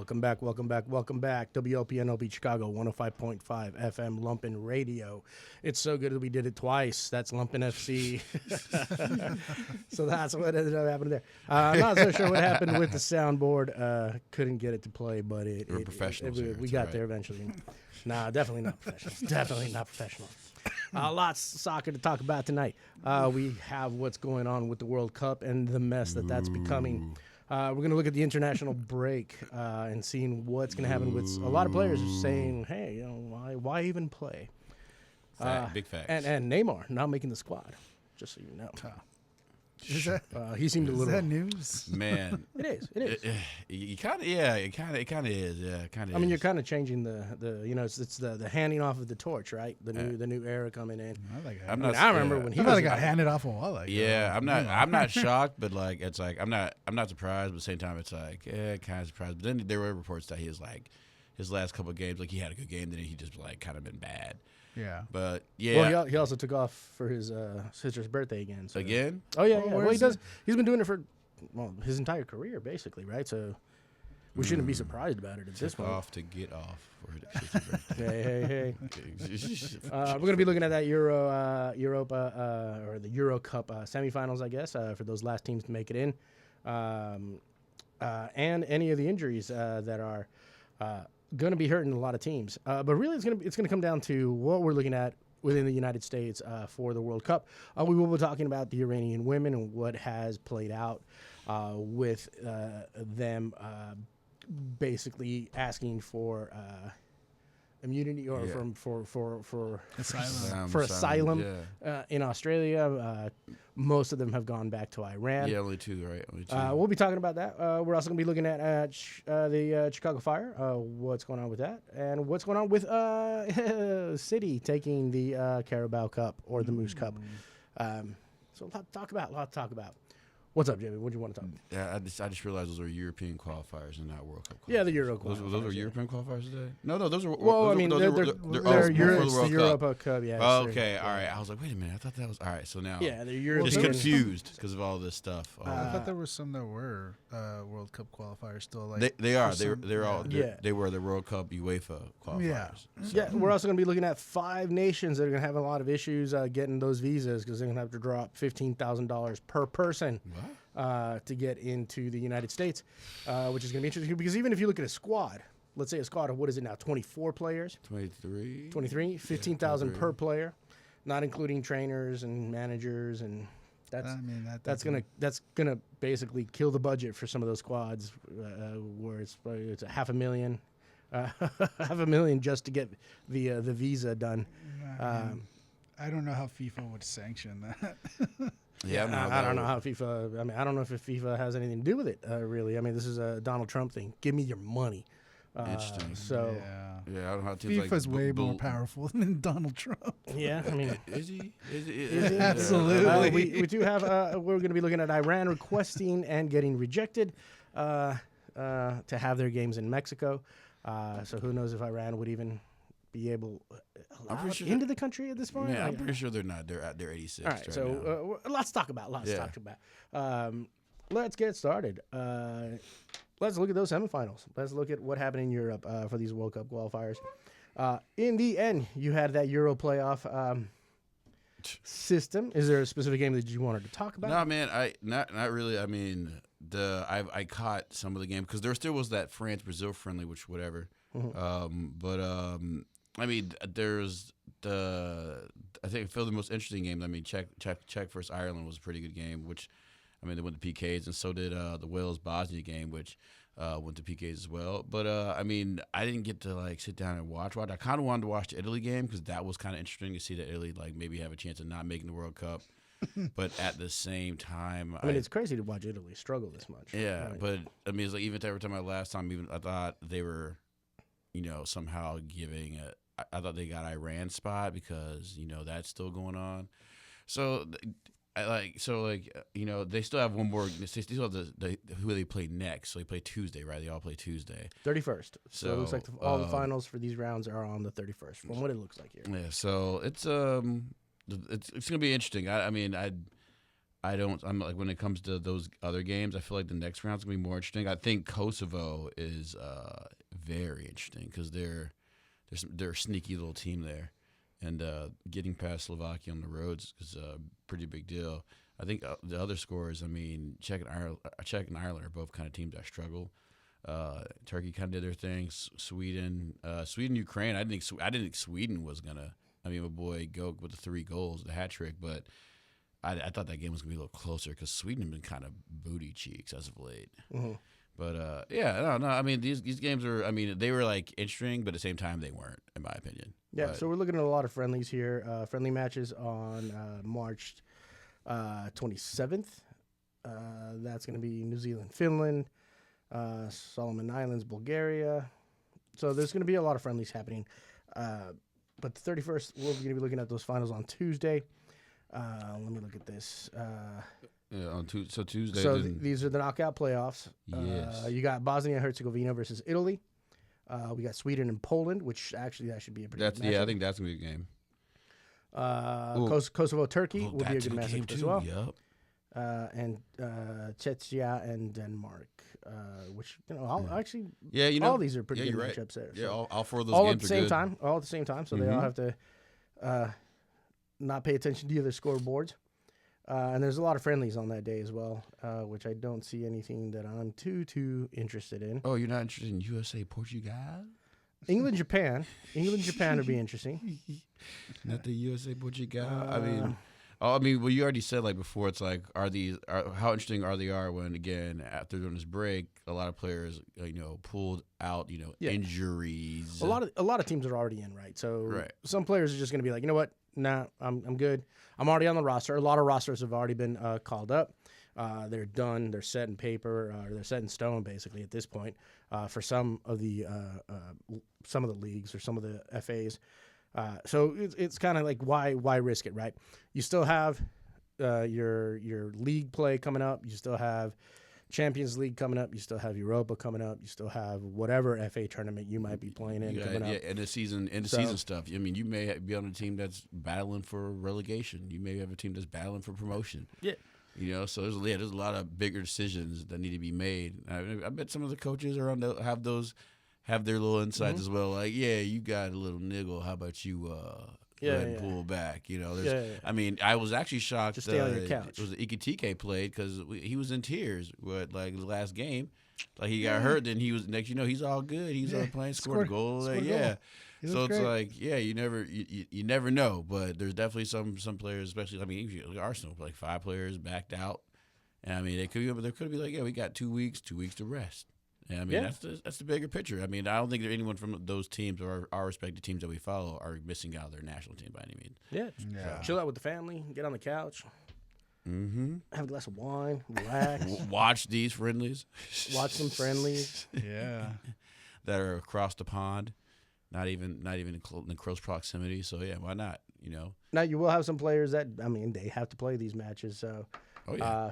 Welcome back. WLPNLP Chicago 105.5 FM Lumpen Radio. It's so good that we did it twice. That's Lumpen FC. So that's what ended up happening there. I'm not so sure what happened with the soundboard. Couldn't get it to play, but We're professionals here. we got there eventually. Nah, definitely not professional. Definitely not professional. Lots of soccer to talk about tonight. We have what's going on with the World Cup and the mess that's becoming. We're going to look at the international break and seeing what's going to happen with a lot of players saying, hey, why even play? Big facts. And Neymar not making the squad, just so you know. Is that, he seemed a little. Is that news? Man, It is. you kind of, yeah, it kind of is, yeah, kind of. I mean, you're kind of changing the it's the handing off of the torch, right? The new era coming in. I remember when he got handed off a wall. Like, yeah, I'm not shocked, but like it's like I'm not surprised, but at the same time it's like kind of surprised. But then there were reports that he was like his last couple of games, like he had a good game, then he just like kind of been bad. Yeah, but yeah. Well, he also took off for his sister's birthday again. So. Again? Oh yeah, yeah. Well, Well, he does. He's been doing it for his entire career, basically, right? So we shouldn't be surprised about it at this point. Off to get off for his sister's birthday. Hey. We're gonna be looking at that Europa or the Euro Cup semifinals, I guess, for those last teams to make it in, and any of the injuries that are. Going to be hurting a lot of teams, but really it's going to come down to what we're looking at within the United States for the World Cup. We will be talking about the Iranian women and what has played out with them basically asking for immunity or for asylum in Australia. Most of them have gone back to Iran. Yeah, only two, right? Only two. We'll be talking about that. We're also going to be looking at the Chicago Fire, what's going on with that, and what's going on with City taking the Carabao Cup or the Moose Cup. So a lot to talk about. What's up, Jimmy? What do you want to talk about? Yeah, I just realized those are European qualifiers and not World Cup qualifiers. Yeah, the Euro qualifiers. Those are European qualifiers today? No, those are. Well, they're the Europa Cup. Yeah. Oh, okay, all right. I was like, wait a minute. I thought that was all right. So now, yeah, they're European. Just confused because of all this stuff. I thought there were some that were World Cup qualifiers still. Like they are. They're all. They were the World Cup UEFA qualifiers. Yeah. So. Yeah, we're also going to be looking at 5 nations that are going to have a lot of issues getting those visas because they're going to have to drop $15,000 per person. What? To get into the United States, which is going to be interesting because even if you look at a squad, let's say a squad of, what is it now, 24 players? 23? 15,000 per player, not including trainers and managers, and that's gonna basically kill the budget for some of those squads, where it's $500,000, $500,000 just to get the visa done. I don't know how FIFA would sanction that. Yeah, I don't know how FIFA. I mean, I don't know if FIFA has anything to do with it. Really, I mean, this is a Donald Trump thing. Give me your money. Interesting. So yeah, I don't know how FIFA's way more powerful than Donald Trump. Yeah, I mean, is he? Absolutely. We do have. We're going to be looking at Iran requesting and getting rejected to have their games in Mexico. So who knows if Iran would even be able into the country at this point? Yeah, I'm pretty sure they're not. They're at their 86. All right, so lots to talk about. Let's get started. Let's look at those semifinals. Let's look at what happened in Europe for these World Cup qualifiers. In the end, you had that Euro playoff system. Is there a specific game that you wanted to talk about? No, man, not really. I mean, I caught some of the game because there still was that France-Brazil friendly, which whatever. Mm-hmm. I mean, there's I think the most interesting game. I mean, Czech versus Ireland was a pretty good game, which, I mean, they went to PKs, and so did the Wales-Bosnia game, which went to PKs as well. But, I mean, I didn't get to, like, sit down and watch. I kind of wanted to watch the Italy game because that was kind of interesting to see that Italy, like, maybe have a chance of not making the World Cup. But at the same time, I mean, it's crazy to watch Italy struggle this much. Yeah, right? But, I mean, it's like even every time I thought they were, somehow giving I thought they got Iran spot because, that's still going on. So, they still have one more. They still have who they play next. So they play Tuesday, right? They all play Tuesday. 31st. So it looks like all the finals for these rounds are on the 31st, from what it looks like here. Yeah. So it's going to be interesting. I I'm like when it comes to those other games, I feel like the next round's gonna be more interesting. I think Kosovo is very interesting because they're a sneaky little team there, and getting past Slovakia on the roads is a pretty big deal. I think the other scores, I mean, Czech and Ireland are both kind of teams that struggle. Turkey kind of did their thing. Sweden, Ukraine. I didn't think Sweden was gonna. I mean, my boy Gok with the 3 goals, the hat trick, but I thought that game was gonna be a little closer because Sweden had been kind of booty cheeks as of late. Mm-hmm. But yeah, no. I mean, these games are. I mean, they were like interesting, but at the same time, they weren't, in my opinion. Yeah, But, so we're looking at a lot of friendlies here. Friendly matches on March 27th. That's going to be New Zealand, Finland, Solomon Islands, Bulgaria. So there's going to be a lot of friendlies happening. But the 31st, we're going to be looking at those finals on Tuesday. Let me look at this. yeah, on Tuesday. So these are the knockout playoffs. Yes. You got Bosnia and Herzegovina versus Italy. We got Sweden and Poland, which actually that should be a pretty good matchup. I think that's gonna be a game. Kosovo, Turkey will be a good matchup as well. Yep. And Czechia and Denmark, which I'll actually all these are pretty good right. matchups there. Yeah, So all 4 of those all games at the are same good. time, all at the same time. So they all have to not pay attention to the other scoreboards. And there's a lot of friendlies on that day as well, which I don't see anything that I'm too interested in. Oh, you're not interested in USA Portugal? England, Japan would be interesting. Not the USA Portugal. I mean, well, you already said like before. It's like, how interesting are when again after doing this break, a lot of players pulled out, injuries. A lot of teams are already in, right? So some players are just going to be like, you know what? Nah, I'm good. I'm already on the roster. A lot of rosters have already been called up. They're done. They're set in paper. They're set in stone, basically, at this point. For some of the leagues or some of the FAs. So it's kind of like why risk it, right? You still have your league play coming up. You still have Champions League coming up. You still have Europa coming up. You still have whatever FA tournament you might be playing in coming up. Yeah, and the season stuff. I mean, you may be on a team that's battling for relegation. You may have a team that's battling for promotion. Yeah. So there's a lot of bigger decisions that need to be made. I bet some of the coaches are have their little insights as well. Like, yeah, you got a little niggle. How about you go ahead and pull back? I mean, I was actually shocked. Just stay on your couch. It was Ikitike played because he was in tears with like his last game. Like he got hurt, then he was next. He's all good. He's playing, scored a goal. So it's like, you never know. But there's definitely some players, especially Arsenal, like 5 players backed out. And I mean, there could be like, we got 2 weeks to rest. And I mean, that's the bigger picture. I mean, I don't think that anyone from those teams or our respective teams that we follow are missing out their national team by any means. Yeah. Chill out with the family, get on the couch, have a glass of wine, relax, watch these friendlies, watch some friendlies. Yeah, that are across the pond, not even in close proximity. So yeah, why not? Now you will have some players that they have to play these matches. So.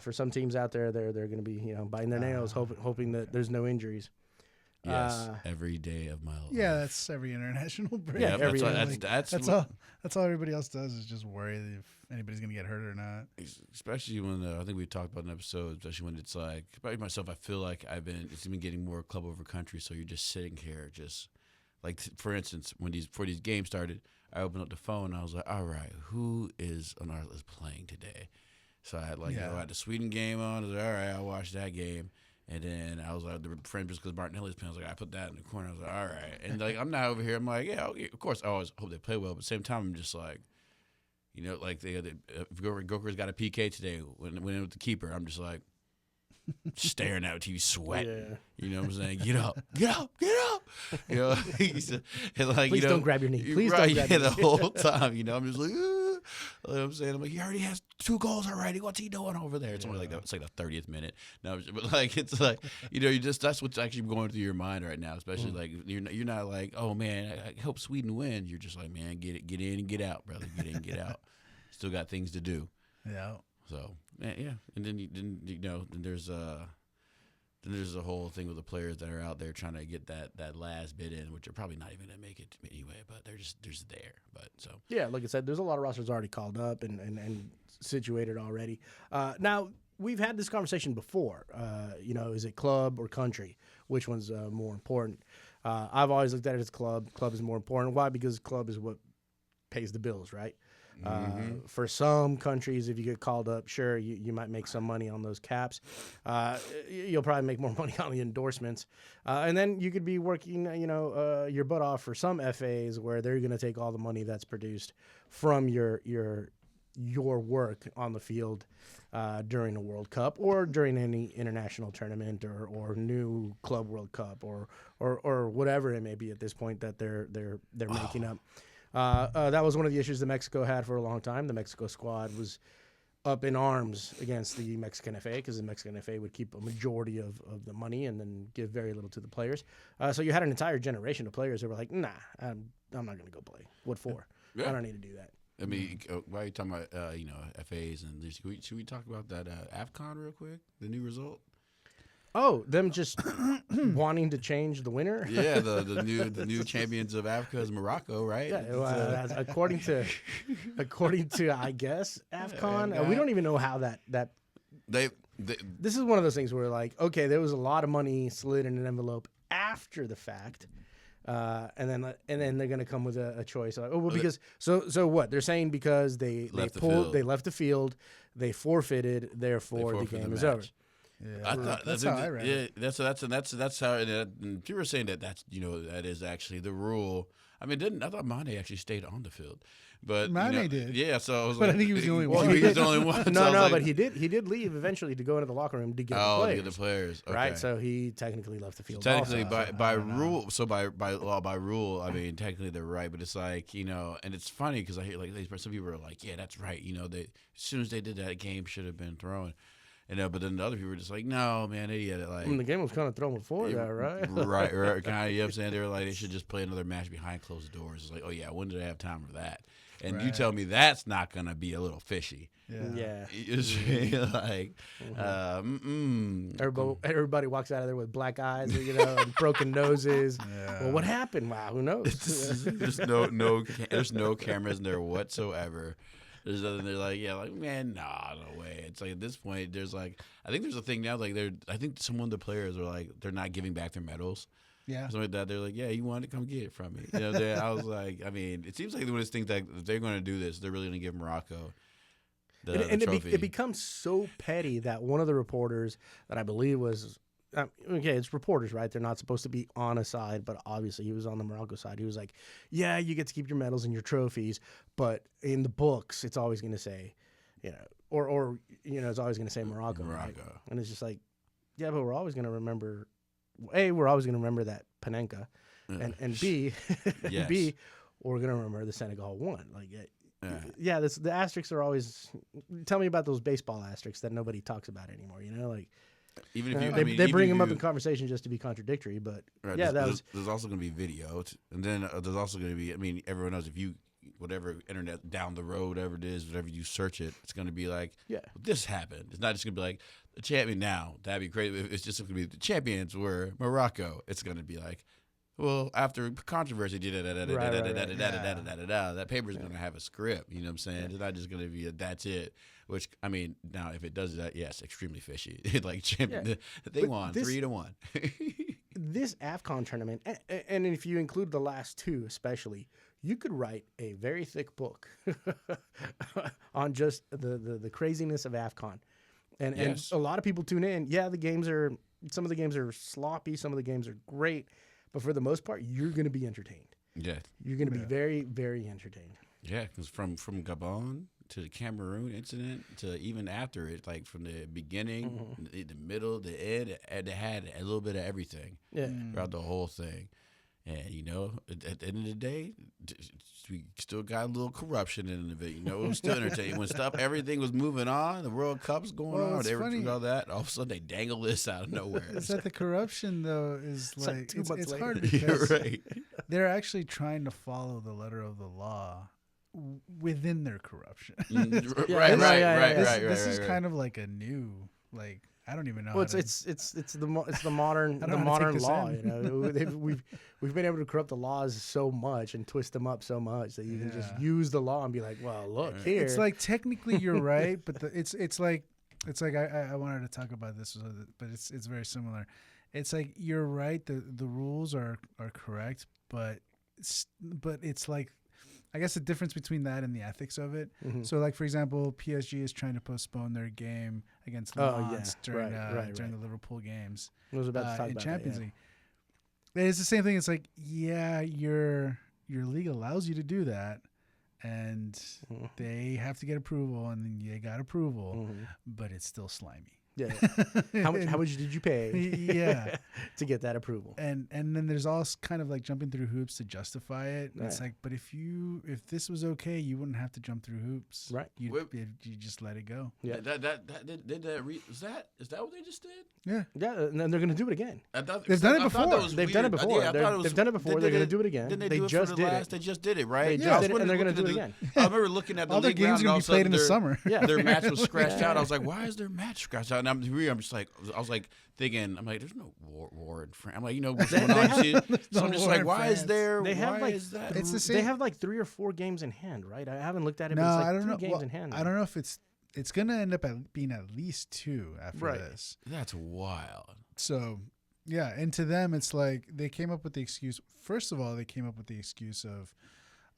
For some teams out there, they're going to be biting their nails, hoping that there's no injuries. Yes, every day of my life. Yeah, that's every international break. Yeah, that's all. That's all everybody else does is just worry if anybody's going to get hurt or not. Especially when I think we talked about an episode, especially when it's like, about myself, I feel like it's been getting more club over country. So you're just sitting here, just like for instance, before these games started, I opened up the phone and I was like, all right, who is on our list playing today? So I had I had the Sweden game on. I was like, all right, I'll watch that game. And then I was like, the friend just because Martinelli's playing, I was like, I put that in the corner. I was like, all right. And I'm not over here. I'm like, yeah, okay, of course. I always hope they play well. But at the same time, I'm just like, like Goker's got a PK today. When in with the keeper, I'm just like staring at TV, sweat. Yeah. You know what I'm saying? Get up. Please don't grab your knee. Please don't grab your knee. The whole time. I'm just like, you know what I'm saying? I'm like, he already has 2 goals already. What's he doing over there? It's only like it's like the 30th minute. No, but like it's like that's what's actually going through your mind right now. Especially like you're not like, oh man, I hope Sweden wins. You're just like, man, get in and get out, brother. Get in, get out. Still got things to do. Yeah. So yeah, and then then there's then there's the whole thing with the players that are out there trying to get that last bid in, which are probably not even gonna make it anyway. But they're just there. But so Yeah, like I said, there's a lot of rosters already called up and situated already. Now, we've had this conversation before. Is it club or country? Which one's more important? I've always looked at it as club. Club is more important. Why? Because club is what pays the bills, right? For some countries, if you get called up, sure, you might make some money on those caps. You'll probably make more money on the endorsements. And then you could be working, your butt off for some FAs where they're going to take all the money that's produced from your work on the field during the World Cup or during any international tournament or new Club World Cup or whatever it may be at this point that they're making up. That was one of the issues that Mexico had for a long time. The Mexico squad was up in arms against the Mexican FA because the Mexican FA would keep a majority of the money and then give very little to the players. So you had an entire generation of players that were like, nah, I'm not going to go play. What for? Yeah. I don't need to do that. I mean, why are you talking about FAs and should we talk about that AFCON real quick? The new result. Oh, them just wanting to change the winner? Yeah, the new champions of Africa is Morocco, right? Yeah, well, according to I guess AFCON, we don't even know how that. This is one of those things where like, okay, there was a lot of money slid in an envelope after the fact. And then they're gonna come with a choice. Like, because so what they're saying because they left the field, they forfeited, therefore the game is over. Yeah, I thought that's how I read it. Yeah, that's how. And people were saying that's that is actually the rule. I mean, I thought Mane actually stayed on the field, but Mane did. Yeah, so I was but like, I think he was the only one. He was the only one. But he did leave eventually to go into the locker room to get the players. To get the players, okay. Right? So he technically left the field. Technically, also. by rule, so by rule, I mean technically they're right, but it's like and it's funny because I hear like some people are like, yeah, that's right. They as soon as they did that, game should have been thrown. But then the other people were just like, no, man, idiot. Like, the game was kind of thrown before that, right? right. Kind of, you know what I'm saying? They were like, they should just play another match behind closed doors. It's like, oh, yeah, when did I have time for that? And you tell me that's not going to be a little fishy. Yeah. It's like, everybody walks out of there with black eyes, and broken noses. Yeah. Well, what happened? Wow, who knows? There's no cameras in there whatsoever. They're like, man, nah, no way. It's like at this point, there's like, I think there's a thing now, like I think some of the players are like, they're not giving back their medals. Yeah. Something like that. They're like, yeah, you wanted to come get it from me. I was like, I mean, it seems like one of those things that if they're going to do this, they're really going to give Morocco the trophy. It becomes so petty that one of the reporters that I believe was, it's reporters, right? They're not supposed to be on a side, but obviously he was on the Morocco side. He was like, yeah, you get to keep your medals and your trophies, but in the books, it's always going to say, it's always going to say Morocco. Right? And it's just like, yeah, but we're always going to remember, A, we're always going to remember that Panenka, and B, yes. B, we're going to remember the Senegal won. Like, the asterisks are always, tell me about those baseball asterisks that nobody talks about anymore, like, even if they bring him up in conversation just to be contradictory, but there's also going to be video, and then there's also going to be. I mean, everyone knows if you whatever internet down the road, whatever it is, whatever you search it, it's going to be like, this happened. It's not just going to be like the champion now. That'd be great. It's just going to be the champions were Morocco. It's going to be like, well, after controversy, that paper's going to have a script. You know what I'm saying? It's not just going to be that's it. Which, I mean, now if it does that, yes, extremely fishy. Like champion, they won 3-1. This AFCON tournament, and if you include the last two especially, you could write a very thick book on just the craziness of AFCON. And a lot of people tune in. Yeah, some of the games are sloppy, some of the games are great, but for the most part, you're going to be entertained. Yeah. You're going to be very, very entertained. Yeah, because from Gabon to the Cameroon incident to even after it, like from the beginning, the middle, the end, they had a little bit of everything throughout the whole thing. And, at the end of the day, we still got a little corruption in it. It was still entertaining. When everything was moving on, the World Cup's going on, they were doing all that. All of a sudden, they dangle this out of nowhere. Is that the corruption, though, is like 2 months later. hard because they're actually trying to follow the letter of the law within their corruption. Right. This is kind of like a new, I don't even know. Well, how to- it's the modern I don't know how to take this law. in. You know, we've been able to corrupt the laws so much and twist them up so much that you can just Yeah. use the law and be like, well, look here. It's like technically you're right, but it's like I wanted to talk about this, but it's very similar. It's like you're right. The rules are correct, but it's like, I guess the difference between that and the ethics of it. Mhm. So, like for example, PSG is trying to postpone their game against Lens during the Liverpool games I was about to talk in about Champions that, League. And it's the same thing. It's like, yeah, your league allows you to do that, and Mhm. they have to get approval, and then you got approval, Mhm. but it's still slimy. Yeah. How much did you pay? Yeah. To get that approval. And then there's all kind of like jumping through hoops to justify it. And It's Right. like, but if this was okay, you wouldn't have to jump through hoops. Right. You just let it go. Yeah. Is that what they just did? Yeah. Yeah, and then they're going to do it again. I thought, They've done it I thought that before. was They've done it weird. before. Yeah, I thought it was- They've done it before. they They're did going to do it again. Didn't They do it just for did the it. last? They just did it, right? They I just was did it, and they're going to do it looking again. I remember looking at the All their league games ground, are and going all to of be a played sudden in the their- summer. Yeah. Their match was scratched out. I was like, why is their match scratched out? And I'm just like, thinking, there's no war in France. I'm like, what's going on? So I'm just war like, in why is France. there? They have why like is that? It's the same. They have like 3 or 4 games in hand, right? I haven't looked at it. No, but it's like I don't 3 know. games Well, in hand. I don't know if it's going to end up being at least 2 after Right. this. That's wild. So, yeah, and to them, it's like they came up with the excuse. First of all, they came up with the excuse of,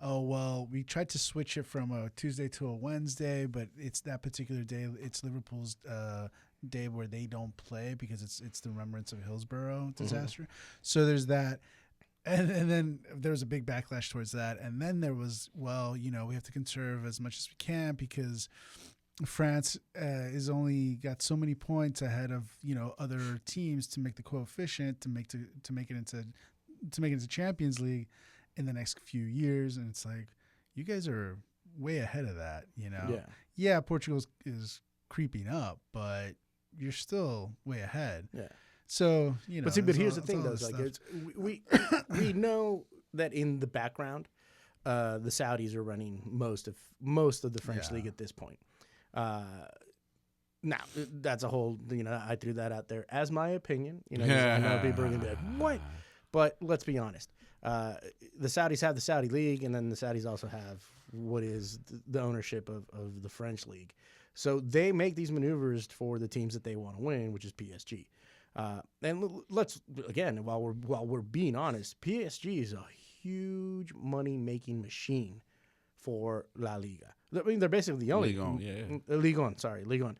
oh, well, we tried to switch it from a Tuesday to a Wednesday, but it's that particular day. It's Liverpool's day where they don't play because it's the remembrance of Hillsborough disaster. So there's that. And then there was a big backlash towards that. And then there was, well, we have to conserve as much as we can because France is only got so many points ahead of other teams to make the coefficient to make it into Champions League in the next few years. And it's like, you guys are way ahead of that. Yeah, Portugal is creeping up, but you're still way ahead. Yeah. So But here's the thing, though. We know that in the background, the Saudis are running most of the French league at this point. Now that's a whole. I threw that out there as my opinion. I know people are gonna be like, "What?" But let's be honest. The Saudis have the Saudi league, and then the Saudis also have what is the ownership of the French league. So they make these maneuvers for the teams that they want to win, which is PSG. And let's again, while we're being honest, PSG is a huge money making machine for La Liga. I mean, they're basically the only Ligue 1, yeah. Ligue 1, sorry, Ligue 1.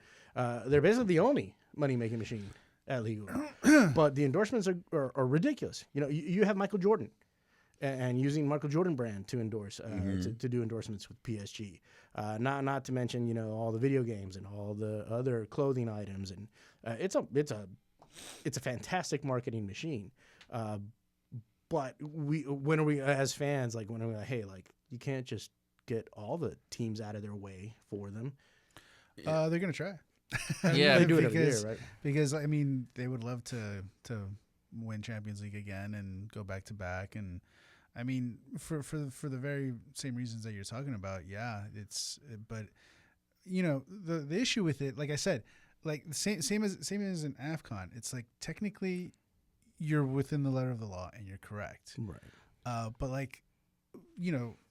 They're basically the only money making machine at Ligue 1. But the endorsements are ridiculous. You have Michael Jordan, and using Michael Jordan brand to endorse to do endorsements with PSG. Not to mention all the video games and all the other clothing items, and it's a fantastic marketing machine. But when are we as fans when are we like, hey, you can't just get all the teams out of their way for them? They're gonna try. Yeah, they do it every year, right? Because I mean, they would love to win Champions League again and go back to back, and I mean, for the very same reasons that you're talking about, yeah, but the issue with it, like I said, like same as an AFCON, it's like technically you're within the letter of the law and you're correct, Right. but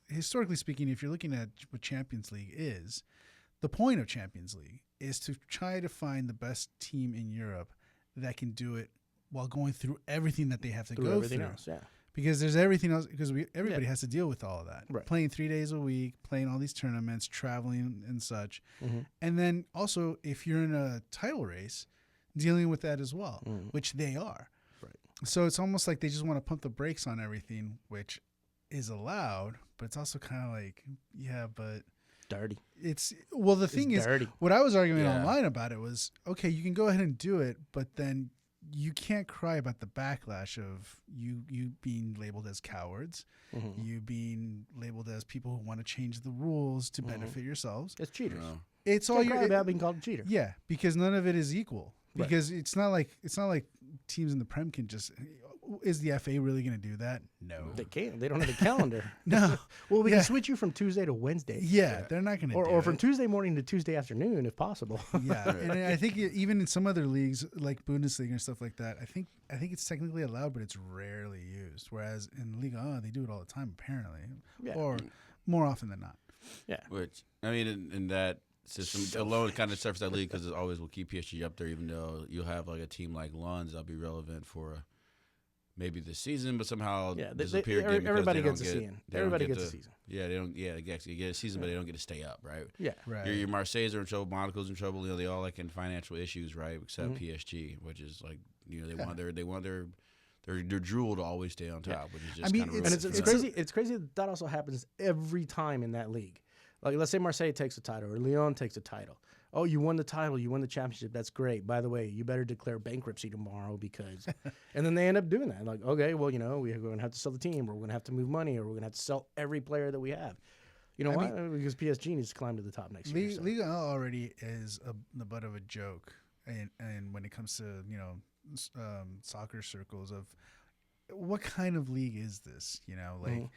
historically speaking, if you're looking at what Champions League is, the point of Champions League is to try to find the best team in Europe that can do it while going through everything that they have to go everything through. else, yeah. Because there's everything else. Because everybody has to deal with all of that. Right. Playing 3 days a week, playing all these tournaments, traveling and such, Mm-hmm. and then also if you're in a title race, dealing with that as well, which they are. Right. So it's almost like they just want to pump the brakes on everything, which is allowed, but it's also kind of like, yeah, but Dirty. the thing is, dirty. what I was arguing Yeah. online about it was, okay, you can go ahead and do it, but then you can't cry about the backlash of you being labeled as cowards, you being labeled as people who want to change the rules to benefit yourselves. It's cheaters. No. It's all Can't you're cry about being called a cheater. yeah, because none of it is equal. Right. Because it's not like teams in the Prem can just, is the FA really going to do that? No. They can't. They don't have a calendar. No. Well, we Yeah. can switch you from Tuesday to Wednesday. Yeah, they're not going to do Or it. from Tuesday morning to Tuesday afternoon, if possible. Yeah, and I think even in some other leagues like Bundesliga and stuff like that, I think it's technically allowed, but it's rarely used. Whereas in Liga A, they do it all the time, apparently, Yeah. or more often than not. Yeah. Which I mean, in that system alone, kind of serves that league because it always will keep PSG up there. Even though you'll have like a team like Lens that'll be relevant for maybe this season, but somehow disappear again because everybody they gets don't a get- season. they don't Everybody get gets a the- season. Yeah, they don't. Yeah, you get a season, but they don't get to stay up, right? Yeah. Right. Your Marseilles are in trouble, Monaco's in trouble. You know, they all like in financial issues, right? Except Mm-hmm. PSG, which is like they want their drool to always stay on top, which is just I mean, kind of And it's crazy. It's crazy that also happens every time in that league. Like, let's say Marseille takes a title or Lyon takes a title. Oh, you won the title. You won the championship. That's great. By the way, you better declare bankruptcy tomorrow because... and then they end up doing that. Like, okay, well, we're going to have to sell the team, or we're going to have to move money, or we're going to have to sell every player that we have. You know why? Because PSG needs to climb to the top next year. So. Liga A already is the butt of a joke, and when it comes to soccer circles of what kind of league is this? Like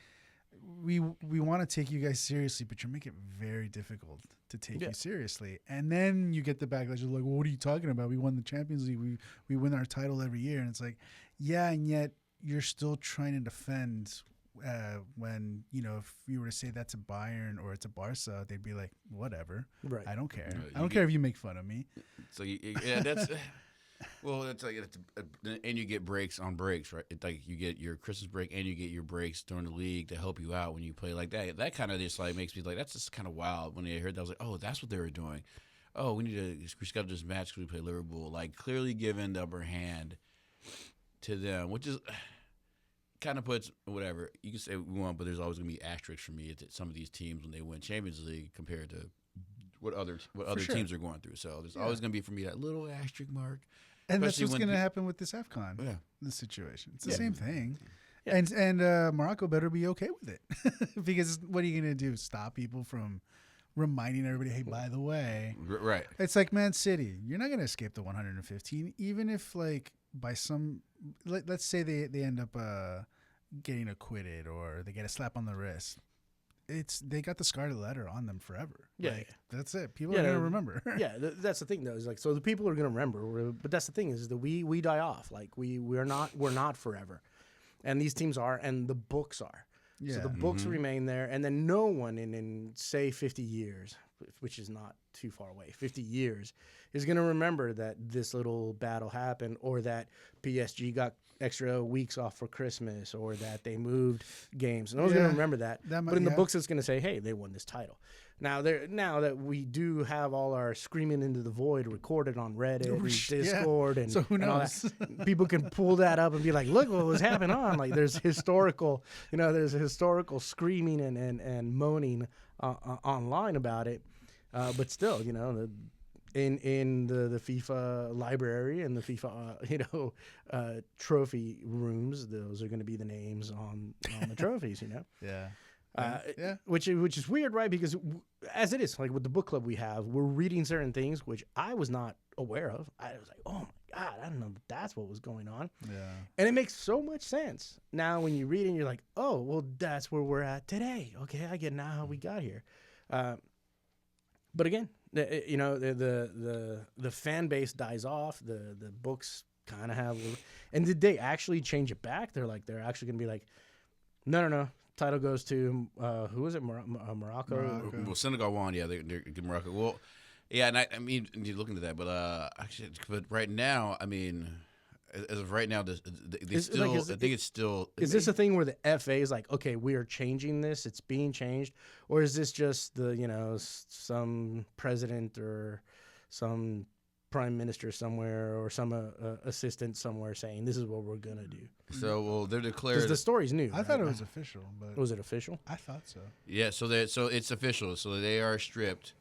we want to take you guys seriously, but you're making it very difficult to take you seriously. And then you get the backlash of like, well, what are you talking about? We won the Champions League. We win our title every year, and it's like, yeah, and yet you're still trying to defend. When if you were to say that's a Bayern or it's a Barca, they'd be like, whatever, Right. I don't care. Right. I don't care if you make fun of me. So yeah, that's well, that's like and you get breaks on breaks, right? It's like you get your Christmas break and you get your breaks during the league to help you out when you play like that. That kind of just like makes me like that's just kind of wild. When I heard that, I was like, oh, that's what they were doing. Oh, we need to reschedule this match because we play Liverpool. Like clearly giving the upper hand to them, which is. Kind of puts whatever you can say we want, but there's always going to be asterisks for me at some of these teams when they win Champions League compared to what other sure. teams are going through. So there's always going to be for me that little asterisk mark. And that's Especially what's when going to pe- happen with this AFCON. Yeah. This situation. It's the same thing. Yeah. And Morocco better be okay with it. Because what are you going to do? Stop people from reminding everybody, hey, by the way. Right. It's like Man City. You're not going to escape the 115, even if, like, by some – let's say they end up getting acquitted or they get a slap on the wrist. They got the scarlet letter on them forever. Yeah, Like, yeah. that's it. People are going to remember. Yeah, that's the thing though. Is like so the people are going to remember, but that's the thing is that we die off. Like we're not forever, and these teams are, and the books are. Yeah. So the books remain there, and then no one in say 50 years, which is not too far away, 50 years, is going to remember that this little battle happened, or that PSG got extra weeks off for Christmas, or that they moved games. No one's going to remember that. But in the books, it's going to say, hey, they won this title. Now that we do have all our screaming into the void recorded on Reddit and Discord, and So who and all knows? that, people can pull that up and be like, look what was happening on. Like there's historical screaming and moaning online about it. But still, in the FIFA library and the FIFA trophy rooms, those are going to be the names on the trophies. Yeah. Which is weird, right? Because as it is, like with the book club we have, we're reading certain things which I was not aware of. I was like, oh my God, I don't know that's what was going on. Yeah. And it makes so much sense. Now when you read it, you're like, oh, well, that's where we're at today. Okay, I get now how we got here. But again, the fan base dies off. The books kind of have. And did they actually change it back? They're actually going to be like, no. Title goes to who was it? Morocco. Well, Senegal won. Yeah, they're Morocco. Well, yeah, and I mean, you look into that, but actually, but right now, I mean, as of right now, I think it's still. Is this a thing where the FA is like, okay, we are changing this, it's being changed, or is this just some president or some prime minister somewhere or some assistant somewhere saying this is what we're gonna do? So well, they're declared. Because the story's new. I thought it was official, but Was it official? I thought so. Yeah, so it's official. So they are stripped.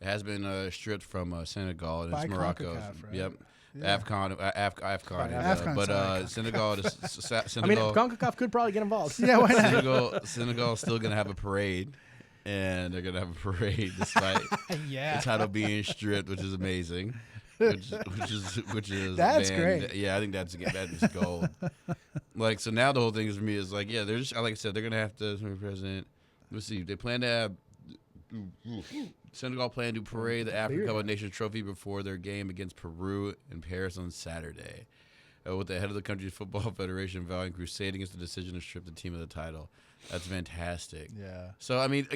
It has been stripped from Senegal and By it's Morocco. CONCACAF, right? Yep. Yeah. AFCON, AFCON, but sorry. Senegal, I mean, Senegal, CONCACAF could probably get involved. Yeah, why not? Senegal's still gonna have a parade, and they're gonna have a parade despite Yeah. the title being stripped, which is amazing. which is That's man, great. Yeah, I think that is gold. Like, so now the whole thing is for me is like, yeah, they're just, like I said, they're gonna have to president. Let's see, they plan to have Senegal plan to parade the African Cup of Nations trophy before their game against Peru in Paris on Saturday. With the head of the country's football federation vowing crusade against the decision to strip the team of the title. That's fantastic. Yeah. So I mean,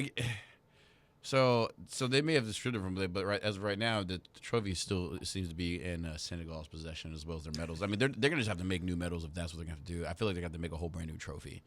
so they may have stripped it from it, but as of right now, the trophy still seems to be in Senegal's possession as well as their medals. I mean, they're gonna just have to make new medals if that's what they're gonna have to do. I feel like they have to make a whole brand new trophy.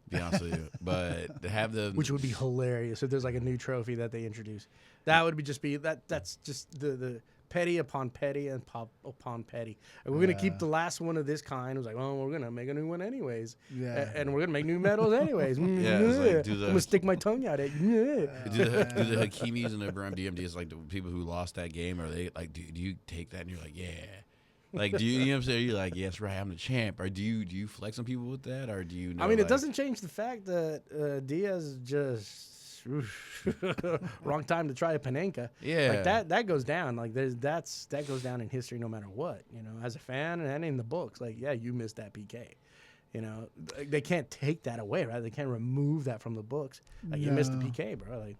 To be honest with you, but to have them, Which would be hilarious if there's like a new trophy that they introduce. That would be that's just the petty upon petty and pop upon petty. And we're gonna keep the last one of this kind. It was like, well, we're gonna make a new one anyways. Yeah. And we're gonna make new medals anyways. Yeah, it's like, I'm gonna stick my tongue out at you. do the Hakimis and the Ibrahim DMDs, like the people who lost that game, are they like, do you take that and you're like, yeah. Like, do you know what I'm saying? You're like, yes, right, I'm the champ. Or do you flex on people with that? Or do you know, I mean, like, it doesn't change the fact that Diaz just wrong time to try a Panenka. Yeah. Like that goes down. Like that goes down in history no matter what. You know, as a fan and in the books, like, yeah, you missed that PK. You know, they can't take that away, right? They can't remove that from the books. Like, you missed the PK, bro. Like,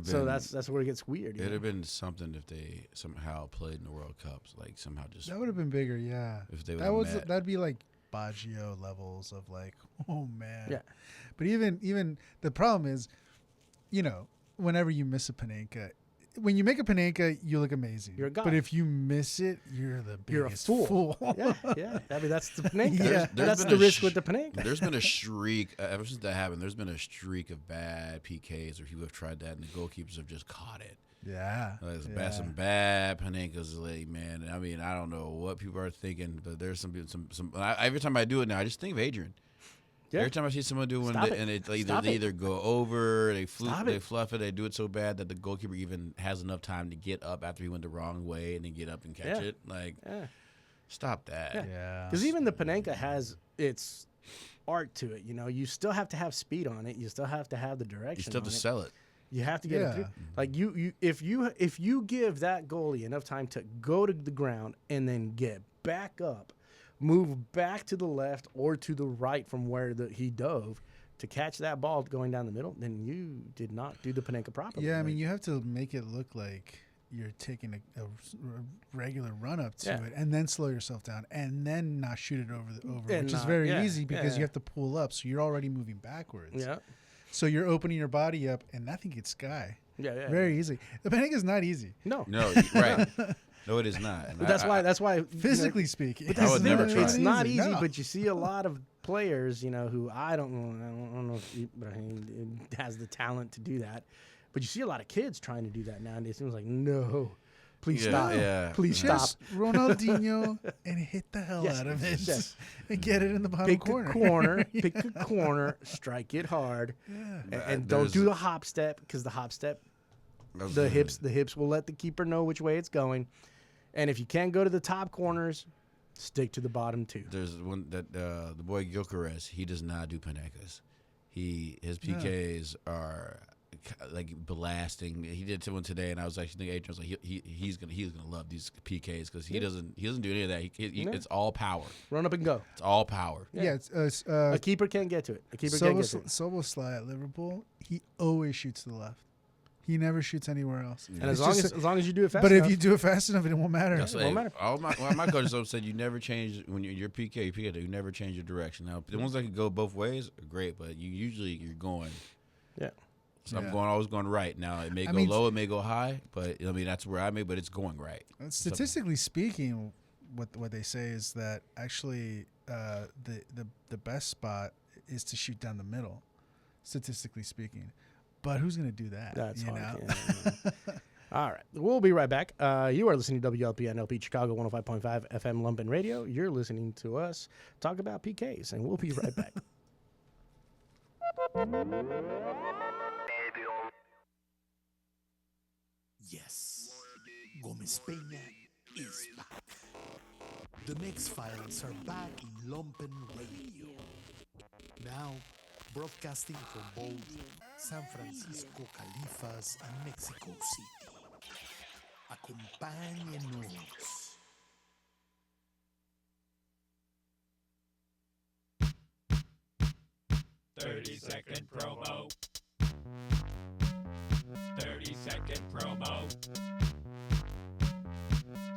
so that's where it gets weird. It'd have been something if they somehow played in the World Cups, like somehow just That would have been bigger, yeah. if they That'd be like Baggio levels of like, oh man. Yeah. But even the problem is, you know, whenever you miss a Panenka, when you make a Panenka, you look amazing. You're a god. But if you miss it, you're the biggest You're a fool. Yeah. I mean, that's the Panenka. Yeah. That's the risk with the Panenka. There's been a streak ever since that happened. There's been a streak of bad PKs where people have tried that and the goalkeepers have just caught it. Yeah. Some bad Panenkas lately, man. I mean, I don't know what people are thinking, but there's some every time I do it now, I just think of Adrian. Yeah. Every time I see someone do one, and they either go over, they fluff it, they do it so bad that the goalkeeper even has enough time to get up after he went the wrong way and then get up and catch it. Like, stop that. Yeah. Because even the Panenka has its art to it. You know, you still have to have speed on it. You still have to have the direction. You still have to sell it. You have to get it through. Like if you give that goalie enough time to go to the ground and then get back up, move back to the left or to the right from where he dove to catch that ball going down the middle, then you did not do the Panenka properly. Yeah, I mean, you have to make it look like you're taking a regular run up to it and then slow yourself down and then not shoot it over, which is very easy because you have to pull up. So you're already moving backwards. Yeah. So you're opening your body up and that thing gets sky. Yeah. Very easy. The Panenka is not easy. No, right. No, it is not. But that's why physically speaking. But I would never try. It's not easy, easy, no. but you see a lot of players, you know, who I don't know if Ibrahim has the talent to do that, but you see a lot of kids trying to do that now, and it seems like, no, please stop. Yeah. Please stop. Just Ronaldinho and hit the hell out of it and get it in the bottom Pick corner. Pick a corner, strike it hard, Yeah. and don't do the hop step because the hop step, the hips will let the keeper know which way it's going. And if you can't go to the top corners, stick to the bottom two. There's one that the boy Gyökeres, he does not do Panenkas. His PKs are like blasting. He did one today, and I was actually thinking, Adrian was like, he's gonna love these PKs because he doesn't do any of that. It's all power. Run up and go. It's all power. Yeah, it's A keeper can't get to it. A keeper can't get to it. Soboslai at Liverpool, he always shoots to the left. He never shoots anywhere else. And as long as you do it fast but enough. if you do it fast enough, it won't matter. That's It won't matter. All my coaches always said you never change when you're PK. You never change your direction. Now the ones that can go both ways are great, but you're going. Yeah. So I'm always going right. Now it may go low, it may go high, but I mean that's where I may, but it's going right. Statistically speaking, what they say is that actually the best spot is to shoot down the middle, statistically speaking. But who's going to do that? That's hard. know? Yeah. All right. We'll be right back. You are listening to WLPN LP Chicago 105.5 FM Lumpen Radio. You're listening to us talk about PKs, and we'll be right back. Yes, Gomez Peña is back. The Mix Files are back in Lumpen Radio. Now, broadcasting from both San Francisco Califas and Mexico City. Acompáñenos. Thirty-second promo. 30-second promo.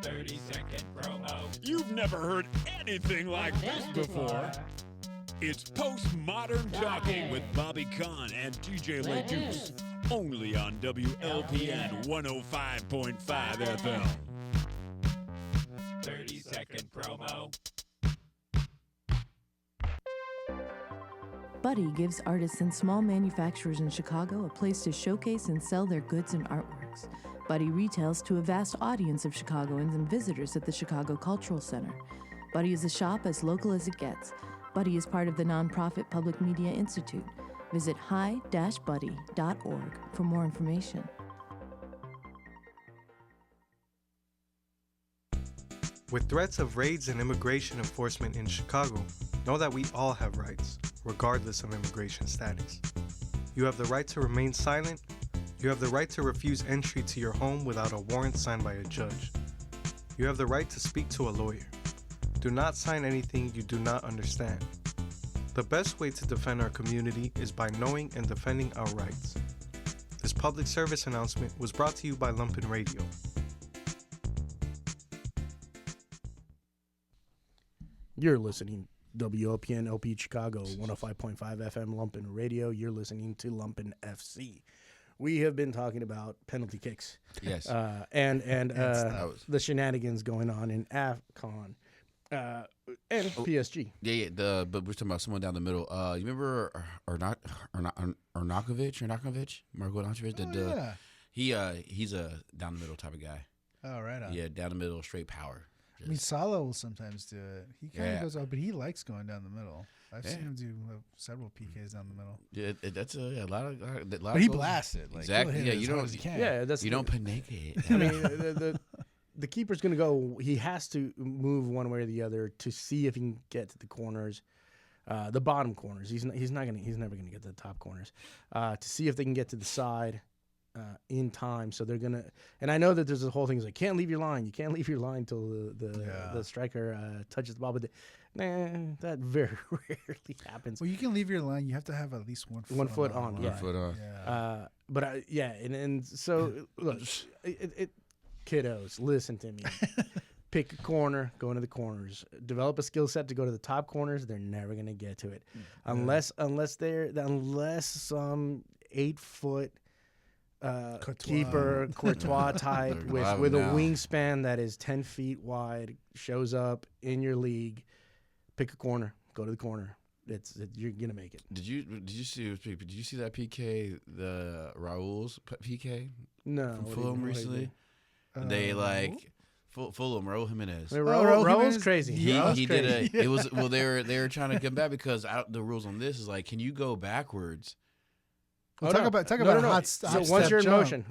30-second promo. You've never heard anything like this before. It's postmodern talking with Bobby Kahn and DJ LeDuce. Only on WLPN 105.5 FM. 30-second promo. Buddy gives artists and small manufacturers in Chicago a place to showcase and sell their goods and artworks. Buddy retails to a vast audience of Chicagoans and visitors at the Chicago Cultural Center. Buddy is a shop as local as it gets. Buddy is part of the nonprofit Public Media Institute. Visit hi-buddy.org for more information. With threats of raids and immigration enforcement in Chicago, know that we all have rights, regardless of immigration status. You have the right to remain silent. You have the right to refuse entry to your home without a warrant signed by a judge. You have the right to speak to a lawyer. Do not sign anything you do not understand. The best way to defend our community is by knowing and defending our rights. This public service announcement was brought to you by Lumpen Radio. You're listening WOPN LP Chicago 105.5 FM Lumpen Radio. You're listening to Lumpen FC. We have been talking about penalty kicks. Yes. And the shenanigans going on in AFCON and PSG. Yeah. But we're talking about someone down the middle. You remember Arnautovic, Marko Arnautovic? Yeah. He's a down the middle type of guy. Oh, right on. Yeah, down the middle, straight power. I mean, Salah will sometimes do it. He kind of Yeah. goes out, but he likes going down the middle. I've Yeah. seen him do several PKs down the middle. Yeah, that's a lot of. But he blasts it. Like, Exactly. he'll hit Yeah, it you as hard don't. as he can. Yeah, that's You don't panic it. I mean, the keeper's going to go. He has to move one way or the other to see if he can get to the corners, the bottom corners. He's never going to get to the top corners, to see if they can get to the side in time. So they're gonna. And I know that there's a whole thing is like can't leave your line. You can't leave your line until the striker touches the ball. But that very rarely happens. Well, you can leave your line. You have to have at least 1 foot. 1 foot on, the yeah. line. 1 foot on. Yeah. And so look, kiddos, listen to me. Pick a corner, go into the corners. Develop a skill set to go to the top corners. They're never gonna get to it, unless some 8 foot keeper Courtois type They're with alive a now. wingspan that is 10 feet wide shows up in your league. Pick a corner, go to the corner. You're gonna make it. Did you see that PK, the Raul's PK No, from what Fulham do you recently? They Fulham, Raul Jimenez. Raul Jimenez? Jimenez crazy. He did it was they were trying to come back because the rules on this is like, can you go backwards? Well, talk about a hot So step once you're in jump.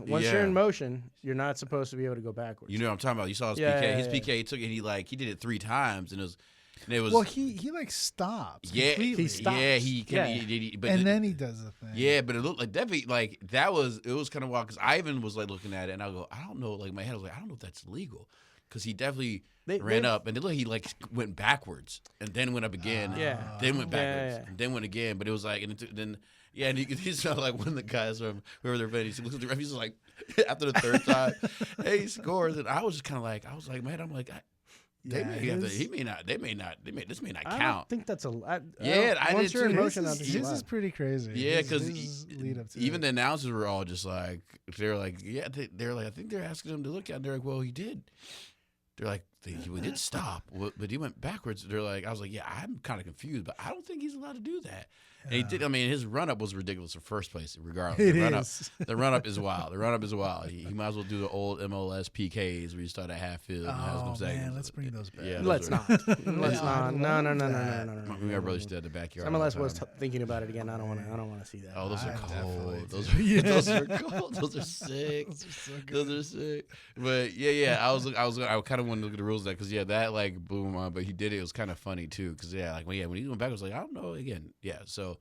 motion, Yeah. you're not supposed to be able to go backwards. You know what I'm talking about? You saw his Yeah, PK. yeah, His yeah. PK he took it. He did it 3 times, and it was Well, he like stops. yeah, completely. he stops. yeah, he can, Yeah. but And then he does the thing. yeah, but it looked like definitely like it was kind of wild because Ivan was like looking at it, and I go, I don't know, like my head was like, I don't know if that's legal because he definitely ran up, and then look, he like went backwards and then went up again, Yeah. then went Yeah, backwards, yeah. and then went again, but it was like, and then. Yeah, and he's not like one of the guys from whoever they're playing. He looks at the ref. He's just like, after the third time, hey, he scores, and I was just kind of like, man, I'm like, this may not I count. don't think that's Yeah, I once did you're in too. motion, I His think is, you're his is allowed. pretty crazy. Yeah, His- because his lead up to even that. the announcers were all just like, they're like, yeah, they're like, I think they're asking him to look at it. They're like, well, he did. They're like, he did stop, but he went backwards. They're like, I was like, yeah, I'm kind of confused, but I don't think he's allowed to do that. And he did. I mean, his run up was ridiculous in first place, regardless. It the is. run up is wild. The run up is wild. He might as well do the old MLS PKs where you start at half field and has Oh, them seconds. man, let's bring those back. Yeah, those Let's are- not. Let's not. No. We got brothers still at the backyard. MLS all the was time. thinking about it again. I don't want to see that. Oh, those are I definitely cold. Those do. are those are cold. Those are sick. Those are so good. Those are sick. But yeah. I kind of wanted to look at the rules of that because that like blew my mind. But he did it. It was kind of funny too because when he went back, I was like, I don't know. Again, yeah. So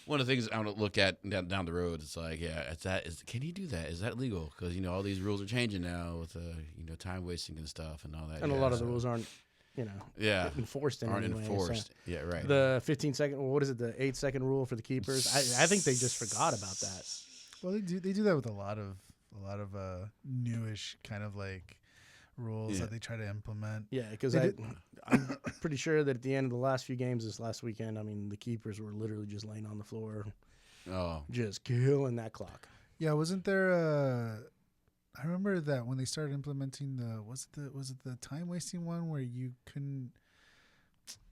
one of the things I want to look at down the road. It's like, can you do that? Is that legal? Because all these rules are changing now with time wasting and stuff and all that. And a lot of the rules aren't, enforced in aren't any way, enforced. so. Yeah, right. The 15-second, what is it? The 8-second rule for the keepers. I think they just forgot about that. Well, they do that with a lot of newish kind of like rules that they try to implement. Yeah, because I'm pretty sure that at the end of the last few games this last weekend, I mean, the keepers were literally just laying on the floor, just killing that clock. Yeah, wasn't there I remember that when they started implementing was it the time wasting one where you couldn't.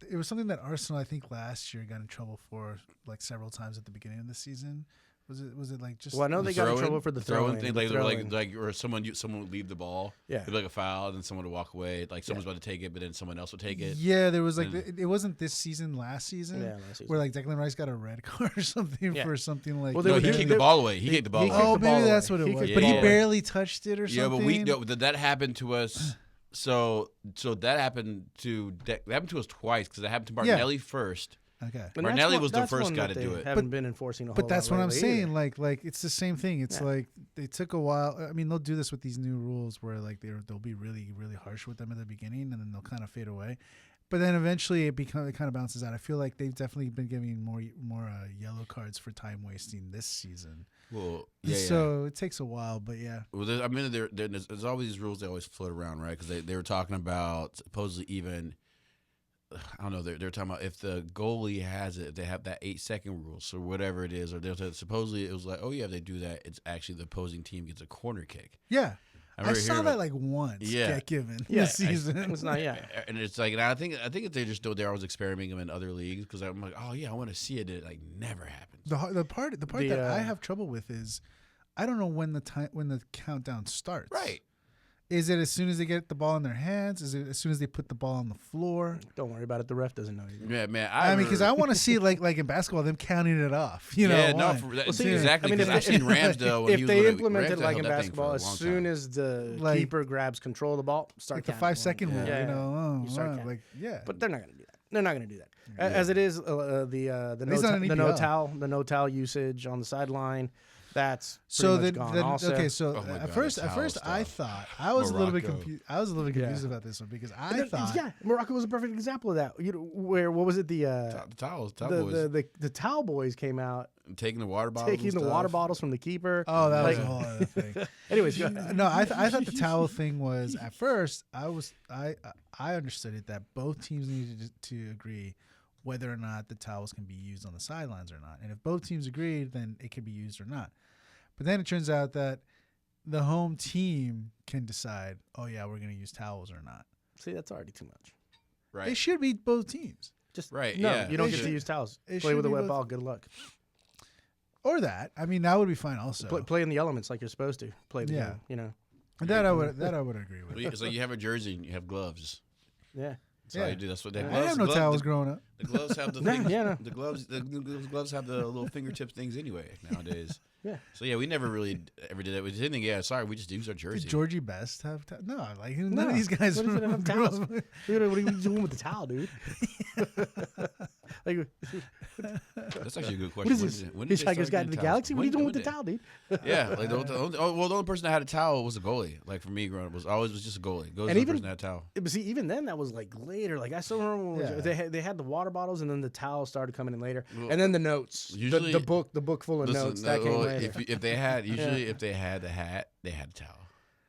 It was something that Arsenal, I think, last year got in trouble for like several times at the beginning of the season. Was it like just? Well, I know they got in trouble for the throw-in thing, like or someone would leave the ball, it'd be like a foul, and then someone would walk away, like someone's about to take it, but then someone else would take it. Yeah, there was like it wasn't this season, last season, where like Declan Rice got a red card or something for something like. Well, he kicked the ball away. He kicked the ball away. Oh, maybe that's what it was. But he barely touched it or something. Yeah, but that happened to us. So that happened to us twice because it happened to Martinelli first. Okay. Martinelli was the first guy to do it. Haven't been enforcing a whole But that's lot what I'm lately saying. either. Like it's the same thing. It's like they took a while. I mean, they'll do this with these new rules where like they'll be really, really harsh with them at the beginning, and then they'll kind of fade away. But then eventually it kind of bounces out. I feel like they've definitely been giving more yellow cards for time wasting this season. Well, so it takes a while, but yeah. Well, there's always these rules that always float around, right? Because they were talking about supposedly even. I don't know. They're talking about if the goalie has it, if they have that 8-second rule, so whatever it is, or supposedly it was like, if they do that, it's actually the opposing team gets a corner kick. Yeah, I saw that like once get given this season. It's not and it's like, and I think they just they're always experimenting them in other leagues because I'm like, I want to see it. It like never happens. The part that I have trouble with is I don't know when the countdown starts. Right. Is it as soon as they get the ball in their hands? Is it as soon as they put the ball on the floor? Don't worry about it. The ref doesn't know either. Yeah, man. I mean, because I want to see like in basketball them counting it off. Exactly. Because I've seen Ramsdale. If they implement it like in basketball, as soon as the keeper grabs control of the ball, start like the 5-second rule. But they're not going to do that. They're not going to do that. As it is, the no towel usage on the sideline. That's gone also. Okay, so at first I thought I was a little bit confused. I was a little bit confused about this one because I thought Morocco was a perfect example of that. Where what was it the towels the towel boys came out taking the water bottles from the keeper. Oh, that was a whole other thing. Anyways, no, I thought the towel thing was at first I understood it that both teams needed to agree whether or not the towels can be used on the sidelines or not, and if both teams agreed, then it can be used or not. But then it turns out that the home team can decide, we're going to use towels or not. See, that's already too much. Right. It should be both teams. Just right. No, yeah. You don't get to use towels. Play with a wet ball. Good luck. Or that. I mean, that would be fine also. Play in the elements like you're supposed to. Play the game, you know. That I would agree with. So you have a jersey and you have gloves. Yeah. That's all you do. That's what they have. I have no towels growing up. The gloves have the things. The gloves have the little fingertips things anyway nowadays. Yeah. So we never really ever did that. We didn't think, sorry, we just use our jersey. Did Georgie Best have no? Like none of these guys. What have towels? What are you doing with the towel, dude? That's actually a good question. What is this? Hitchhiker's Guide to the Galaxy? What are you doing with the towel, dude? Yeah, like the only person that had a towel was a goalie. Like for me growing up, was just a goalie. Goalie's the person that had a towel. But see, even then, that was like later. Like I still remember when they had the water bottles, and then the towels started coming in later, and then the notes, usually, the book full of notes that came later. If they had if they had the hat, they had a towel.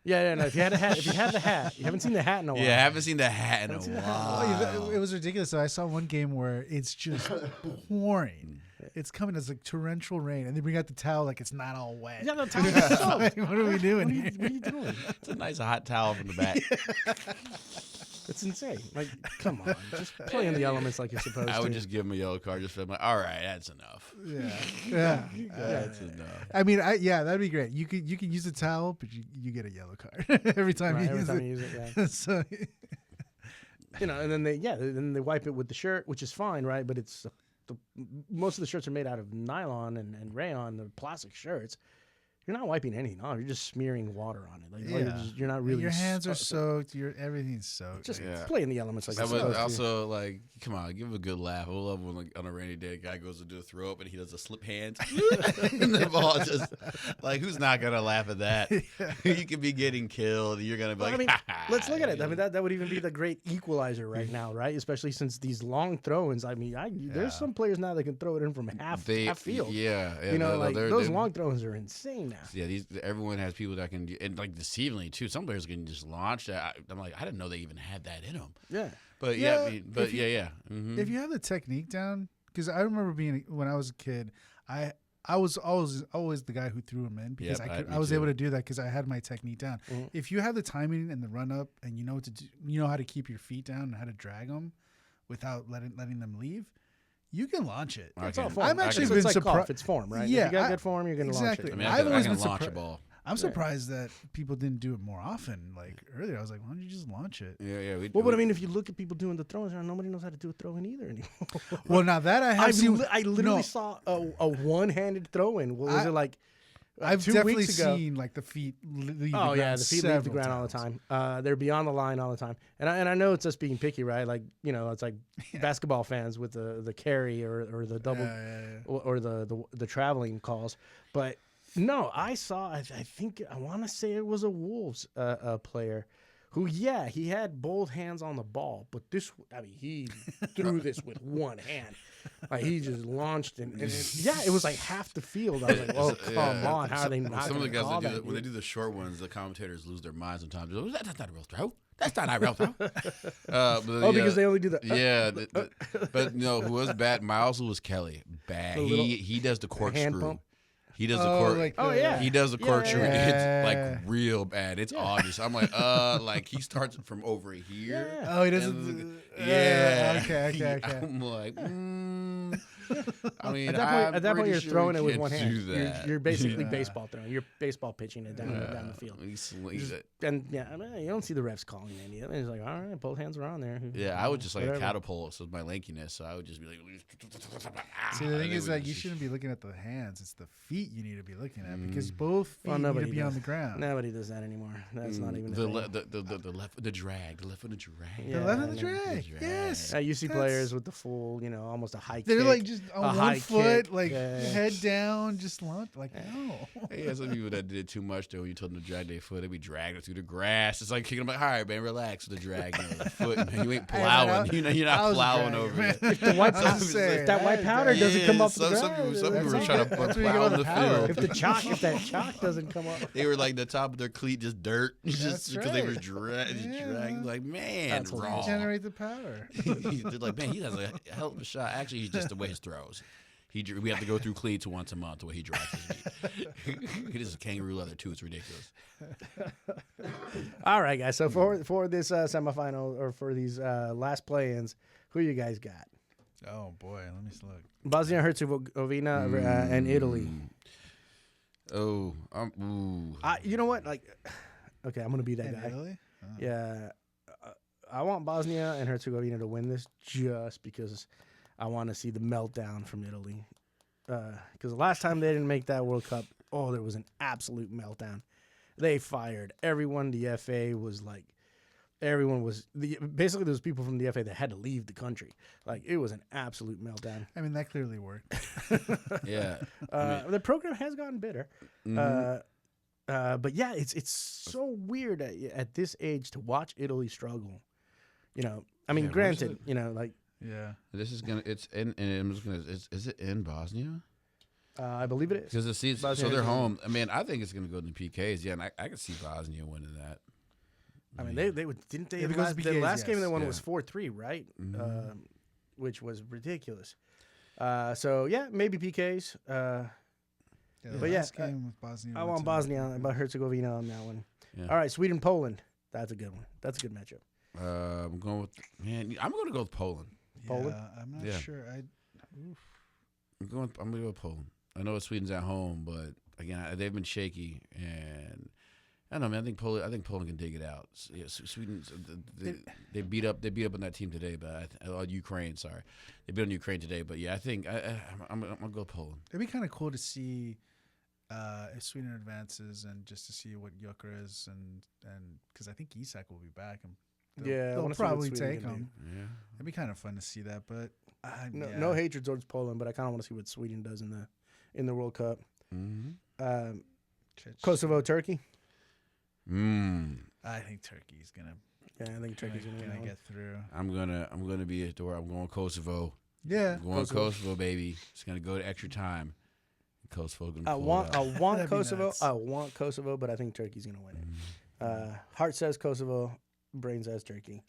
Yeah, no. If you had the hat, you haven't seen the hat in a while. Yeah, I haven't seen the hat in a while. It was ridiculous. So I saw one game where it's just pouring. It's coming as like torrential rain, and they bring out the towel like it's not all wet. Yeah, the towel is soaked. What are we doing here? What are you doing? It's a nice hot towel from the back. It's insane. Like, come on, just play in the elements like you're supposed to. I would just give him a yellow card. Just be like, all right, that's enough. Yeah. That's enough. I mean, that'd be great. You can use a towel, but you get a yellow card every time you use it. Yeah. So, and then they wipe it with the shirt, which is fine, right? But it's most of the shirts are made out of nylon and rayon, the plastic shirts. you're not wiping anything off. You're just smearing water on it. Like Yeah. you're not really. Your hands are soaked. Everything's soaked. Just Yeah. play in the elements like That it's would supposed to. also like, come on, give him a good laugh. I love when like on a rainy day, a guy goes to do a throw up and he does a slip hands, and the ball just like, who's not gonna laugh at that? You could be getting killed. You're gonna be Well, like, I mean, let's look at it. I mean, that would even be the great equalizer right now, right? Especially since these long throw-ins. I mean, there's some players now that can throw it in from half field. Yeah, You know, no, like they're- those they're- long throw-ins are insane now. Yeah, everyone has people that can, and like deceivingly too. Some players can just launch that. I'm like, I didn't know they even had that in them. Yeah. But Yeah, I mean, but if you- yeah. Mhm. If you have the technique down, because I remember when I was a kid, I was always the guy who threw them in because Yep, I me was too. able to do that because I had my technique down. Mhm. If you have the timing and the run up and you know what to do, you know how to keep your feet down and how to drag them without letting them leave, you can launch it. I It's all can- form. I'm actually it's been like golf. surprised. It's form, right? Yeah, if you got I- good form, you're going to exactly. launch I it. mean, I've I always can been launch a surprised. ball. I'm surprised that people didn't do it more often. Like earlier, I was like, why don't you just launch it? Yeah. Well, but I mean, if you look at people doing the throws, nobody knows how to do a throw in either anymore. Well, now that I have seen, I literally no, saw a one-handed throw in. What was it like? I've 2 definitely weeks ago? seen like the feet leave the Oh ground yeah, the feet leave the several ground all the times. time. They're beyond the line all the time, and I know it's us being picky, right? Like it's like basketball fans with the carry or the double Yeah. or the traveling calls. But no, I saw. I think I want to say it was a Wolves player who, he had both hands on the ball, but he threw this with one hand. Like he just launched and it was like half the field. I was like, oh come on, how are they not? Some of the gonna guys call that do that, when they do the short ones, the commentators lose their minds sometimes. That's not a real throw. That's not a real throw. because they only do that. Yeah, but no, who was bad? Miles was Kelly. Bad. The little He does the corkscrew. hand pump? He does Oh, the cork. like Oh, the- yeah. He does the corkscrew. Yeah. It's like real bad. It's obvious. I'm like, like he starts from over here. Yeah. Oh, he doesn't. And- Yeah. Okay. I'm like, I mean, At that point, you're throwing it with one hand. Do that. You're basically Yeah. baseball throwing. You're baseball pitching it down the field. He slings it. And you don't see the refs calling any of it. It's like, all right, both hands are on there. Yeah, I would just like Whatever. catapult with my lankiness, so I would just be like. See, the thing and it is would that you just- shouldn't be looking at the hands. It's the feet you need to be looking at because both feet Well, need nobody to be does. on the ground. Nobody does that anymore. That's not even a the thing. left, the drag, the left foot, the drag. The Yeah, left of the I know. drag. drag. Yes. You see That's- players with the full, almost a high kick. They're like just a on high one foot, kick. like Yeah. head down, just launch. Like no. Yeah, some people that did too much though. When you told them to drag their foot, they'd be dragging it through the grass. It's like kicking them like, all right, man, relax with the drag. The foot, man, you ain't plowing. You're I not was plowing dragging, over man. it. If the white, I'm saying, if that white that- powder doesn't come up some the people, ground, some people were that's trying okay. to That's where you get plow all the the power. field. if that chalk doesn't come up. They were like the top of their cleat, just dirt, just That's because they were right. dragging. Like, man, That's wrong. Generate the power. They're like, man, he has a hell of a shot. Actually, he's just the way he throws. We have to go through cleats once a month the way he drags his meat. He does kangaroo leather too. It's ridiculous. All right, guys. So for this semifinal or for these last play-ins, who you guys got? Oh boy, let me look. Bosnia Herzegovina and Italy. Oh, ooh. You know what? Like, okay, I'm gonna be that In guy. Italy? Oh. Yeah, I want Bosnia and Herzegovina to win this just because I want to see the meltdown from Italy. Because the last time they didn't make that World Cup, there was an absolute meltdown. They fired everyone. The FA was like, everyone was basically there was people from the FA that had to leave the country. Like it was an absolute meltdown. I mean, that clearly worked. Yeah. The program has gotten better. But yeah, it's so weird at this age to watch Italy struggle. I mean, Yeah, granted, where's like Yeah. This is gonna. It's in. And I'm just gonna. Is it in Bosnia? I believe it is. Because the seeds. So they're home. I mean, I think it's gonna go to the PKs. Yeah, and I could see Bosnia winning that. I mean, they would didn't they? If it The goes to last, the PKs, last game yes. they won Yeah. was 4-3, right? Which was ridiculous. So yeah, maybe PKs. Yeah, But the yeah, last game with Bosnia. I went want to- Bosnia, but Herzegovina on that one. Yeah. All right, Sweden Poland. That's a good one. That's a good matchup. I'm going with. Man, I'm gonna go with Poland. Poland? Yeah, I'm not Yeah. sure. I'm gonna go with Poland. I know Sweden's at home, but again, they've been shaky, and I don't know, man. I think Poland can dig it out. Yeah, Sweden. They beat up on that team today, but Ukraine. Sorry, they beat on Ukraine today. But yeah, I think I'm gonna go Poland. It'd be kind of cool to see if Sweden advances, and just to see what Joker is, and because I think Isak will be back, and Yeah, I they'll wanna see what probably Sweden take can do. him. Yeah. It'd be kind of fun to see that, but No hatred towards Poland, but I kind of want to see what Sweden does in the World Cup. Mm-hmm. Kosovo, Turkey. I think Turkey's gonna Yeah, I think Turkey's gonna get through. I'm gonna be at the door. I'm going Kosovo. Yeah, I'm going Kosovo, baby. It's gonna go to extra time. Kosovo gonna. I pull want it out. want That'd be Kosovo. nuts. I want Kosovo, but I think Turkey's gonna win it. Heart says Kosovo, brain says Turkey.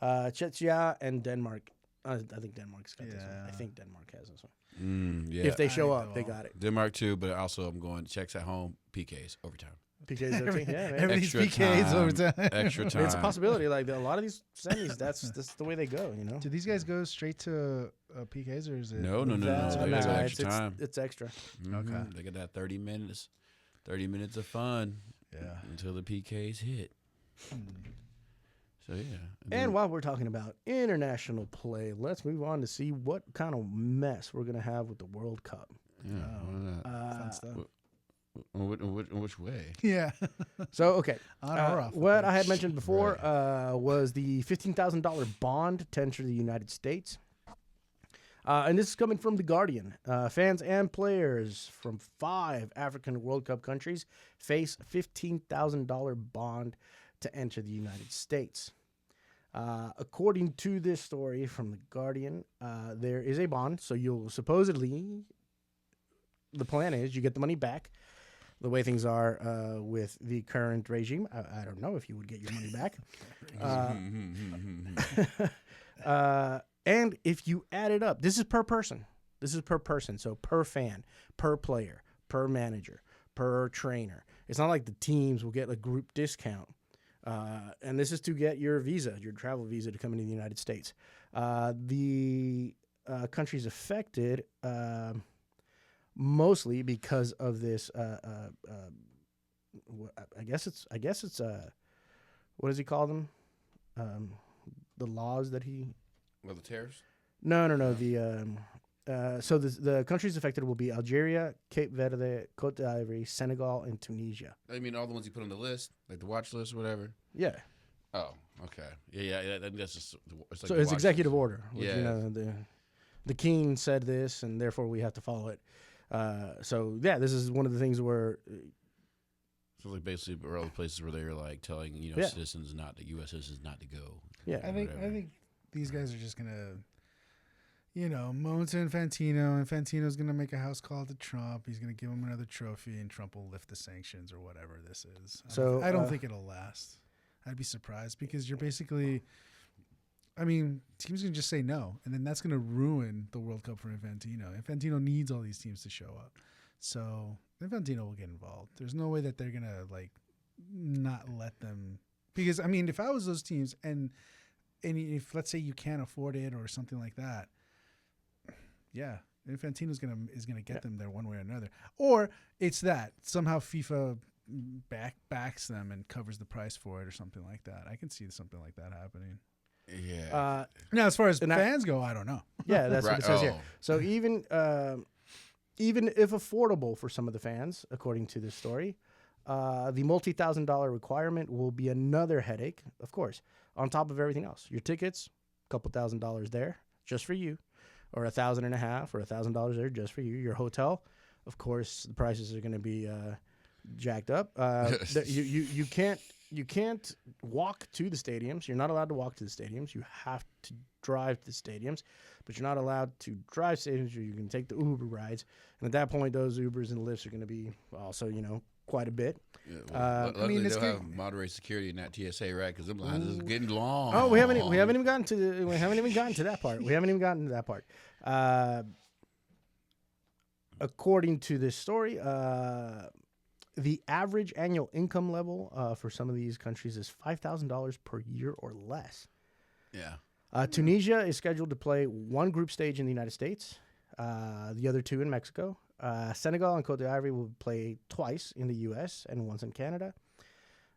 Czechia and Denmark. I think Denmark's got this one. I Yeah. think Denmark has this one. Yeah. If they I show think up, they they will. got it. Denmark too, but also I'm going checks at home, PKs overtime. PK's 13. Yeah, man. Everything's Extra PKs time, over time. Extra time. It's a possibility. Like a lot of these semis, that's the way they go. You know. Do these guys go straight to PKs, or is it? No. Nah, They got nah, extra time. it's extra. Mhm. Okay. They got that 30 minutes. 30 minutes of fun Yeah. until the PKs hit. So yeah. And while we're talking about international play, let's move on to see what kind of mess we're gonna have with the World Cup. yeah, why not? Fun stuff. Which way? Yeah. So okay, On or off the what I pitch. had mentioned before was the $15,000 bond to enter the United States. And this is coming from The Guardian. Fans and players from 5 African World Cup countries face $15,000 bond to enter the United States. According to this story from The Guardian, there is a bond. So you'll supposedly, the plan is you get the money back. The way things are with the current regime, I don't know if you would get your money back. And if you add it up, this is per person. So per fan, per player, per manager, per trainer. It's not like the teams will get a group discount. And this is to get your visa, your travel visa to come into the United States. The countries affected, mostly because of this. I guess it's. What does he call them? The laws that he. Well, the tariffs? No. So the countries affected will be Algeria, Cape Verde, Cote d'Ivoire, Senegal, and Tunisia. I mean, all the ones you put on the list, like the watch list, or whatever. Yeah. Oh, okay. Yeah. That's just. It's like So the it's watch executive list. order. Which, Yeah. You know, the king said this, and therefore we have to follow it. So yeah, this is one of the things where. So like basically, all the places where they're like telling Yeah. citizens not to U.S. citizens not to go. Yeah. I think whatever. these guys are just gonna, moan to Infantino. Infantino's gonna make a house call to Trump. He's gonna give him another trophy, and Trump will lift the sanctions or whatever this is. So, I don't think it'll last. I'd be surprised because you're basically. I mean, teams can just say no, and then that's going to ruin the World Cup for Infantino. Infantino needs all these teams to show up, so Infantino will get involved. There's no way that they're going to not let them, because I mean, if I was those teams, and if let's say you can't afford it or something like that, yeah, Infantino's is gonna get them there one way or another, or it's that somehow FIFA backs them and covers the price for it or something like that. I can see something like that happening. Yeah. Now, as far as And fans go, I don't know. Yeah, that's what Right. it says here. Oh. So even if affordable for some of the fans, according to this story, the multi-$1,000 requirement will be another headache, of course, on top of everything else. Your tickets, a couple $1,000 there just for you, or $1,500 or $1,000 there just for you. Your hotel, of course, the prices are going to be jacked up. You can't walk to the stadiums. You're not allowed to walk to the stadiums. You have to drive to the stadiums, but you're not allowed to drive stadiums. You can take the Uber rides, and at that point, those Ubers and Lyfts are going to be also, quite a bit. Yeah, well, luckily it's they'll good. have moderate security in that TSA, right? Because them lines is getting long. Oh, we haven't even gotten to that part. According to this story, the average annual income level for some of these countries is $5,000 per year or less. Yeah. Tunisia is scheduled to play one group stage in the United States, the other 2 in Mexico. Senegal and Cote d'Ivoire will play twice in the U.S. and once in Canada.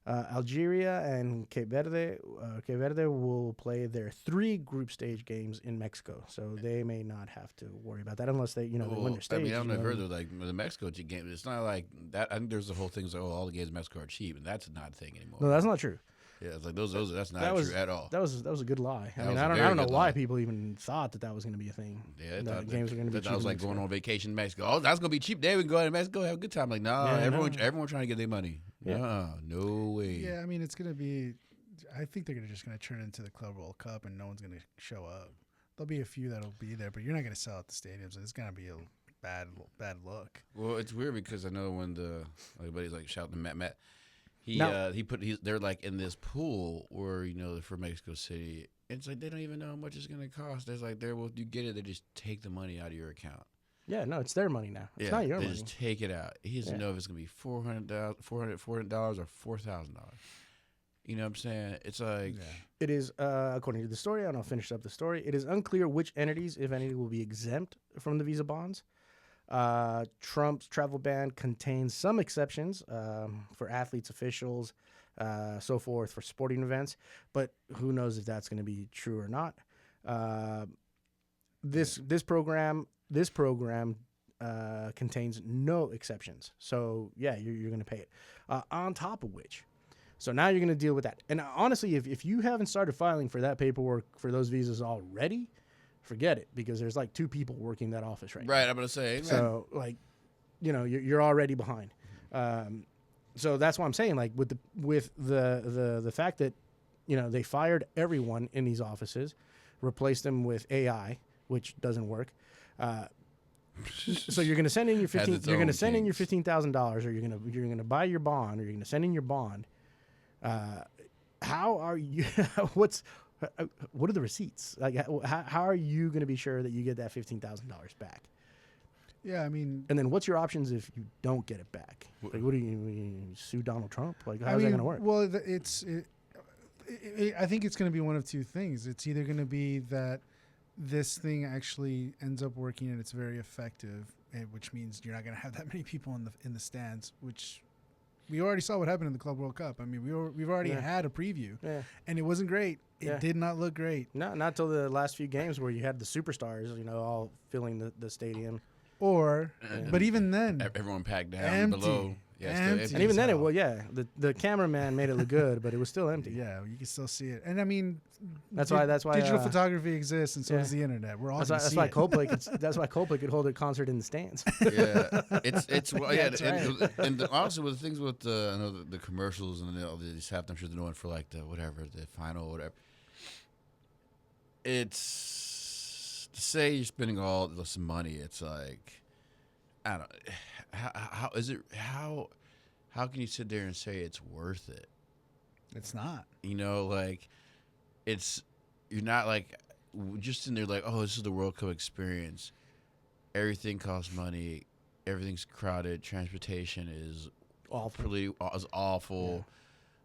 Algeria and Cape Verde. Cape Verde will play their 3 group stage games in Mexico, so they may not have to worry about that unless they, they win their stage. I don't know if you've heard of like the Mexico game. It's not like that. I think there's the whole thing like, all the games in Mexico are cheap, and that's not a thing anymore. No, that's not true. Yeah, it's like those that's not That true at all. That was a good lie. That I mean, was a I very don't know good why lie. people even thought that was going to be a thing. Yeah, that games were going to be cheap. That was in like Mexico. going on vacation in Mexico. Oh, that's gonna be cheap. There we can go to Mexico, have a good time. Like, no, Yeah, everyone trying to get their money. Yeah. No way. Yeah, I mean, it's going to be. I think they're just going to turn it into the Club World Cup, and no one's going to show up. There'll be a few that'll be there, but you're not going to sell out the stadiums. It's going to be a bad look. Well, it's weird because I know when everybody's like shouting to Matt. Now- They're like in this pool where for Mexico City. It's like they don't even know how much it's gonna cost. There's like you get it, they just take the money out of your account. Yeah, no, it's their money now. It's not your they money. just take it out. He doesn't know if it's gonna be $400 or $4,000. You know what I'm saying? It's like It is, according to the story, and I'll finish up the story, it is unclear which entities, if any, will be exempt from the visa bonds. Trump's travel ban contains some exceptions for athletes, officials, so forth, for sporting events, but who knows if that's going to be true or not. This program contains no exceptions, so yeah, you're going to pay it. On top of which, so now you're going to deal with that. And honestly, if you haven't started filing for that paperwork for those visas already, forget it, because there's like 2 people working that office right now. right. I'm gonna say So like, you're already behind. So that's why I'm saying, like, with the fact that they fired everyone in these offices, replaced them with AI, which doesn't work. So you're going to send in your $15,000, or you're going to buy your bond, or you're going to send in your bond. How are you? What are the receipts? Like, how are you going to be sure that you get that $15,000 back? Yeah, I mean, And then what's your options if you don't get it back? Like, what do you sue Donald Trump? Like, how's that going to work? Well, I think it's going to be one of 2 things. It's either going to be that this thing actually ends up working and it's very effective, which means you're not going to have that many people in the stands, which we already saw what happened in the Club World Cup. I mean, we've already had a preview, and it wasn't great. It did not look great. No, not till the last few games where you had the superstars, all filling the stadium. But even then, everyone packed down empty. below. Yeah, still Empty. empty. And even then, hell. the cameraman made it look good, but it was still empty. Yeah, you can still see it. And I mean, That's why digital photography exists, and so yeah. does the internet. We're all That's why Coldplay could hold a concert in the stands. Yeah, it's well, yeah, that's and honestly, with the things with I know the commercials and all these half I'm sure they're doing for like the final or whatever. It's to say you're spending all this money. It's like I don't. How is it? How can you sit there and say it's worth it? It's not. Like you're not like just in there like, oh, this is the World Cup experience. Everything costs money. Everything's crowded. Transportation is awful.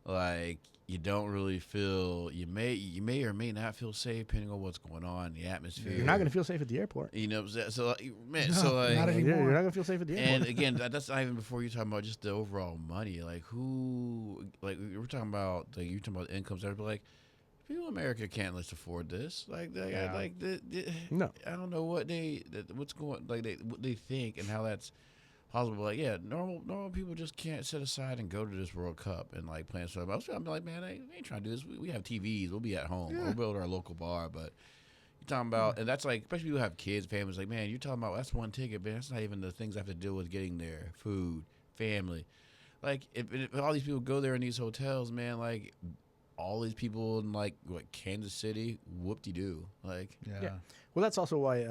Yeah. Like you don't really feel. You may or may not feel safe depending on what's going on in the atmosphere. You're not going to feel safe at the airport. So man, not anymore. You're not going to feel safe at the airport. And again, that's not even before you're talking about just the overall money. Like we're talking about you're talking about incomes. But like people in America can't let's afford this. No, I don't know what's going what they think and how that's possible. Like normal people just can't sit aside and go to this World Cup and like plan stuff. I'm like, man, I ain't trying to do this. We have TVs. We'll be at home. We'll build our local bar, but. Talking about, and that's like, especially people who have kids, families. Like, man, you're talking about that's one ticket, man. That's not even the things I have to deal with getting there, food, family. Like, if all these people go there in these hotels, man, like all these people in like what Kansas City, whoop-de-doo. Like, yeah. Well, that's also why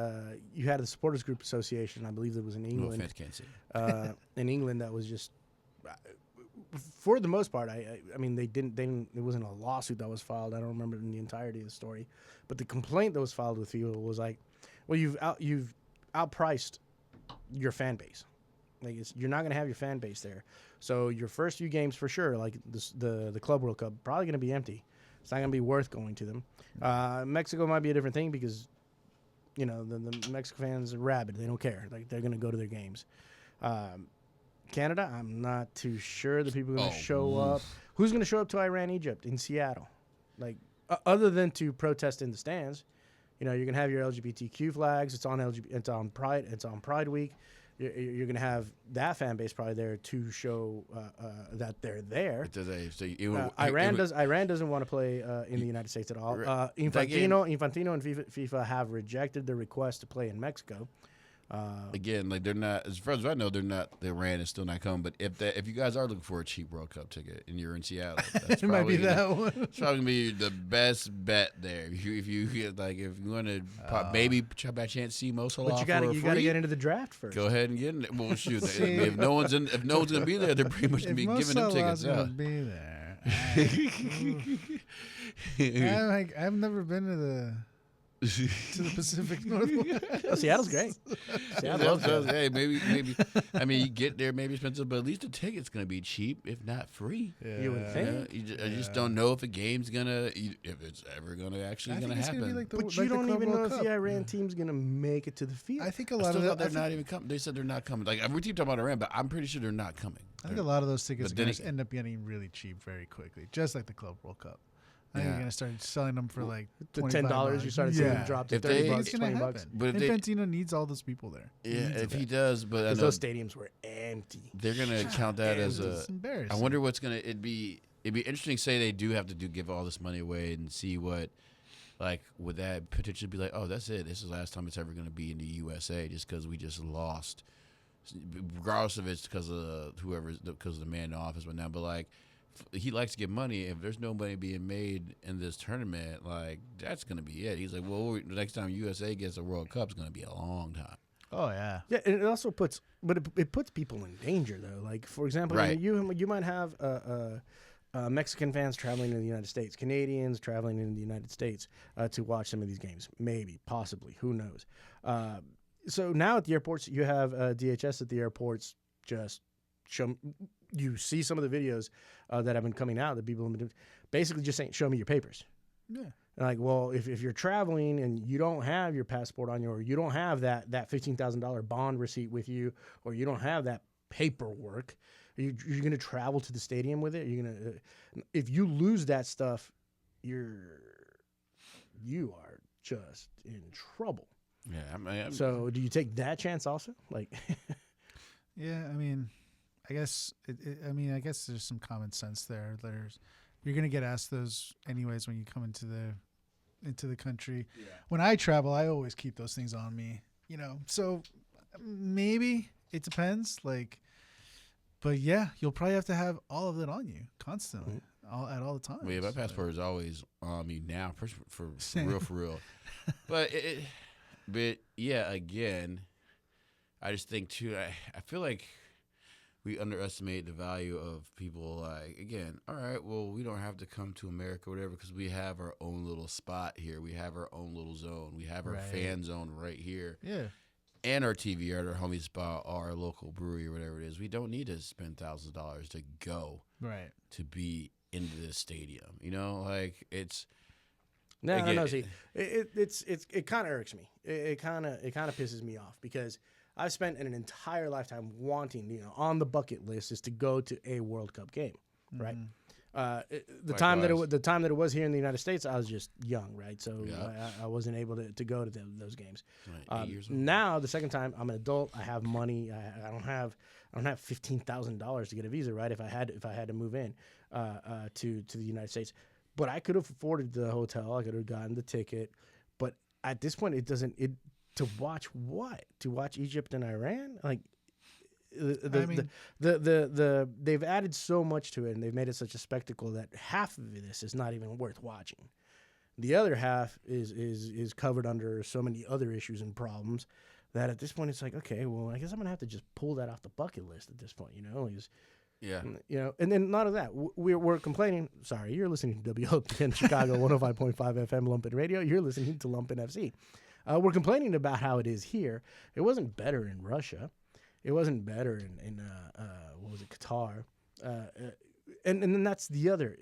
you had the Supporters Group Association. I believe it was in England. No offense, Kansas City. In England, that was just. For the most part, I mean, they didn't. It wasn't a lawsuit that was filed. I don't remember in the entirety of the story, but the complaint that was filed with FIFA was like, well, you've outpriced your fan base. Like you're not going to have your fan base there. So your first few games for sure, like the Club World Cup, probably going to be empty. It's not going to be worth going to them. Mexico might be a different thing because, the Mexico fans are rabid. They don't care. Like they're going to go to their games. Canada, I'm not too sure the people are going to Oh, show up. Who's going to show up to Iran, Egypt in Seattle? Like, other than to protest in the stands, you know, you're going to have your LGBTQ flags. It's on Pride. It's on Pride Week. You're going to have that fan base probably there to show that they're there. Iran doesn't want to play in the United States at all. Infantino and FIFA have rejected the request to play in Mexico. Again, like they're not, as far as I know, they're not. The Iran is still not coming. But if you guys are looking for a cheap World Cup ticket and you're in Seattle, that's It might be that one. It's probably gonna be the best bet there. If you want to maybe by chance see Mo Salah But you got to get into the draft first. Go ahead and get in it. Well, shoot, if no one's gonna be there, they're pretty much gonna be giving them tickets out. Be there. I've never been to the Pacific Northwest. Oh, Seattle's great. Hey, maybe. I mean, you get there, maybe expensive, but at least the ticket's gonna be cheap, if not free. Yeah. You would think. I just don't know if if it's ever gonna actually gonna happen. But you don't even know if the Iran team's gonna make it to the field. I think a I lot still of thought they're not even coming. They said they're not coming. Like we keep talking about Iran, but I'm pretty sure they're not coming. I think a lot of those tickets But are then going to end up getting really cheap very quickly, just like the Club World Cup. I think you're going to start selling them for like the $10 you started seeing them drop to $30, It's going to happen. $20. But if Infantino needs all those people there. Yeah, if he does, but I know Those stadiums were empty. they're gonna count that as It's embarrassing. I wonder what's gonna. It'd be interesting. Say they do have to give all this money away and see what. Like, would that potentially be like, oh, that's it. This is the last time it's ever going to be in the USA just because we just lost. Regardless of it's because of because of the man in the office went down. But, like, he likes to get money. If there's no money being made in this tournament, like, that's going to be it. He's like, well, the next time USA gets a World Cup, it's going to be a long time. Oh, yeah. Yeah, and it also puts people in danger, though. Like, for example, Right. you might have Mexican fans traveling in the United States, Canadians traveling in the United States to watch some of these games. Maybe, possibly, who knows? So now at the airports, you have DHS at the airports just show. You see some of the videos that have been coming out that people have been doing, basically just saying, show me your papers. Yeah. And like, well, if you're traveling and you don't have your passport on you, or you don't have that $15,000 bond receipt with you, or you don't have that paperwork, you're going to travel to the stadium with it. You're going to, if you lose that stuff, you are just in trouble. Yeah. So do you take that chance also? Like, Yeah, I mean, I guess I guess there's some common sense there. You're gonna get asked those anyways when you come into the country. Yeah. When I travel, I always keep those things on me. So maybe it depends. Like, but yeah, you'll probably have to have all of it on you constantly, at all the time. Well, yeah, my passport is always on me now, for real. But but yeah, again, I just think too. I feel like we underestimate the value of people. Like, again, all right, well, we don't have to come to America or whatever because we have our own little spot here. We have our own little zone. We have our fan zone right here. Yeah. And our TV, our homie spot, our local brewery or whatever it is. We don't need to spend thousands of dollars to go to be into this stadium. Like it's. No. See, it kind of irks me. It kind of pisses me off because I've spent an entire lifetime wanting, on the bucket list is to go to a World Cup game, right? The time that it was here in the United States, I was just young, right? So I wasn't able to go to those games. 8 years old. Now the second time, I'm an adult. I have money. I don't have $15,000 to get a visa, right? If I had to move in to the United States, but I could have afforded the hotel. I could have gotten the ticket, but at this point, to watch what? To watch Egypt and Iran? Like, they've added so much to it, and they've made it such a spectacle that half of this is not even worth watching. The other half is covered under so many other issues and problems that at this point it's like, okay, well, I guess I'm gonna have to just pull that off the bucket list at this point, and then none of that. We're complaining. Sorry, you're listening to WLPN Chicago 105.5 FM Lumpen Radio. You're listening to Lumpen FC. We're complaining about how it is here. It wasn't better in Russia. It wasn't better in what was it, Qatar. And then that's the other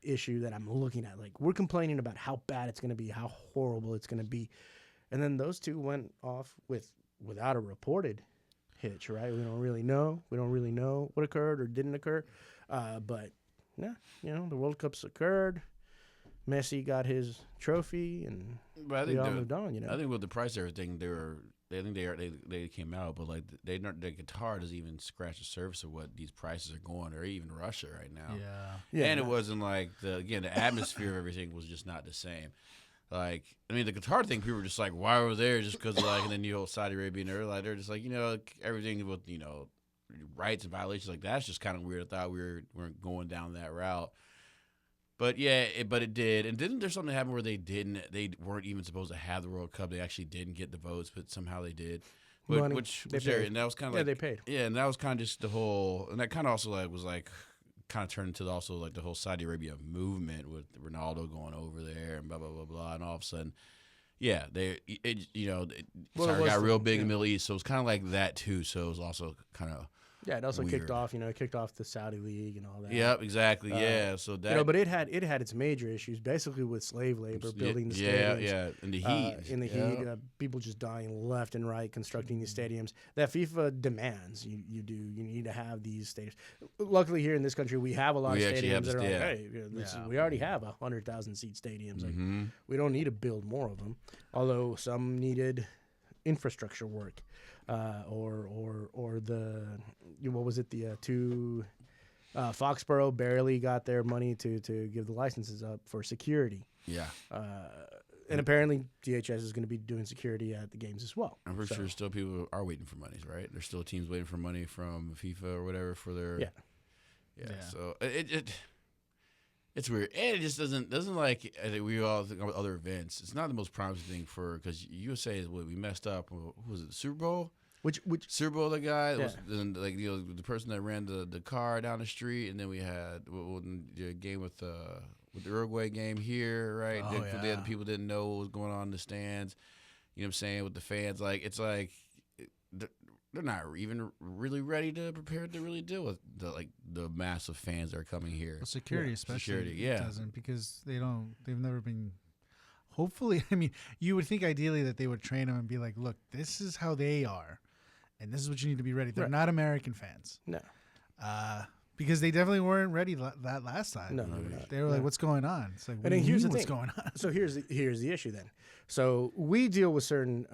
issue that I'm looking at. Like, we're complaining about how bad it's going to be, how horrible it's going to be. And then those two went off without a reported hitch, right? We don't really know. We don't really know what occurred or didn't occur. But yeah, the World Cup's occurred. Messi got his trophy, and But I we think all moved on. I think with the price of everything, they came out, but like the Qatar doesn't even scratch the surface of what these prices are going, or even Russia right now. Yeah. And it wasn't like the atmosphere of everything was just not the same. Like, I mean, the Qatar thing, people were just like, why were we there? Just because, like, and then the whole Saudi Arabia, and they're just like, everything with, rights and violations, like, that's just kind of weird. I thought we weren't going down that route. But, yeah, but it did. And didn't there something happen where they weren't even supposed to have the World Cup? They actually didn't get the votes, but somehow they did. Money. Which And that was kind of yeah, they paid. Yeah, and that was kind of just the whole, and that kind of also was kind of turned into also like the whole Saudi Arabia movement with Ronaldo going over there and blah blah blah blah, and all of a sudden, yeah, got real big in the Middle East, so it was kind of like that too. So it was also kind of it also weird. kicked off the Saudi League and all that. Yep, exactly. Yeah, so that but it had its major issues, basically with slave labor, building the stadiums. in the heat, heat, people just dying left and right, constructing these stadiums that FIFA demands you need to have these stadiums. Luckily, here in this country, we have a lot of stadiums that are like, hey, we already have 100,000 seat stadiums. Like, we don't need to build more of them. Although some needed infrastructure work, or the what was it, the two. Foxborough barely got their money to give the licenses up for security. Yeah. And apparently DHS is going to be doing security at the games as well. I'm pretty sure still people are waiting for monies, right? There's still teams waiting for money from FIFA or whatever for their. Yeah. So it's weird, and it just doesn't like I think we all think of other events. It's not the most promising thing because USA is what we messed up. Who was it, the Super Bowl? Which Super Bowl, the guy was the person that ran the car down the street, and then we had the game with the Uruguay game here, right? The people didn't know what was going on in the stands. You know what I'm saying, with the fans, like it's like they're not even really ready to prepare to really deal with the massive fans that are coming here. Well, security, especially, security, doesn't, because they've never been. Hopefully, I mean, you would think ideally that they would train them and be like, look, this is how they are, and this is what you need to be ready. They're not American fans. No. Because they definitely weren't ready that last time. No, they were like, "What's going on?" It's like, and then here's the what's thing. going on? So here's the issue then. So we deal with certain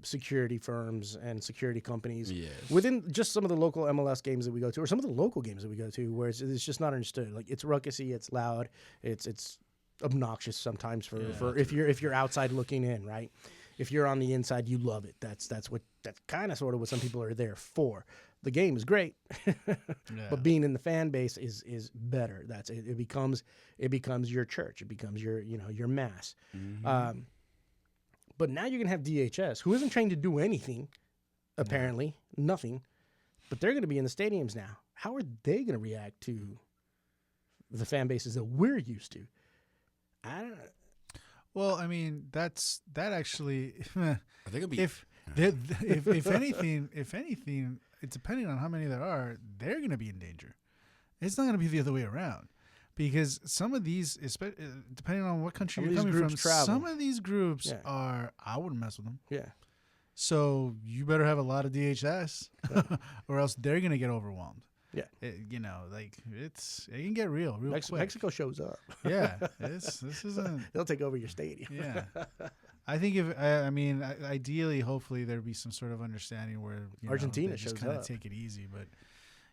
security firms and security companies within just some of the local MLS games that we go to, or some of the local games that we go to, where it's just not understood. Like, it's ruckusy, it's loud, it's obnoxious sometimes for if you're outside looking in, right? If you're on the inside, you love it. That's kind of sort of what some people are there for. The game is great, but being in the fan base is better. That's it. It becomes your church. It becomes your mass. Mm-hmm. But now you're gonna have DHS, who isn't trained to do anything, apparently nothing, but they're gonna be in the stadiums now. How are they gonna react to the fan bases that we're used to? I don't know. Well, I mean, that actually. I think it'll be if anything, it's depending on how many there are, they're going to be in danger. It's not going to be the other way around, because some of these, depending on what country you're coming from, some of these groups are. I wouldn't mess with them. Yeah. So you better have a lot of DHS, or else they're going to get overwhelmed. Yeah. It can get real quick. Mexico shows up. Yeah. This isn't. They'll take over your stadium. Yeah. I think ideally, hopefully there'd be some sort of understanding where Argentina they just shows kind of up. take it easy. But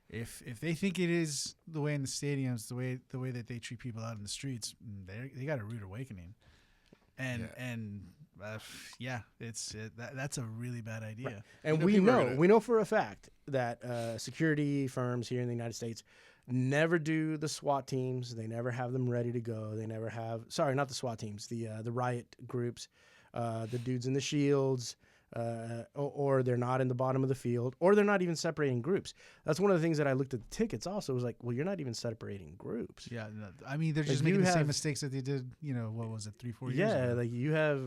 if they think it is the way in the stadiums, the way that they treat people out in the streets, they got a rude awakening. That's a really bad idea. Right. And we know for a fact that security firms here in the United States never do the SWAT teams. They never have them ready to go. They never have not the SWAT teams, the riot groups, the dudes in the shields, or they're not in the bottom of the field, or they're not even separating groups. That's one of the things that I looked at the tickets also, was like, well, you're not even separating groups. Yeah, no, I mean, they're just making the same mistakes that they did, what was it, 3-4 years ago? Yeah, like you have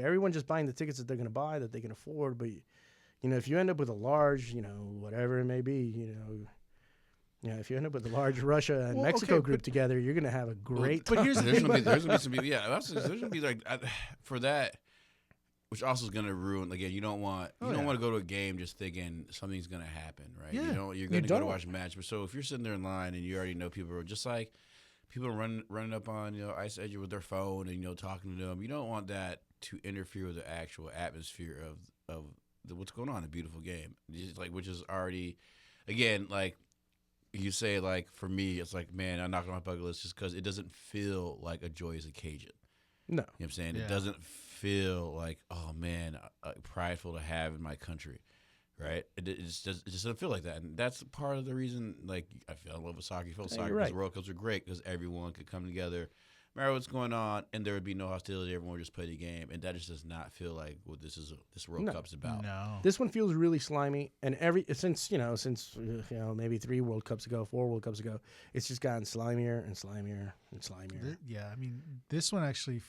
everyone just buying the tickets that they're going to buy, that they can afford, but if you end up with a large, whatever it may be, if you end up with a large Russia and Mexico group together, you're going to have a great time. But here's the thing. There's going to be some, there's going to be like, for that, which also is going to ruin. Again, you don't want want to go to a game just thinking something's going to happen, right? Yeah. You're going to go to watch a match. But so if you're sitting there in line and you already know people are just like people running up on Ice Edge with their phone and talking to them, you don't want that to interfere with the actual atmosphere of what's going on in a beautiful game. Just which is already, again, like you say, like for me, it's like, man, I knocked on my bucket list just because it doesn't feel like a joyous occasion. No. You know what I'm saying? It doesn't feel like, oh man, prideful to have in my country, right? It just doesn't feel like that, and that's part of the reason. Like I fell in love with soccer. I felt soccer because World Cups are great because everyone could come together, matter what's going on, and there would be no hostility. Everyone would just play the game, and that just does not feel like what this World Cup's about. No. This one feels really slimy, and since maybe 3 World Cups ago, 4 World Cups ago, it's just gotten slimier and slimier and slimier. Yeah, I mean, this one actually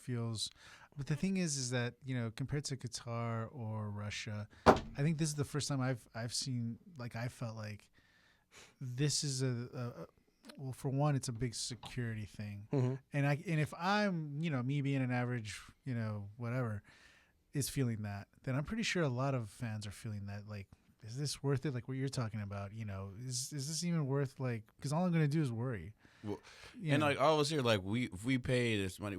feels. But the thing is that compared to Qatar or Russia, I think this is the first time I've seen I felt like this is well, for one, it's a big security thing, and if I'm me being an average whatever is feeling that, then I'm pretty sure a lot of fans are feeling that. Like, is this worth it? Like what you're talking about, is this even worth because all I'm gonna do is worry. Well, and all of us here, if we pay this money,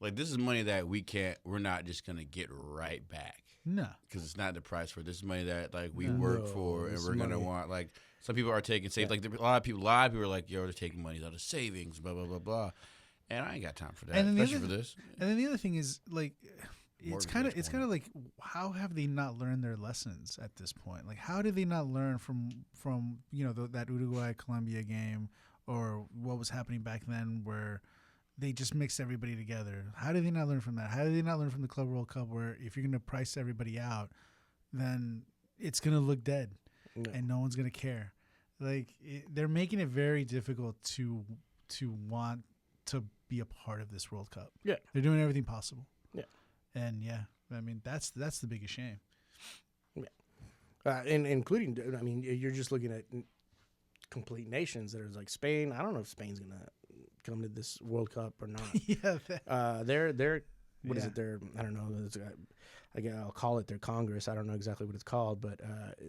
this is money that we're not just gonna get right back. No, because it's not the price for it. This is money that we work for, and we're gonna want some people are taking a lot of people are like, yo, they're taking money out of savings, blah blah blah blah, and I ain't got time for that, especially for this. And then the other thing is it's kind of like, how have they not learned their lessons at this point? Like, how did they not learn from that Uruguay Colombia game, or what was happening back then where they just mixed everybody together? How did they not learn from that? How did they not learn from the Club World Cup, where if you're going to price everybody out, then it's going to look dead and no one's going to care? They're making it very difficult to want to be a part of this World Cup. Yeah. They're doing everything possible. Yeah. And I mean, that's the biggest shame. Yeah. And including, I mean, you're just looking at complete nations that are like Spain. I don't know if Spain's going to come to this World Cup or not. They're what is it? I don't know. I'll call it their Congress. I don't know exactly what it's called, but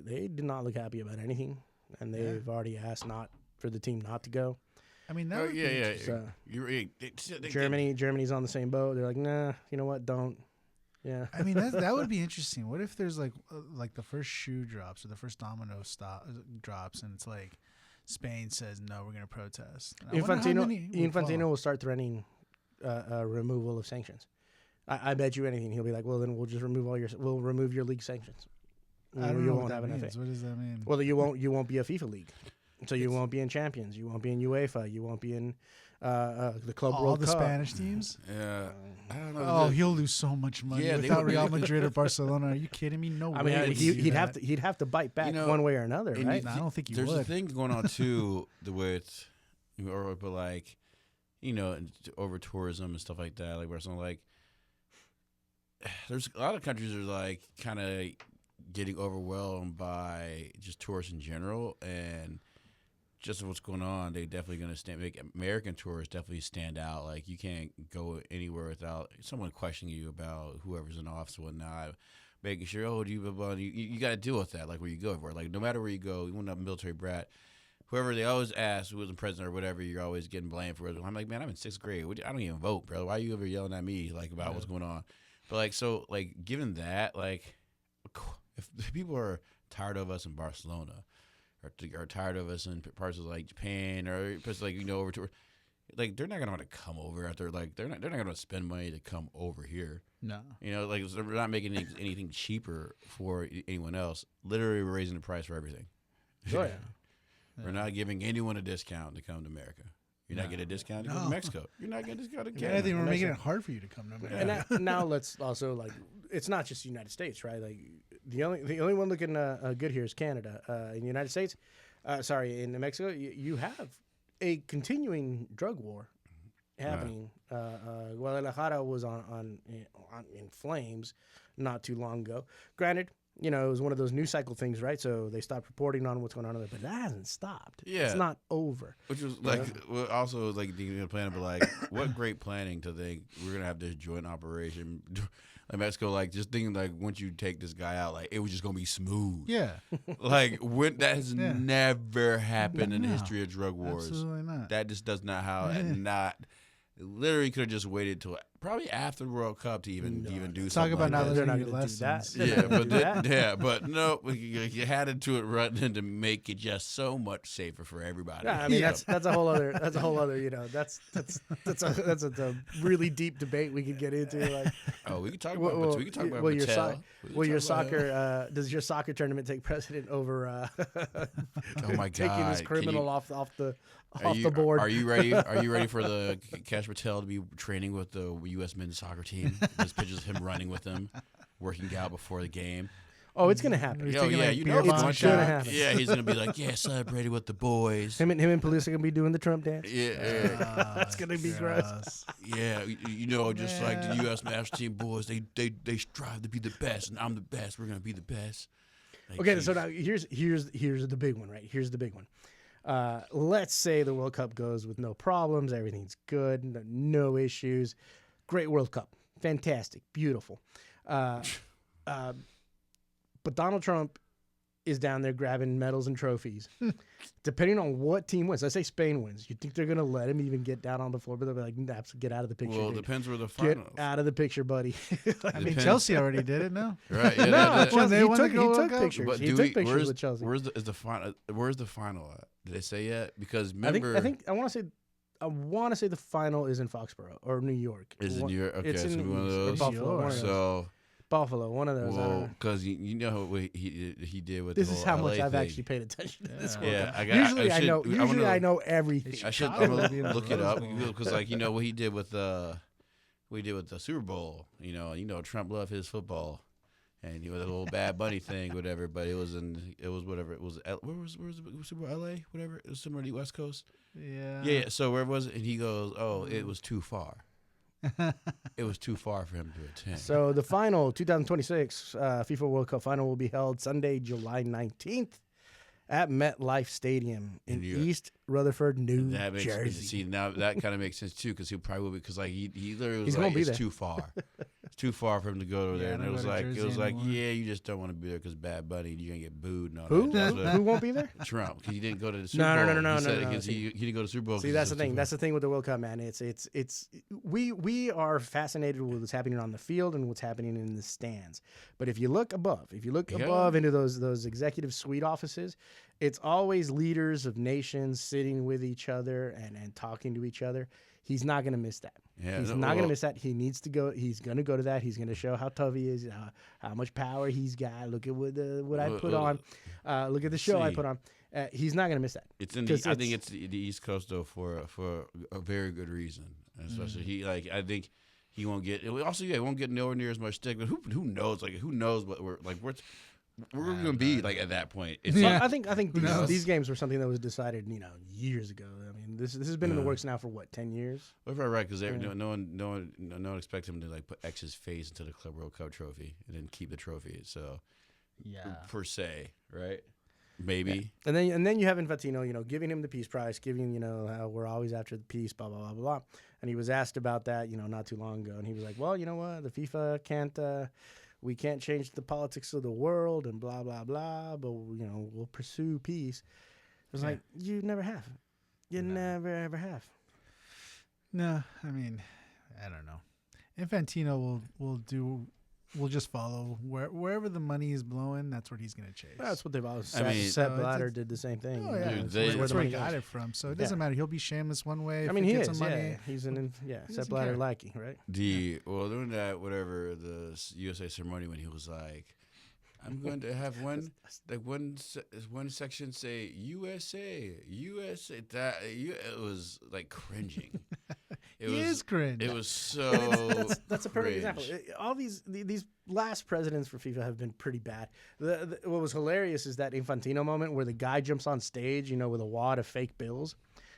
they did not look happy about anything, and they've already asked not for the team not to go. I mean, Germany's on the same boat. They're like, nah, you know what? Don't. Yeah. I mean, that would be interesting. What if there's like the first shoe drops or the first domino drops, and it's like Spain says no, we're going to protest. Infantino will start threatening removal of sanctions. I bet you anything he'll be like, well, then we'll just we'll remove your league sanctions. I don't know what that means. What does that mean? Well, you won't be a FIFA league, so you won't be in Champions, you won't be in UEFA, you won't be in the Club World Cup. All the Spanish teams. Yeah, I don't know. Oh, he'll lose so much money without Real Madrid or Barcelona. Are you kidding me? No way. I mean, he'd have to bite back one way or another, right? No, I don't think he would. There's a thing going on too with Europe, like over tourism and stuff like that. Like Barcelona, there's a lot of countries are like kind of getting overwhelmed by just tourists in general, and just what's going on. They definitely going to make American tourists definitely stand out. Like, you can't go anywhere without someone questioning you about whoever's in office and whatnot, making sure, you got to deal with that. Like, where you go everywhere. Like, no matter where you go, even a military brat, whoever they always ask who was the president or whatever, you're always getting blamed for it. I'm like, man, I'm in 6th grade. I don't even vote, bro. Why are you ever yelling at me about what's going on? But given that, if people are tired of us in Barcelona, or are tired of us in parts of Japan, or places over tour, they're not gonna want to come over after they're not gonna spend money to come over here. No, they're not making anything cheaper for anyone else. Literally, we're raising the price for everything. Oh yeah. We're not giving anyone a discount to come to America. You're not getting a discount to go to Mexico. You're not getting a discount to Canada. I think we're making it hard for you to come to America. And now let's also it's not just the United States, right? The only one looking good here is Canada. In the United States, in Mexico, you have a continuing drug war happening. Guadalajara was in flames not too long ago. Granted, it was one of those news cycle things, right? So they stopped reporting on what's going on there, but that hasn't stopped. Yeah. It's not over. Which was also like the plan, but like, what great planning to think we're gonna have this joint operation. Like Mexico, just thinking once you take this guy out, it was just gonna be smooth. Yeah. When that has never happened in the history of drug wars. Absolutely not. That just does not how not. Literally could have just waited till probably after the World Cup to even do Talk something. about not like They're learning not your gonna do lessons. that. yeah, but no, you had to do it right to make it just so much safer for everybody. Yeah, I mean that's a whole other that's a really deep debate we could get into. We can talk about we can talk about your soccer does your soccer tournament take precedent over oh my God, taking this criminal off the the board? Are you ready? Are you ready for the Cash Patel to be training with the U.S. men's soccer team? There's pictures of him running with them, working out before the game. Oh, it's gonna happen. He's Oh taking, yeah, like, you beer know it's bombs going to gonna happen. happen. Yeah, he's gonna be like, celebrating with the boys. Him and police are gonna be doing the Trump dance. Yeah, That's gonna be gross. yeah. Just like the U.S. national team boys, they strive to be the best, and I'm the best. We're gonna be the best. Okay, so now here's the big one, right? Here's the big one. Let's say the World Cup goes with no problems, everything's good, no issues, great World Cup, fantastic, beautiful. But Donald Trump is down there grabbing medals and trophies. Depending on what team wins, let's say Spain wins, you think they're going to let him even get down on the floor? But they'll be like, nah, get out of the picture. Well, it dude. depends where the Get final. out of the picture, buddy. I mean, Chelsea already did it, no? Right? Yeah, No, Chelsea- he won the took World Cup? pictures. But He do took we, pictures with Chelsea. Where's the final? Where's the final at? Did they say yet? Because remember, I think I want to say the final is in Foxborough or New York. is in New York. Okay, It's so in one of or those. Buffalo. One of those. So, Buffalo, one of those. I don't know. because you know what he did with This the is whole how much LA I've thing. actually paid attention to this. World Yeah, Cup. I got. Usually I should- know. wanna Usually I know everything. I should. Chicago I'm would be in gonna the look it Rose up Bowl. because, what he did with the Super Bowl. Trump loved his football, and the little Bad Bunny thing, whatever. But it was whatever. It was where was the Super Bowl? L.A. Whatever. It was somewhere on the West Coast. Yeah. Yeah. So where was it? And he goes, "Oh, it was too far. It was too far for him to attend." So the final 2026 FIFA World Cup final will be held Sunday, July 19th at MetLife Stadium in Yeah. East Rutherford, New That makes Jersey. see now that kind of makes sense too because he probably would because he literally was He's like gonna be it's there. too far. It's too far for him to go over there, Yeah, and don't it was go to like Jersey anymore. yeah, you just don't want to be there because Bad Bunny, you're gonna get booed and all Who? that. That's Who what won't be there? Trump because he didn't go to the Super No, Bowl. no, no, no, He said no, no. because he didn't go to the Super Bowl. See, 'cause that's it the was thing. too That's the thing with the World Cup, man. We are fascinated with what's happening on the field and what's happening in the stands. But if you look above, above into those executive suite offices, it's always leaders of nations sitting with each other and talking to each other. He's not going to miss that. Yeah, He's no, not going to well- miss that. He needs to go. He's going to go to that. He's going to show how tough he is, how much power he's got. Look at what I put on. Look at the show I see. put on. He's not going to miss that. It's in 'Cause I think it's the East Coast though for a very good reason. Especially I think he won't get. Also, he won't get nowhere near as much stick. But who knows? Who knows what we're we're gonna be at that point? It's Well, like, I think knows? these games were something that was decided years ago. I mean, this has been in the works now for what, 10 years? if I'm right, because no one expects him to put X's face into the Club World Cup trophy and then keep the trophy. So Yeah. per se, right? Maybe. And then you have Infantino, giving him the peace prize, giving how we're always after the peace, blah blah blah blah. And he was asked about that, not too long ago, and he was like, well, you know what, the FIFA can't. We can't change the politics of the world and blah, blah, blah, but, we'll pursue peace. It was like, you never have. You never, ever have. No, I mean, I don't know. Infantino will just follow wherever the money is blowing. That's what he's gonna chase. That's what they've always I said. mean- Sepp So Blatter it's- did the same thing. Oh yeah, Dude, that's they- where Where the he money got goes. it from. So it doesn't Yeah. matter. He'll be shameless one way. I If mean, he he gets is. some money. Yeah. He's Sepp doesn't Blatter care. lackey, right? During that whatever the USA ceremony when he was like, I'm going to have one section say USA. It was like cringing. It He is cringe. It was so. That's a perfect example. cringe. All these last presidents for FIFA have been pretty bad. What was hilarious is that Infantino moment where the guy jumps on stage, with a wad of fake bills,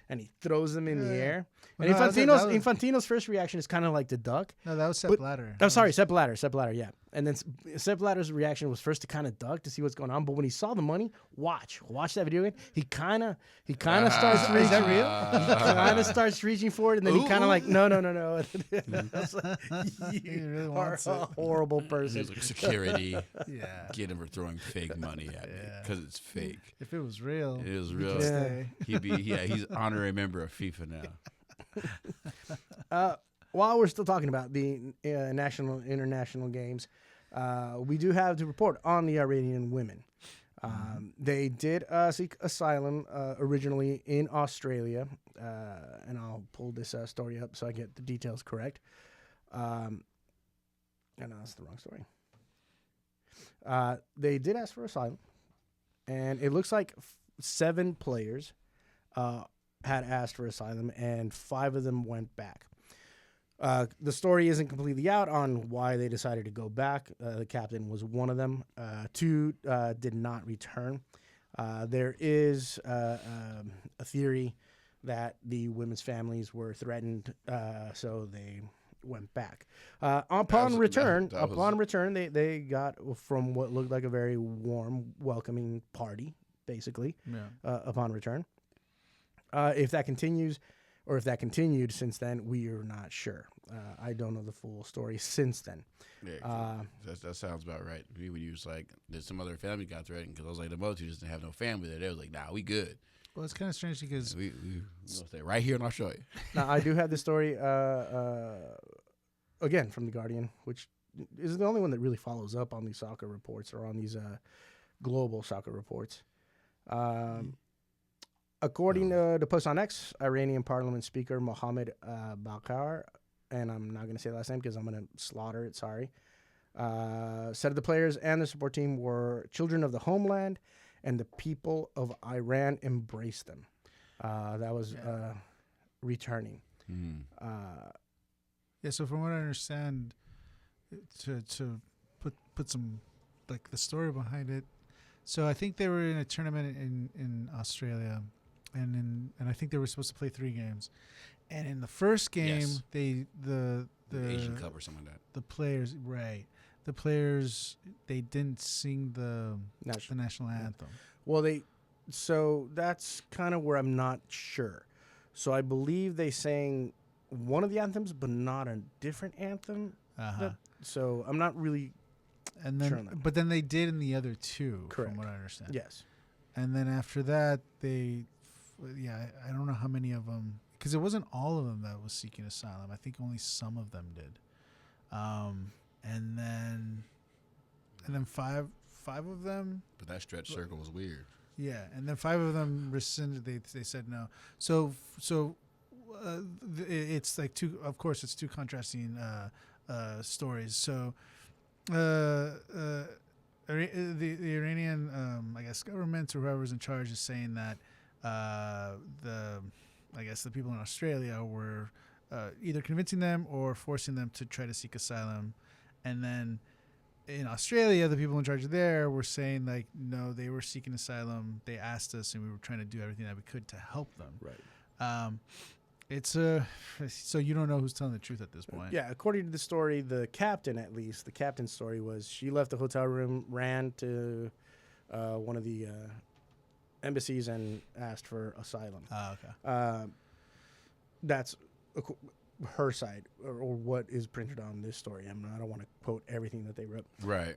and he throws them in the air. Well, And no, Infantino's first reaction is kind of like to duck. No, that was Sepp But- Blatter. Oh, sorry, Sepp Blatter, yeah. And then Sepp Blatter's reaction was first to kind of duck to see what's going on. But when he saw the money, watch that video again. He kind of starts reaching. Is that real? He kind of starts reaching for it, and then he kind of like, no. I was like, He you really are wants a it. person. There's like security. Yeah. Get him for throwing fake money at me because it's fake. If it was real, It is we real. could stay. He's honorary member of FIFA now. While we're still talking about the international games, we do have to report on the Iranian women. They did seek asylum originally in Australia, and I'll pull this story up so I get the details correct. No, that's the wrong story. They did ask for asylum, and it looks like 7 players had asked for asylum, and 5 of them went back. The story isn't completely out on why they decided to go back. The captain was one of them. 2 did not return. There is a theory that the women's families were threatened, so they went back. Upon return, they got from what looked like a very warm, welcoming party, basically. Yeah. Upon return, if that continues, or if that continued since then, we are not sure. I don't know the full story since then. Yeah, that sounds about right. When you was like, there's some other family got threatened because I was like, the other 2 just didn't have no family there. They was like, nah, we good. Well, it's kind of strange because We gonna stay right here and I'll show you. Now, I do have the story again from The Guardian, which is the only one that really follows up on these soccer reports or on these global soccer reports. According to the post on X, Iranian Parliament Speaker Mohammed Bakar, and I'm not going to say the last name because I'm going to slaughter it, sorry, said the players and the support team were children of the homeland and the people of Iran embraced them. That was returning. yeah. So from what I understand, to put some like the story behind it. So I think they were in a tournament in Australia, and I think they were supposed to play 3 games. And in the first game, Yes. the Asian Cup or something like that. the players they didn't sing the national anthem. Well, so that's kind of where I'm not sure. So I believe they sang one of the anthems, but not a different anthem. So I'm not really And then, sure on that. but then they did in the other 2, Correct. from what I understand. Yes. And then after that, I don't know how many of them, because it wasn't all of them that was seeking asylum. I think only some of them did. And then five of them. But that stretch circle was weird. Yeah, and then 5 of them rescinded. They said no. So it's like 2. Of course, it's 2 contrasting stories. So the Iranian, I guess, government or whoever's in charge is saying that the people in Australia were either convincing them or forcing them to try to seek asylum, and then in Australia, the people in charge there were saying like, no, they were seeking asylum. They asked us, and we were trying to do everything that we could to help them. Right. So you don't know who's telling the truth at this point. Yeah, according to the story, the captain's story was she left the hotel room, ran to one of the embassies, and asked for asylum. Okay. That's her side, or what is printed on this story. I don't want to quote everything that they wrote. Right.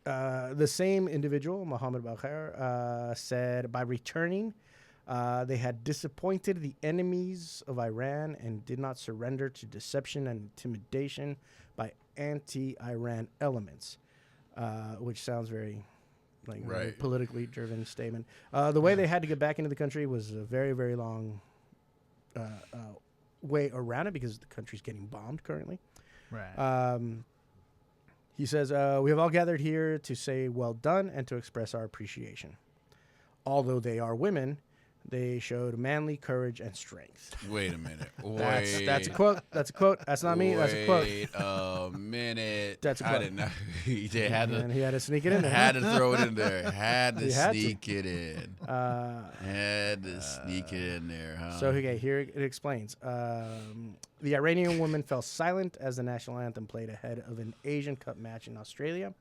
The same individual, Mohammed Bakr, said by returning, they had disappointed the enemies of Iran and did not surrender to deception and intimidation by anti-Iran elements, which sounds very like a politically driven statement. The way they had to get back into the country was a very, very long way around it because the country's getting bombed currently. Right. He says, we have all gathered here to say well done and to express our appreciation. Although they are women, They showed manly courage and strength. Wait a minute. That's a quote. That's a quote. That's not me. That's a quote. Wait a minute. That's a I quote. didn't know. They had And to. he had to sneak it in there. Had to throw it in there. Had to He had to. sneak it in. Had to sneak it in there, huh? So okay, here it explains. The Iranian woman fell silent as the national anthem played ahead of an Asian Cup match in Australia,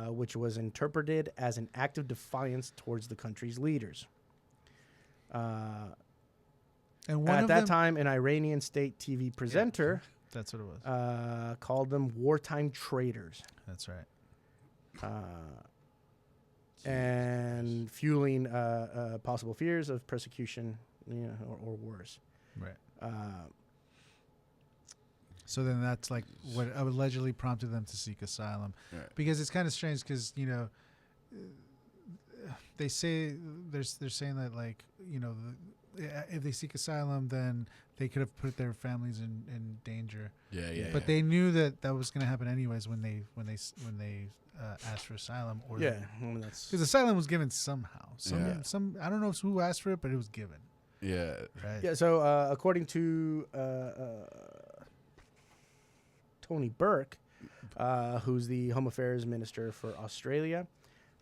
which was interpreted as an act of defiance towards the country's leaders. And one At of that them, time, an Iranian state TV presenter that's what it was. called them wartime traitors. That's right. And fueling possible fears of persecution, or worse. Right. So then that's like what allegedly prompted them to seek asylum, Right. because it's kind of strange because they say they're saying that like if they seek asylum then they could have put their families in danger. Yeah. But they knew that was going to happen anyways when they asked for asylum, or Yeah, I mean, that's because asylum was given somehow. Yeah. Some I don't know who asked for it, but it was given. Yeah. Right. yeah. So according to Tony Burke, who's the Home Affairs Minister for Australia,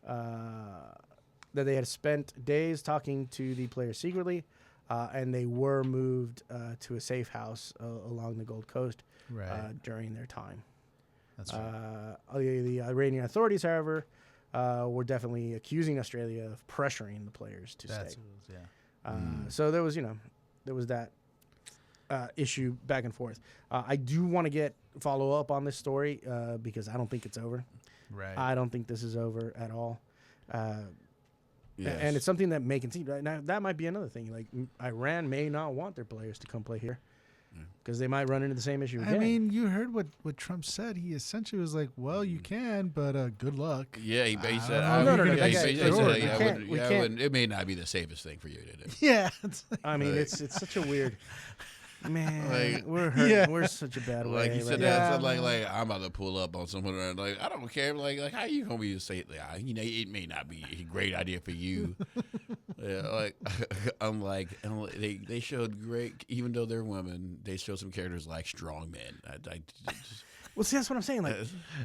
that they had spent days talking to the players secretly, and they were moved to a safe house along the Gold Coast Right. during their time. That's right. The Iranian authorities, however, were definitely accusing Australia of pressuring the players to That's stay. what it was, yeah. So there was that issue back and forth. I do want to follow up on this story because I don't think it's over. Right. I don't think this is over at all. Yes. And it's something that may continue. Now, that might be another thing. Like, Iran may not want their players to come play here because they might run into the same issue again. I mean, you heard what Trump said. He essentially was like, "Well, you can, but good luck." Yeah, he said. No, yeah, that he guy- said, sure, yeah, we I can't- wouldn't- we yeah, I can't- wouldn't- it may not be the safest thing for you to do. Yeah. I mean, it's such a weird. Man, Like- we're hurt. Yeah. We're such a bad way. Like he said right that, now. said like I'm about to pull up on someone. And like I don't care. Like how you gonna be safe? Like, it may not be a great idea for you. Yeah, like I'm like they showed great, even though they're women, they showed some characters like strong men. Well, see, that's what I'm saying. Like,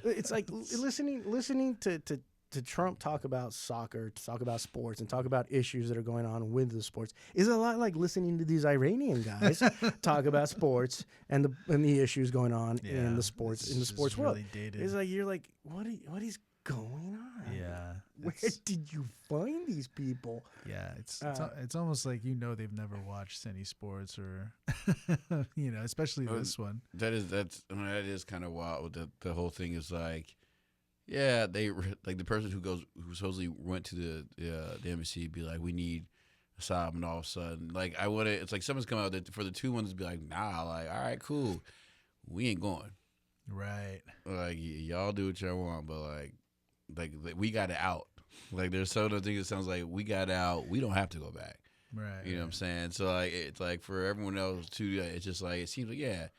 it's like listening to Trump talk about soccer, to talk about sports, and talk about issues that are going on with the sports is a lot like listening to these Iranian guys talk about sports and the issues going on in the sports world. Really dated. It's like you're like, what is going on? Yeah. Where did you find these people? Yeah, it's almost like they've never watched any sports or especially this one. that is kind of wild. The whole thing is like, yeah, they like the person who supposedly went to the embassy be like, we need asylum, and all of a sudden like it's like someone's come out for the two ones to be like, nah, like all right, cool, we ain't going. Right. Like y'all do what y'all want, but like we got it out. Like there's so many things that sounds like we got out. We don't have to go back. Right. You know what I'm saying? So like it's like for everyone else too. It's just like it seems like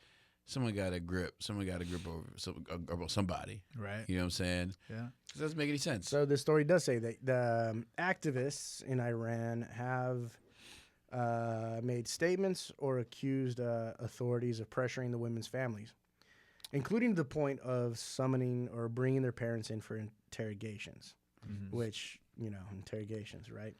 someone got a grip. Someone got a grip over somebody. Right. You know what I'm saying? Yeah. It doesn't make any sense. So this story does say that the activists in Iran have made statements or accused authorities of pressuring the women's families, including to the point of summoning or bringing their parents in for interrogations, which, interrogations, right?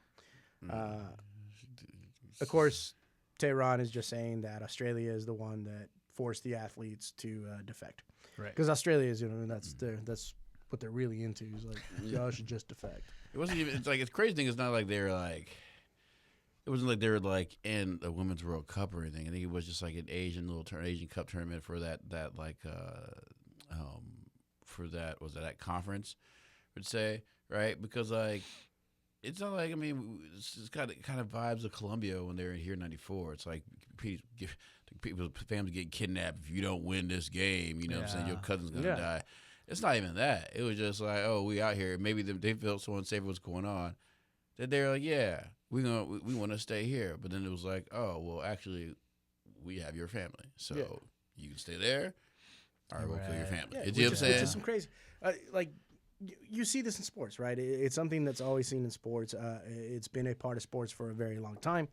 Of course, Tehran is just saying that Australia is the one that forced the athletes to defect. Right. Because Australia is, that's what they're really into. Is like, y'all should just defect. It wasn't even. It's like it's crazy thing. It's not like they're like. It wasn't like they were like in a Women's World Cup or anything. I think it was just like an Asian Cup tournament for that for that conference, would say, right? Because like it's not like, I mean, it's kind of vibes of Colombia when they were here in '94. It's like people's families get kidnapped if you don't win this game. You know what I'm saying? Your cousin's gonna die. It's not even that. It was just like, oh, we out here. Maybe they felt so unsafe what's going on that they're like, yeah, we want to stay here. But then it was like, oh, well, actually, we have your family, so you can stay there, or we'll kill your family. Yeah, You know what I'm saying? which is some crazy. Like, you see this in sports, right? It's something that's always seen in sports. It's been a part of sports for a very long time.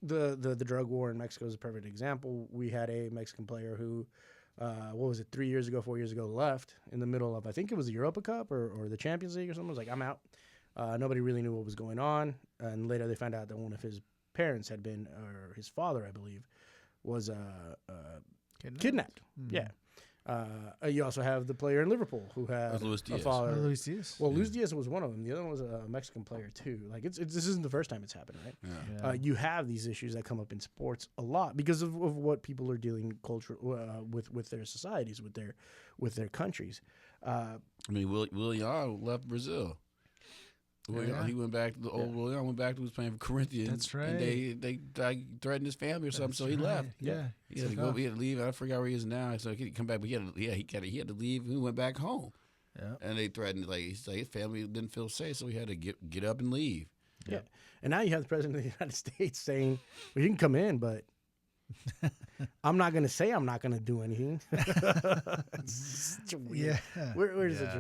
The drug war in Mexico is a perfect example. We had a Mexican player who, 4 years ago, left in the middle of, I think it was the Europa Cup or the Champions League or something. Was like, I'm out. Nobody really knew what was going on. And later they found out that one of his parents had been, or his father, I believe, was kidnapped. Yeah. You also have the player in Liverpool who had Luis a Diaz. father. Luis Diaz. Well, Luis Diaz was one of them. The other one was a Mexican player too. Like this isn't the first time it's happened, right? Yeah. You have these issues that come up in sports a lot because of what people are dealing with their societies, with their countries. I mean, Willian left Brazil. He went back. Willian went back to was playing for Corinthians. That's right. And they threatened his family or something, so he left. Yeah. He had to go. He had to leave. I forgot where he is now. So he could come back, but he had to leave. He went back home. Yeah. And they threatened, like his family didn't feel safe, so he had to get up and leave. Yeah. And now you have the president of the United States saying, "Well, you can come in, but I'm not going to say I'm not going to do anything." It's such a weird. Yeah. We're in such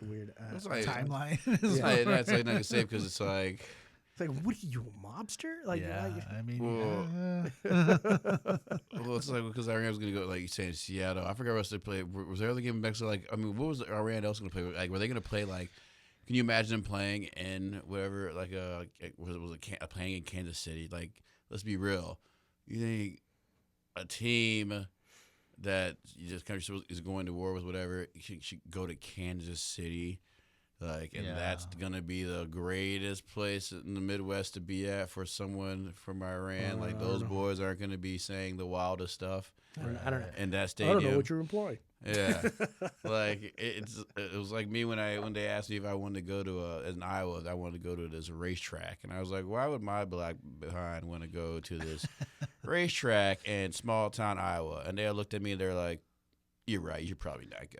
a weird It's like, Timeline. It's like, that's like not safe because it's like. It's like, what are you, a mobster? Like, I mean, Well, it's like because Iran was going to go, like you saying, Seattle. I forgot what else they played. Was there other game in Mexico? Like, I mean, what was Iran else going to play? Like, were they going to play like? Can you imagine them playing in whatever? Like, playing in Kansas City? Like, let's be real. You think a team that this country is going to war with, whatever, should go to Kansas City? That's gonna be the greatest place in the Midwest to be at for someone from Iran. Like those boys aren't gonna be saying the wildest stuff. I don't know. In that I stadium. don't know what you're employing. Yeah, like it was like me when they asked me if I wanted to go to in Iowa, I wanted to go to this racetrack, and I was like, why would my black behind want to go to this racetrack in small town Iowa? And they looked at me and they're like, you're right. You should probably not go.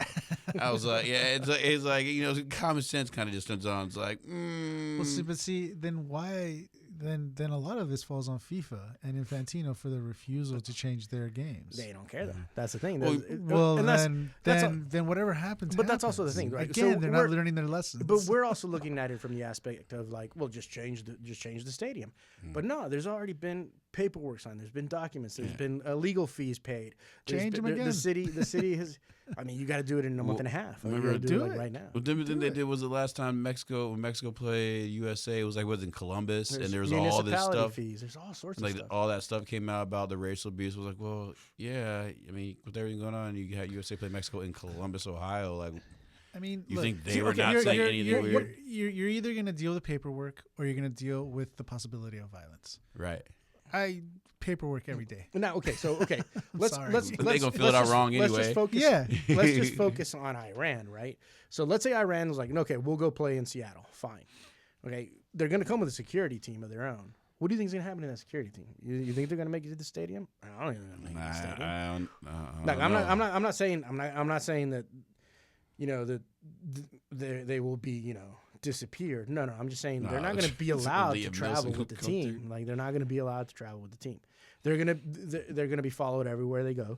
I was like, yeah, it's like common sense kind of just turns on. It's like, Well, see, then why? Then a lot of this falls on FIFA and Infantino for the refusal to change their games. They don't care though. That's the thing. Well, and then whatever happens. But that's also the thing, right? Again, So they're not learning their lessons. But we're also looking at it from the aspect of like, well, just change the stadium. But no, there's already been paperwork signed. There's been documents. There's been legal fees paid. Change them again. The city has. I mean, you got to do it in a month and a half. Remember, do it right now. Well, then they did was the last time when Mexico played USA. It was like in Columbus, and there was all this stuff. Fees. There's all sorts of stuff. All that stuff came out about the racial abuse. Was like, well, yeah. I mean, with everything going on, you had USA play Mexico in Columbus, Ohio. Like, I mean, you think they were not saying anything weird? You're either going to deal with the paperwork or you're going to deal with the possibility of violence. Right. Paperwork every day. Now, let's they gonna fill it out wrong anyway. Let's just focus. Yeah. Let's just focus on Iran, right? So let's say Iran was like, okay, we'll go play in Seattle. Fine. Okay, they're gonna come with a security team of their own. What do you think is gonna happen to that security team? You think they're gonna make it to the stadium? I don't think they're gonna make it to the stadium. I'm not saying that. That they will be disappeared. No, I'm just saying they're not going to be allowed to travel with the team. Like they're not going to be allowed to travel with the team. They're gonna be followed everywhere they go.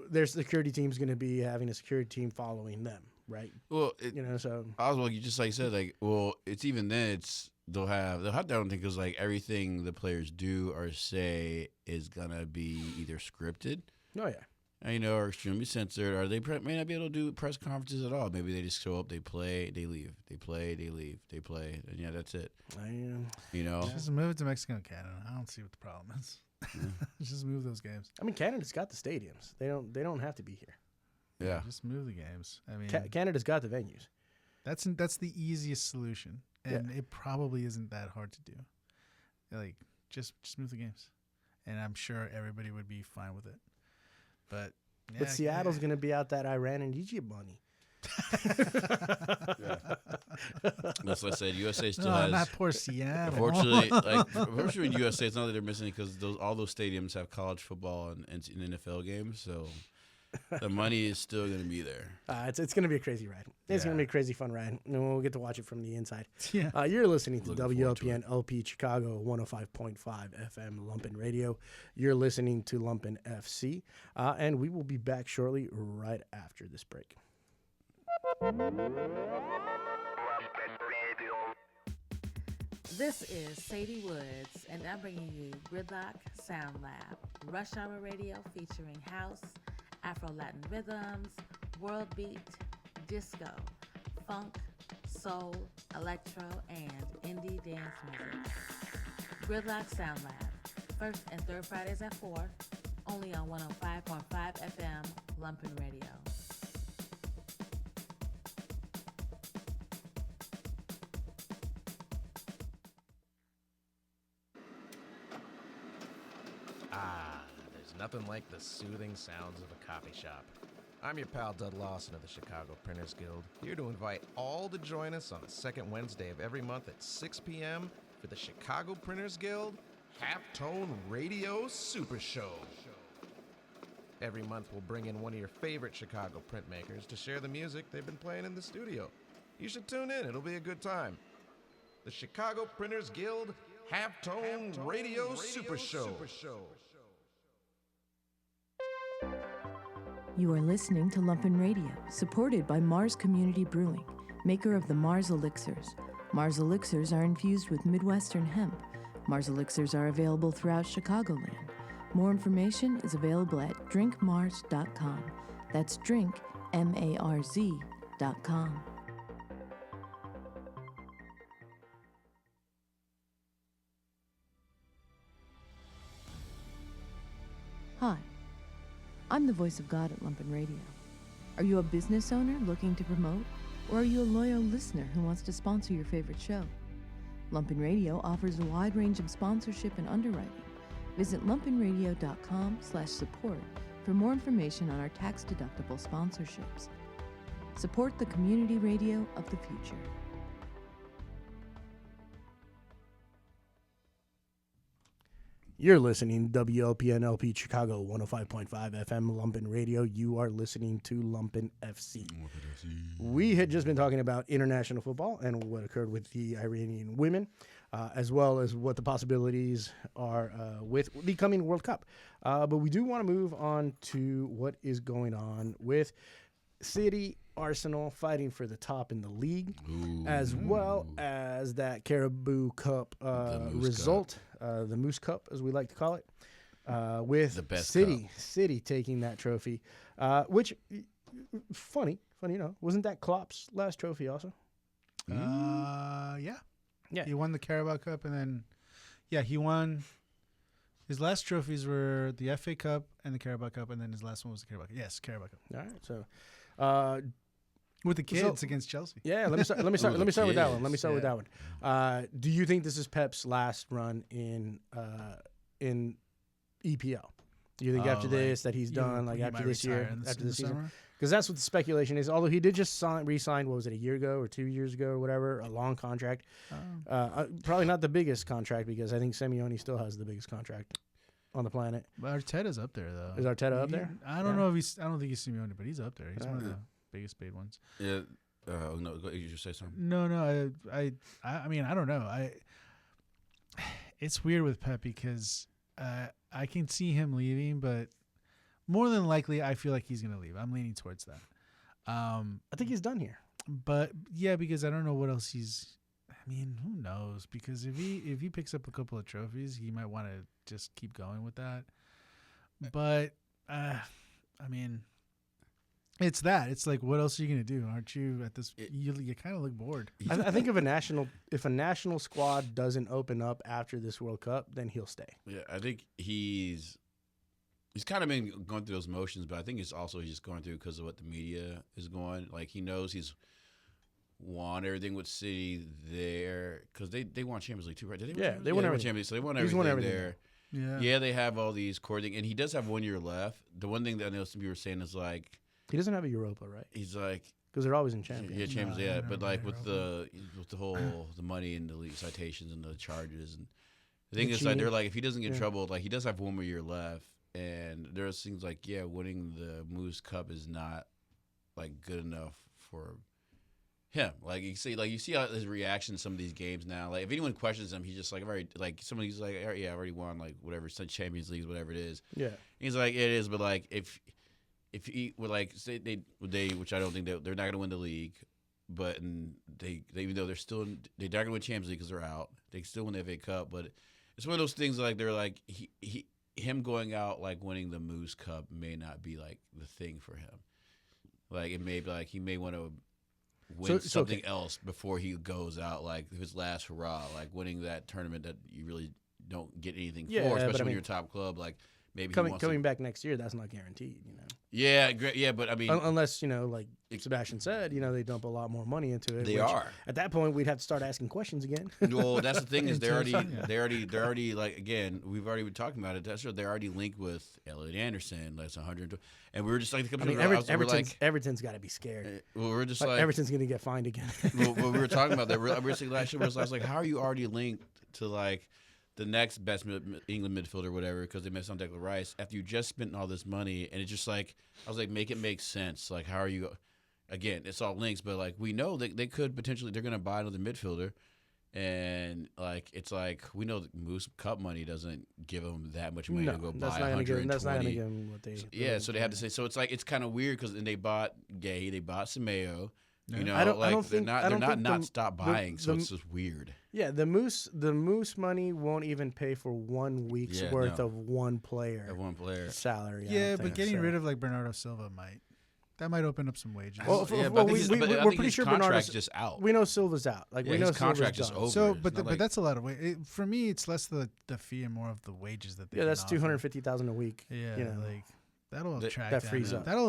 Their security team's going to be having a security team following them, right? Well, so Oswald, you just like you said, like, well, it's even then they'll have their own thing because like everything the players do or say is gonna be either scripted. Oh yeah. Or extremely censored, or they may not be able to do press conferences at all. Maybe they just show up, they play, they leave, they play, they leave, they play, and yeah, that's it. Just move it to Mexico and Canada. I don't see what the problem is. Just move those games. I mean, Canada's got the stadiums. They don't have to be here. Yeah, just move the games. I mean, Canada's got the venues. That's the easiest solution, and it probably isn't that hard to do. Like, just move the games, and I'm sure everybody would be fine with it. But Seattle's going to be out that Iran and Egypt money. That's what I said. USA still has. Not poor Seattle. Unfortunately, in USA, it's not that they're missing because all those stadiums have college football and NFL games. So The money is still going to be there. It's going to be a crazy ride. It's going to be a crazy fun ride, and we'll get to watch it from the inside. Yeah. You're listening to Looking forward to WLPN LP Chicago 105.5 FM Lumpen Radio. You're listening to Lumpen FC, and we will be back shortly right after this break. This is Sadie Woods, and I'm bringing you Gridlock Sound Lab, Rush Hour Radio featuring house, Afro-Latin rhythms, world beat, disco, funk, soul, electro, and indie dance music. Gridlock Sound Lab, first and third Fridays at 4, only on 105.5 FM Lumpen Radio. There's nothing like the soothing sounds of a coffee shop. I'm your pal Dud Lawson of the Chicago Printers Guild, here to invite all to join us on the second Wednesday of every month at 6 p.m. for the Chicago Printers Guild Halftone Radio Super Show. Every month we'll bring in one of your favorite Chicago printmakers to share the music they've been playing in the studio. You should tune in, it'll be a good time. The Chicago Printers Guild Halftone Radio Super Show. You are listening to Lumpen Radio, supported by Mars Community Brewing, maker of the Mars Elixirs. Mars Elixirs are infused with Midwestern hemp. Mars Elixirs are available throughout Chicagoland. More information is available at drinkmars.com. That's drink, MARZ.com. Hi, I'm the voice of God at Lumpen Radio. Are you a business owner looking to promote? Or are you a loyal listener who wants to sponsor your favorite show? Lumpen Radio offers a wide range of sponsorship and underwriting. Visit lumpenradio.com/support for more information on our tax-deductible sponsorships. Support the community radio of the future. You're listening to WLPN LP Chicago 105.5 FM Lumpen Radio. You are listening to Lumpen FC. We had just been talking about international football and what occurred with the Iranian women, as well as what the possibilities are with the coming World Cup. But we do want to move on to what is going on with City, Arsenal fighting for the top in the league, as well as that Caribou Cup result, the Moose Cup, as we like to call it, with The best City taking that trophy, which, funny, wasn't that Klopp's last trophy also? Yeah. Yeah. He won the Carabao Cup, and then, he won. His last trophies were the FA Cup and the Carabao Cup, and then his last one was the Carabao Cup. Yes, Carabao Cup. All right, so. With the kids against Chelsea. Yeah, let me start with that one. With that one. Do you think this is Pep's last run in EPL? Do you think after this that he's done, like after this year, after this season? Because that's what the speculation is. Although he did just re-sign, what was it, a year ago or 2 years ago or whatever, a long contract. Probably not the biggest contract, because I think Simeone still has the biggest contract on the planet. But Arteta's up there, though. Is Arteta up there? I don't know if he's. I don't think he's Simeone, but he's up there. He's one of the biggest paid ones. Yeah. No, you just say something. No. I mean, I don't know. It's weird with Pep because I can see him leaving, but more than likely, I feel like he's gonna leave. I'm leaning towards that. I think he's done here. But yeah, because I don't know what else he's. I mean, who knows? Because if he picks up a couple of trophies, he might want to just keep going with that. But I mean, it's that. It's like, what else are you gonna do? Aren't you at this? You kind of look bored. I think if a national squad doesn't open up after this World Cup, then he'll stay. Yeah, I think he's kind of been going through those motions, but I think he's just going through because of what the media is going. Like, he knows he's won everything with City there, because they won Champions League too, right? They won everything. Champions League, so they won He's everything, won everything there. Yeah. They have all these core things, and he does have 1 year left. The one thing that I know some people were saying is, like, he doesn't have a Europa, right? he's like, Because they're always in Champions. Yeah, Champions. No, Yeah, no, but no, like no, with no. the whole the money and the league citations and the charges, and the thing The is, like, cheating. they're like, if he doesn't get in Yeah. trouble, like, he does have 1 more year left, and there seems like winning the Moose Cup is not like good enough for him. Like you see how his reaction to some of these games now. Like if anyone questions him, he's just like, I've already like somebody's like, yeah, I've already won like whatever Champions Leagues, whatever it is. Yeah, he's like, it is, but like if he would like say they which I don't think they're not going to win the league, but they even though they're not going to win Champions League because they're out, they still win the FA Cup. But it's one of those things like they're like him going out like winning the Moose Cup may not be like the thing for him. Like it may be like he may want to win something else before he goes out, like his last hurrah, like winning that tournament that you really don't get anything for, especially when you're a top club. Like maybe coming back next year, that's not guaranteed, you know. Yeah, great. Yeah, but I mean, unless like Sebastian said, they dump a lot more money into it. They are. At that point, we'd have to start asking questions again. Well, that's the thing is they're already like again. We've already been talking about it. That's what they're already linked with Elliot Anderson. That's 100, and we were just like, Everton's got to be scared. Well, we're just like Everton's going to get fined again. Well, we were talking about that. We were saying last year was like, how are you already linked to like the next best England midfielder, or whatever, because they missed on Declan Rice after you just spent all this money, and it's just like I was like, make it make sense. Like, how are you? Again, it's all links, but like we know that they could potentially they're going to buy another midfielder, and like it's like we know that Moose Cup money doesn't give them that much money to go buy 120. That's not going to give them what they. Yeah, so they have to say. So it's like it's kind of weird because then they bought Gay, they bought Semedo. You know, I don't think they're not stop buying, so it's just weird. Yeah, the Moose money won't even pay for 1 week's worth of one player. Salary. Yeah, but getting rid of like Bernardo Silva might open up some wages. Well, we're pretty sure Bernardo's just out. We know Silva's out. Like we know his contract Silva's is over. So, but that's a lot of weight. For me, it's less the fee and more of the wages that they. Yeah, that's $250,000 a week. Yeah, like. That'll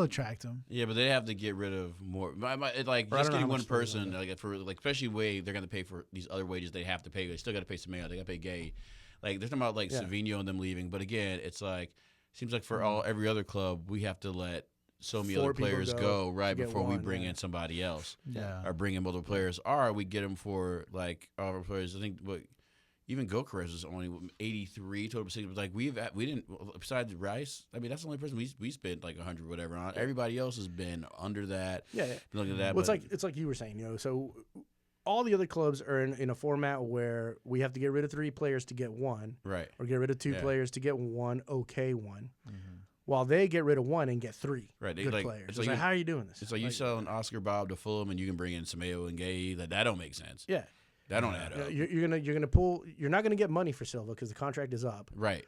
attract them. Yeah, but they have to get rid of more. Like just getting one person, like for like especially way they're going to pay for these other wages they have to pay. They still got to pay Semedo. They got to pay Gay. Like there's talking about like Savinho and them leaving, but again, it's like seems like for every other club we have to let so many other players go right before we bring in somebody else. Yeah, or bring in multiple players, or we get them for like all our players. I think even Gokares is only 83 total percentage. But like we didn't besides Rice. I mean that's the only person we spent like 100 whatever on. Everybody else has been under that. Yeah. Look at that. Well, it's like you were saying, so all the other clubs are in a format where we have to get rid of 3 players to get one, right? Or get rid of 2 players to get one one. Mm-hmm. While they get rid of 1 and get 3 good players. It's like, how are you doing this? It's like you selling Oscar Bob to Fulham and you can bring in Semedo and Gay. That don't make sense. Yeah. That don't add up. You're gonna pull. You're not gonna get money for Silva because the contract is up. Right.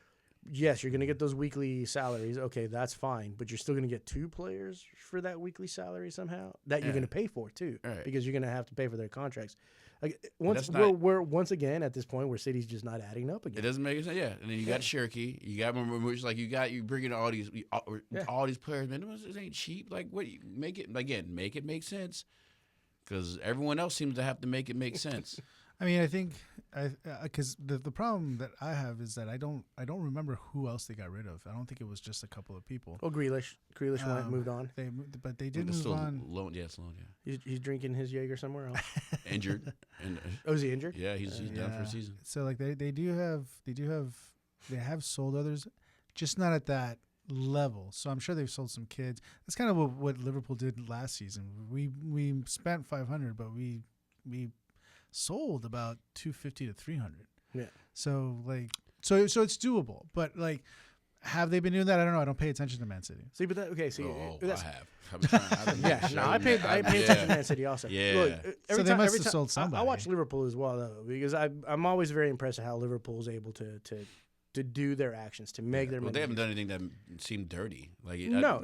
Yes, you're gonna get those weekly salaries. Okay, that's fine. But you're still gonna get 2 players for that weekly salary somehow that you're gonna pay for too, because you're gonna have to pay for their contracts. Like we're once again at this point where City's just not adding up again. It doesn't make sense. Yeah, and then you got Cherokee. You got you bring in all these players. Man, this ain't cheap. Like what? Make it make sense. Because everyone else seems to have to make it make sense. I mean, I think because the problem that I have is that I don't remember who else they got rid of. I don't think it was just a couple of people. Oh, Grealish moved on. They did move on. It's loan. He's drinking his Jaeger somewhere else. Injured. Is he injured? Yeah, he's done for a season. So like they have sold others, just not at that level. So I'm sure they've sold some kids. That's kind of what Liverpool did last season. We spent 500, but we sold about 250 to 300. Yeah. So so it's doable. But like, have they been doing that? I don't know. I don't pay attention to Man City. See, but I have. I pay attention to Man City also. Yeah. Look, So they must have sold somebody. I watch Liverpool as well though, because I'm always very impressed at how Liverpool is able to do their actions, to make their. Well, they haven't done anything that seemed dirty. Like no.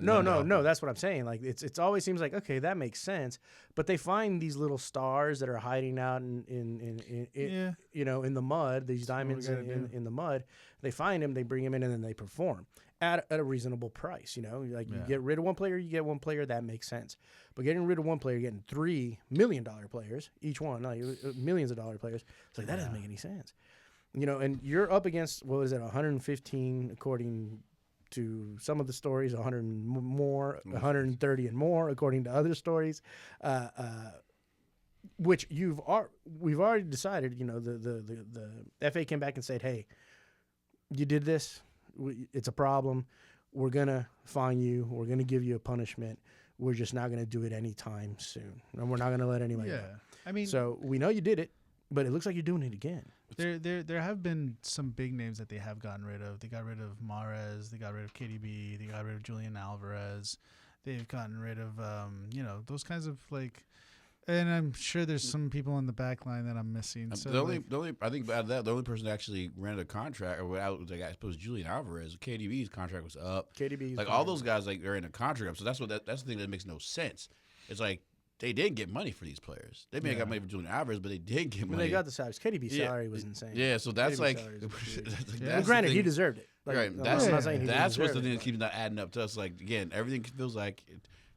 That's what I'm saying. Like it's always seems like okay, that makes sense, but they find these little stars that are hiding out in the mud. These diamonds in the mud. They find them, they bring them in, and then they perform at a reasonable price. You get rid of one player, you get one player. That makes sense. But getting rid of one player, getting $3 million players each one, like millions of dollar players. It's like that doesn't make any sense. And you're up against, 115 according to some of the stories, 100 more, 130 and more according to other stories, which we've already decided. The FA came back and said, hey, you did this. it's a problem. We're gonna fine you. We're gonna give you a punishment. We're just not gonna do it anytime soon, and we're not gonna let anybody. Yeah, know. I mean, So we know you did it, but it looks like you're doing it again. there have been some big names that they have gotten rid of. They got rid of Mahrez. They got rid of KDB. They got rid of Julian Alvarez. They've gotten rid of those kinds of like. And I'm sure there's some people on the back line that I'm missing. So the only I think out of that, the only person that actually ran a contract or without, like, I suppose Julian Alvarez, KDB's contract was up. KDB's like all those guys, like they're in a contract up. So that's that's the thing that makes no sense. It's like they did get money for these players. They may have got money for Julian Alvarez, but they did get money. They got the salaries. KDB's salary was insane. Yeah, so that's KDB's like, salary was big. that's Granted, the he thing. deserved it. Like, Right. I'm not saying he didn't That's what's the deserve thing it, that keeps not adding up to us. Like, again, everything feels like,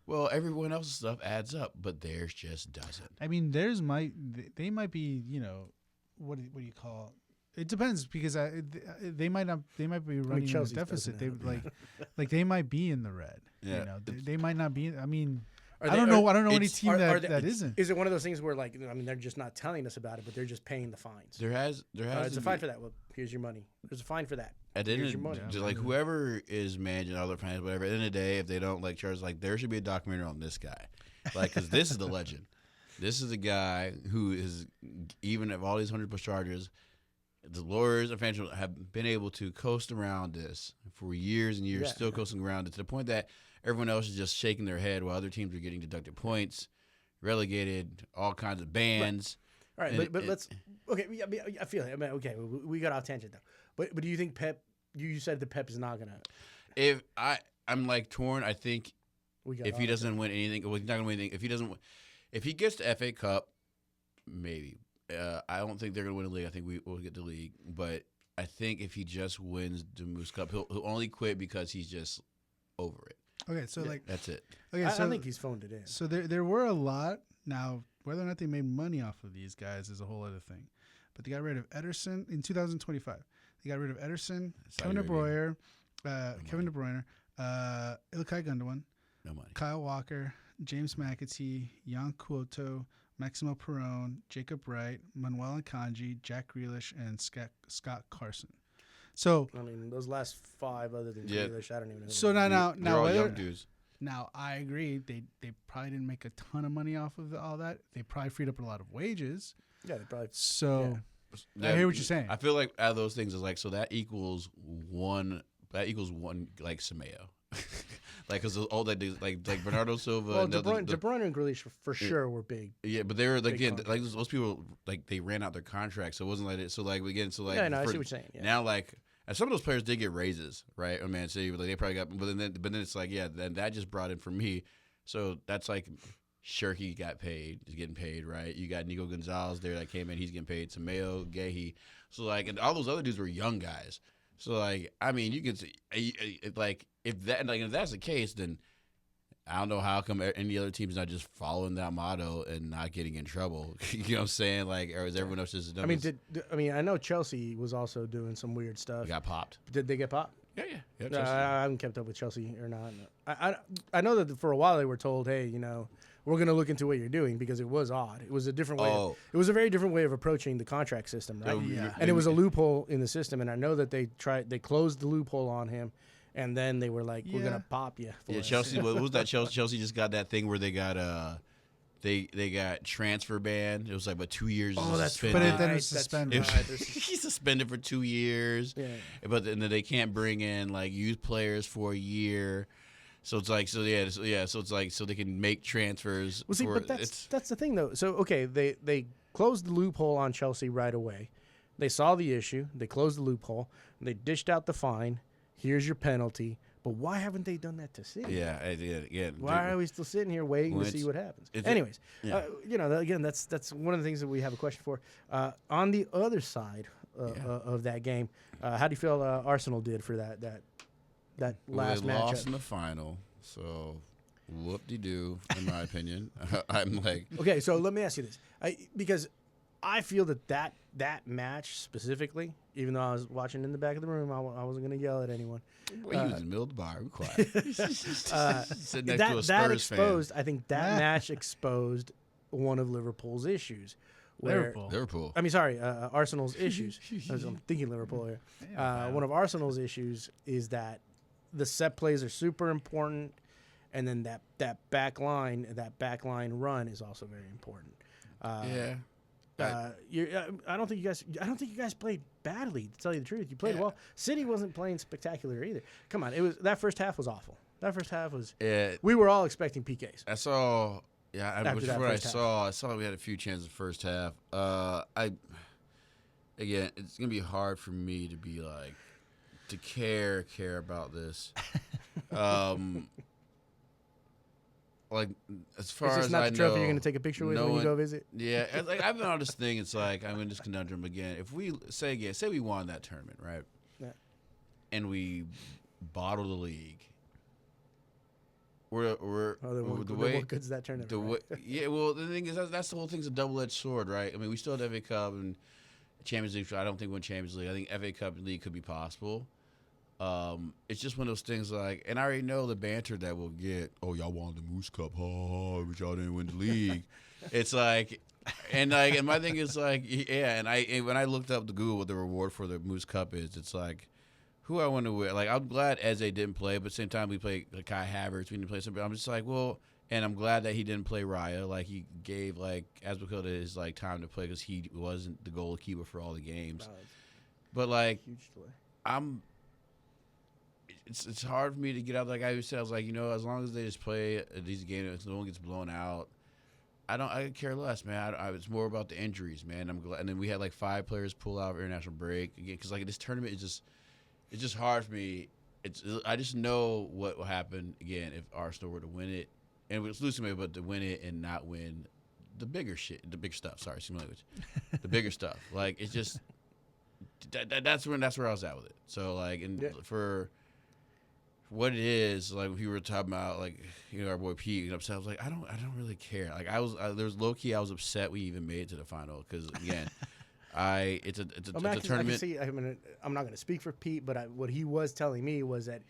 well, everyone else's stuff adds up, but theirs just doesn't. I mean, they might be, what do you call? It depends because they might be running in a Chelsea's deficit. They doesn't have like they might be in the red. Yeah. They might not be. I mean, Are I they- don't know. are- I don't know any it's- team Are that isn't. Is it one of those things where, like, I mean, they're just not telling us about it, but they're just paying the fines? There's It's a fine for that. Well, here's your money. There's a fine for that. At the end Here's of your money. just like whoever is managing all their fans, whatever. At the end of the day, if they don't like charge, like there should be a documentary on this guy, like because this is the legend. This is the guy who is, even of all these 100+ charges, the lawyers and fans have been able to coast around this for years and years, still coasting around it to the point that everyone else is just shaking their head while other teams are getting deducted points, relegated, all kinds of bans. All right, but let's okay. I feel it. I mean, okay, we got off tangent though. But do you think Pep? You said that Pep is not gonna. If I'm like torn. I think We got if he off doesn't win anything, well, he's not gonna win anything. If he doesn't, if he gets the FA Cup, maybe. I don't think they're gonna win the league. I think we'll get the league, but I think if he just wins the Moose Cup, he'll only quit because he's just over it. Okay, so like That's it. okay, I so think he's phoned it in. So there were a lot. Now, whether or not they made money off of these guys is a whole other thing. But they got rid of Ederson in 2025. They got rid of Ederson, Kevin De Bruyne, Ilkay Gundogan, No money. Kyle Walker, James McAtee, Jan Kuoto, Maximo Perrone, Jacob Wright, Manuel Akanji, Jack Grealish, and Scott Carson. So I mean, those last five, other than Yeah. Grealish, I don't even know. so who now They're all whether, young dudes. now I agree they probably didn't make a ton of money off of all that. They probably freed up a lot of wages. they- Yeah, they probably. So I hear what you're saying. I feel like out of those things is like so that equals one. That equals one like Sameo. Like because all that dudes like Bernardo Silva. Well, and De the- Bruyne and Grealish for sure were big. Yeah, but they were like, again, contract. like those people, like they ran out their contract, so it wasn't like it. So like again, so like Yeah, no, I see what you're saying. Yeah. now like and some of those players did get raises, right? On Man City, like they probably got, but then it's like then that just brought in for me. So that's like Shirky got paid, is getting paid, right? You got Nico Gonzalez there that came in, he's getting paid. Sameo, Gehi, so like and all those other dudes were young guys. So like I mean, you can see like if that's the case, then I don't know how come any other team's not just following that motto and not getting in trouble. You know what I'm saying? Like, or is everyone else just? I mean, I know Chelsea was also doing some weird stuff. got popped. Did they get popped? Yeah. No, Chelsea. I haven't kept up with Chelsea or not. I know that for a while they were told, hey, we're going to look into what you're doing because it was odd. It was a different way. Oh. It was a very different way of approaching the contract system, right? Yeah. And it was a loophole in the system. And I know that they closed the loophole on him. And then they were like, we're Yeah. going to pop you. For Yeah, it. Chelsea. What was that? Chelsea just got that thing where they got they got transfer ban. It was like about 2 years. Oh, that's suspended. But then it right. was That's suspended. right. He's suspended for 2 years. Yeah. But then they can't bring in like youth players for a year. So it's like so it's like so they can make transfers. Well, see, for, but that's the thing, though. So, okay, they closed the loophole on Chelsea right away. They saw the issue. They closed the loophole. They dished out the fine. Here's your penalty. But why haven't they done that to City? Yeah. Why are we still sitting here waiting Well, to see what happens? it's- Anyways, yeah. again, that's one of the things that we have a question for. On the other side of that game, how do you feel Arsenal did for that last they lost matchup? in the final, so whoop-de-doo, in my opinion. I'm like, Okay, so let me ask you this, because I feel that match specifically, even though I was watching in the back of the room, I wasn't going to yell at anyone. well, he was in the middle of the bar. Be quiet. Sitting next to a Spurs that fan. exposed, I think that match exposed one of Liverpool's issues, where Liverpool. I mean, sorry, Arsenal's issues. I'm thinking Liverpool here. One of Arsenal's issues is that the set plays are super important, and then that back line run is also very important. Yeah. I don't think you guys played badly. To tell you the truth, you played well. City wasn't playing spectacular either. Come on, that first half was awful. That first half was. We were all expecting PKs. I saw. Yeah, which is what I saw. I saw we had a few chances first half. Again, it's gonna be hard for me to be like to care about this. Like as far is this as not I the trophy know, you're gonna take a picture with when you go visit? Yeah, like I've been on this thing. It's like I'm in this conundrum again. If we say we won that tournament, right? Yeah. And we bottle the league. What good's that tournament? Yeah, well, the thing is that's the whole thing's a double-edged sword, right? I mean, we still have FA Cup and Champions League. I don't think we win Champions League. I think FA Cup League could be possible. It's just one of those things like, and I already know the banter that we'll get. Oh, y'all won the Moose Cup, but y'all didn't win the league. It's like, and my thing is like, yeah. And when I looked up the Google what the reward for the Moose Cup is, it's like, who I want to win. Like I'm glad Eze didn't play, but at the same time we played like Kai Havertz. We didn't play somebody. I'm just like, well, and I'm glad that he didn't play Raya. Like he gave like Azpilicueta his like time to play because he wasn't the goalkeeper for all the games. But like, huge delay. It's hard for me to get out. Like I said, I was like, as long as they just play these games, no one gets blown out. I care less, man. It's more about the injuries, man. I'm glad. And then we had like 5 players pull out of international break again because like this tournament is just hard for me. I just know what will happen again if Arsenal were to win it, and it's losing me, but to win it and not win the bigger stuff. Sorry, excuse my language. The bigger stuff. Like it's just that's where I was at with it. So like, for what it is, like if you were talking about like our boy Pete getting upset, I was like I don't really care. Like there was low key I was upset we even made it to the final because again. It's a tournament. I'm not going to speak for Pete, but what he was telling me was that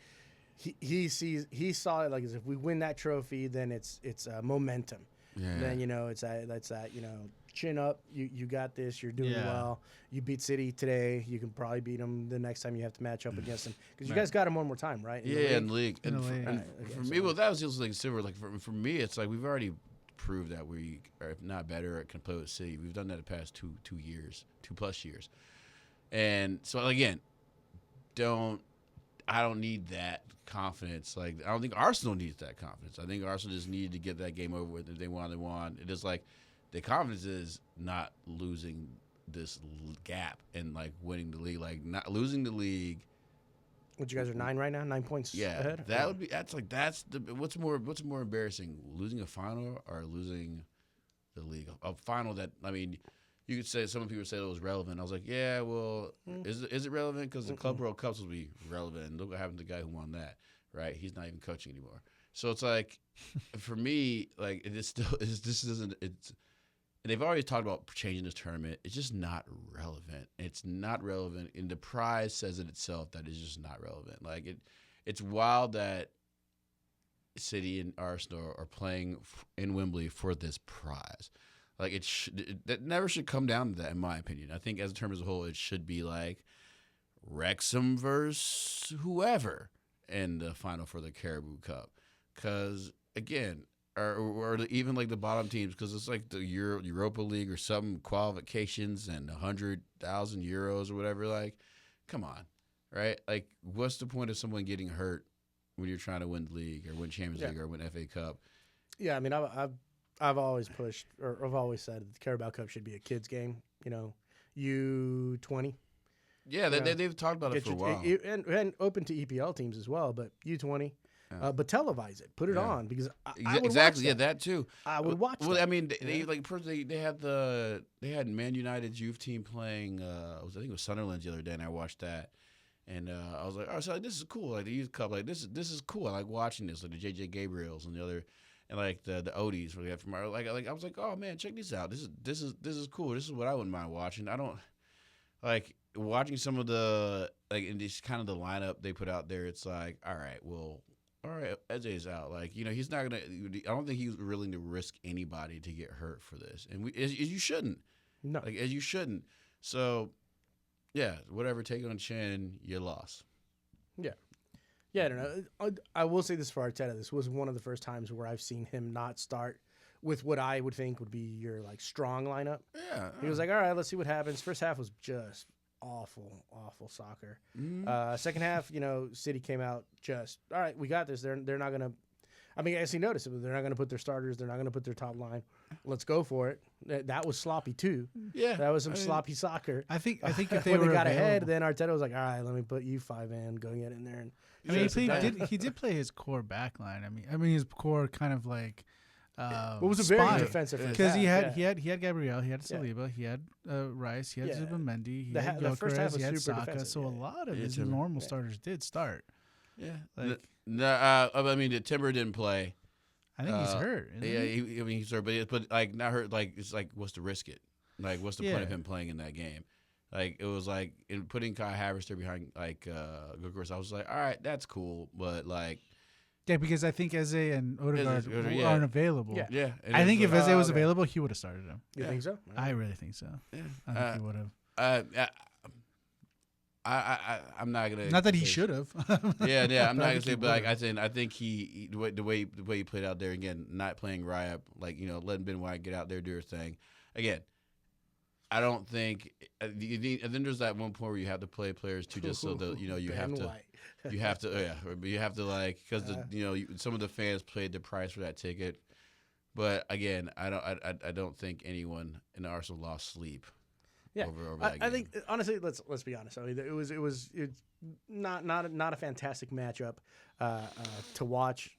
he saw it like as if we win that trophy, then it's momentum. Yeah. Then it's that chin up. You got this. You're doing well. You beat City today. You can probably beat them the next time you have to match up against them because you guys got them one more time, right? In the league. And for me, well, that was just like silver. Like for me, it's like we've already prove that we are, if not better, can play with City. We've done that the past 2 years, 2+ years. And so again, I don't need that confidence. Like I don't think Arsenal needs that confidence. I think Arsenal just needed to get that game over with. If they won. It is like the confidence is not losing this gap and like winning the league, like not losing the league. What, you guys are 9 right now? 9 points ahead? That's what's more embarrassing, losing a final or losing the league? A final that, I mean, you could say, some people said it was relevant. I was like, yeah, well, is it relevant? Because the Club World Cups will be relevant. And look what happened to the guy who won that, right? He's not even coaching anymore. So it's like, for me, like, and they've already talked about changing this tournament. It's just not relevant. It's not relevant, and the prize says it itself that it's just not relevant. Like it's wild that City and Arsenal are playing in Wembley for this prize. Like that never should come down to that, in my opinion. I think as a term as a whole, it should be like Wrexham versus whoever in the final for the Caribou Cup, because again. Or even like the bottom teams, because it's like the Europa League or some qualifications and 100,000 euros or whatever. Like, come on, right? Like, what's the point of someone getting hurt when you're trying to win the league or win Champions League or win FA Cup? Yeah, I mean, I've always pushed, or I've always said that the Carabao Cup should be a kids game. U20. Yeah, they've talked about it for a while, and open to EPL teams as well. But U20. But televise it, put it on, because I would exactly watch that. Yeah, that too. I would watch. Well, that. I mean, they had Man United's youth team playing. I think it was Sunderland's the other day, and I watched that, and I was like, oh, so this is cool. Like the youth cup, like this is cool. I like watching this, like the JJ Gabriels and the other, and like the Odies we had from our like I was like, oh man, check this out. This is cool. This is what I wouldn't mind watching. I don't like watching some of the like in this kind of the lineup they put out there. It's like, all right, Eze's out. Like, he's not gonna. I don't think he's willing to risk anybody to get hurt for this, and you shouldn't. No. Like, as you shouldn't. So, yeah, whatever, take it on the chin, you lost. Yeah. Yeah, I don't know. I will say this for Arteta. This was one of the first times where I've seen him not start with what I would think would be your like strong lineup. Yeah. He was like, all right, let's see what happens. First half was just awful soccer. Second half, City came out just, all right, we got this. They're not going to, I mean, I guess he noticed it, but they're not going to put their starters. They're not going to put their top line. Let's go for it. That was sloppy too. Yeah. That was some sloppy soccer. I think if they when were they got available- ahead, then Arteta was like, all right, let me put you 5 in, go get in there. And I mean, shut he did play his core back line. I mean his core kind of like. What was a very spine. defensive Because he half, had Gabriel, he had Saliba, he had Rice, he had Yeah. Zubimendi, he The had the first half Gyökeres, was he had super Saka. defensive, So a yeah. lot of Yeah, his Timber. normal starters did start. Yeah. Like- I mean, the Timber didn't play. I think he's hurt. Isn't Yeah, he? I mean, he's hurt, but like not hurt. Like it's like, what's the risk it? Like, what's the point of Yeah. him playing in that game? Like it was like in putting Kai Havertz there behind like Gyökeres. I was like, all right, that's cool, but like Yeah, because I think Eze and Odegaard yeah. aren't available. Yeah. yeah. and I it's think if like, Eze was okay. available, he would have started him. You think so? I really think so. yeah. I think he would have. I'm not gonna. Not that he say- should have. Yeah. I'm not gonna think say, he but like would've. I think he the way he played out there again, not playing Raya, like letting Ben White get out there do his thing. Again, I don't think. And then there's that one point where you have to play players too, just so that you Ben have to. White. You have to, you have to like because some of the fans paid the price for that ticket. But again, I don't think anyone in the Arsenal lost sleep. Yeah, over that I game. think honestly, let's be honest. I mean, it's not a fantastic matchup to watch,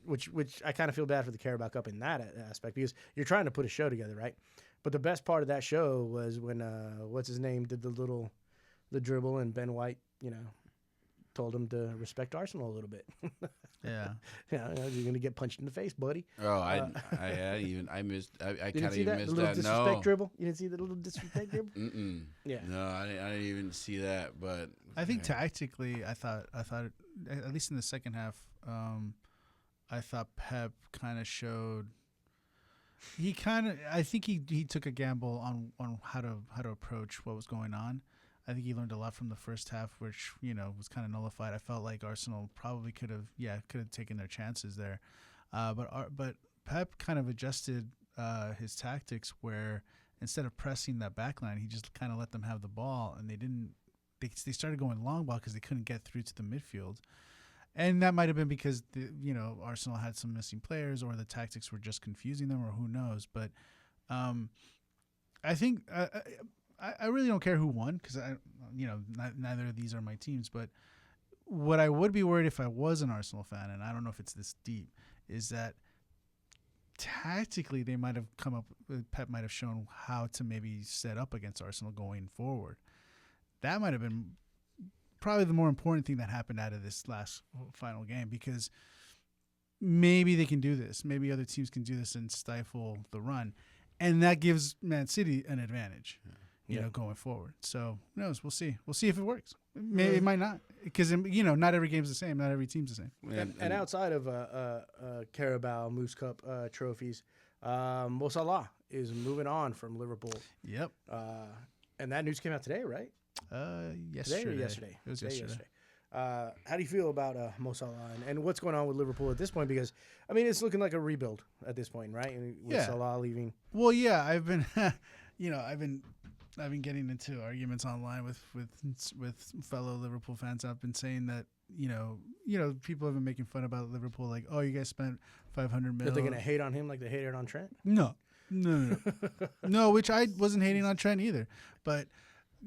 which I kind of feel bad for the Carabao Cup in that aspect because you're trying to put a show together, right? But the best part of that show was when what's his name did the dribble and Ben White, told him to respect Arsenal a little bit. Yeah. You're gonna get punched in the face, buddy. Oh, I missed. I You kind didn't of see even that missed little that. disrespect No. dribble? You didn't see the little disrespect dribble? Mm-mm. Yeah. No, I didn't even see that. But I think tactically, I thought at least in the second half, I thought Pep kind of showed. I think he took a gamble on how to approach what was going on. I think he learned a lot from the first half, which was kind of nullified. I felt like Arsenal probably could have taken their chances there, but Pep kind of adjusted his tactics where instead of pressing that back line, he just kind of let them have the ball, and they started going long ball because they couldn't get through to the midfield. And that might have been because Arsenal had some missing players, or the tactics were just confusing them, or who knows. But I think I really don't care who won because neither of these are my teams. But what I would be worried if I was an Arsenal fan, and I don't know if it's this deep, is that tactically they might have come up. Pep might have shown how to maybe set up against Arsenal going forward. That might have been probably the more important thing that happened out of this last final game, because maybe they can do this. Maybe other teams can do this and stifle the run. And that gives Man City an advantage, going forward. So who knows? We'll see. We'll see if it works. Maybe it might not, because not every game's the same. Not every team's the same. And outside of Carabao Moose Cup trophies, Mo Salah is moving on from Liverpool. Yep. And that news came out today, right? Yesterday. Today or yesterday? It was Today, yesterday. How do you feel about Mo Salah and what's going on with Liverpool at this point? Because I mean, it's looking like a rebuild at this point, right? And with Salah leaving. Well, yeah, I've been, I've been getting into arguments online with fellow Liverpool fans. I've been saying that people have been making fun about Liverpool, like, oh, you guys spent $500 million. That they're gonna hate on him like they hated on Trent. No. No, which I wasn't hating on Trent either, but.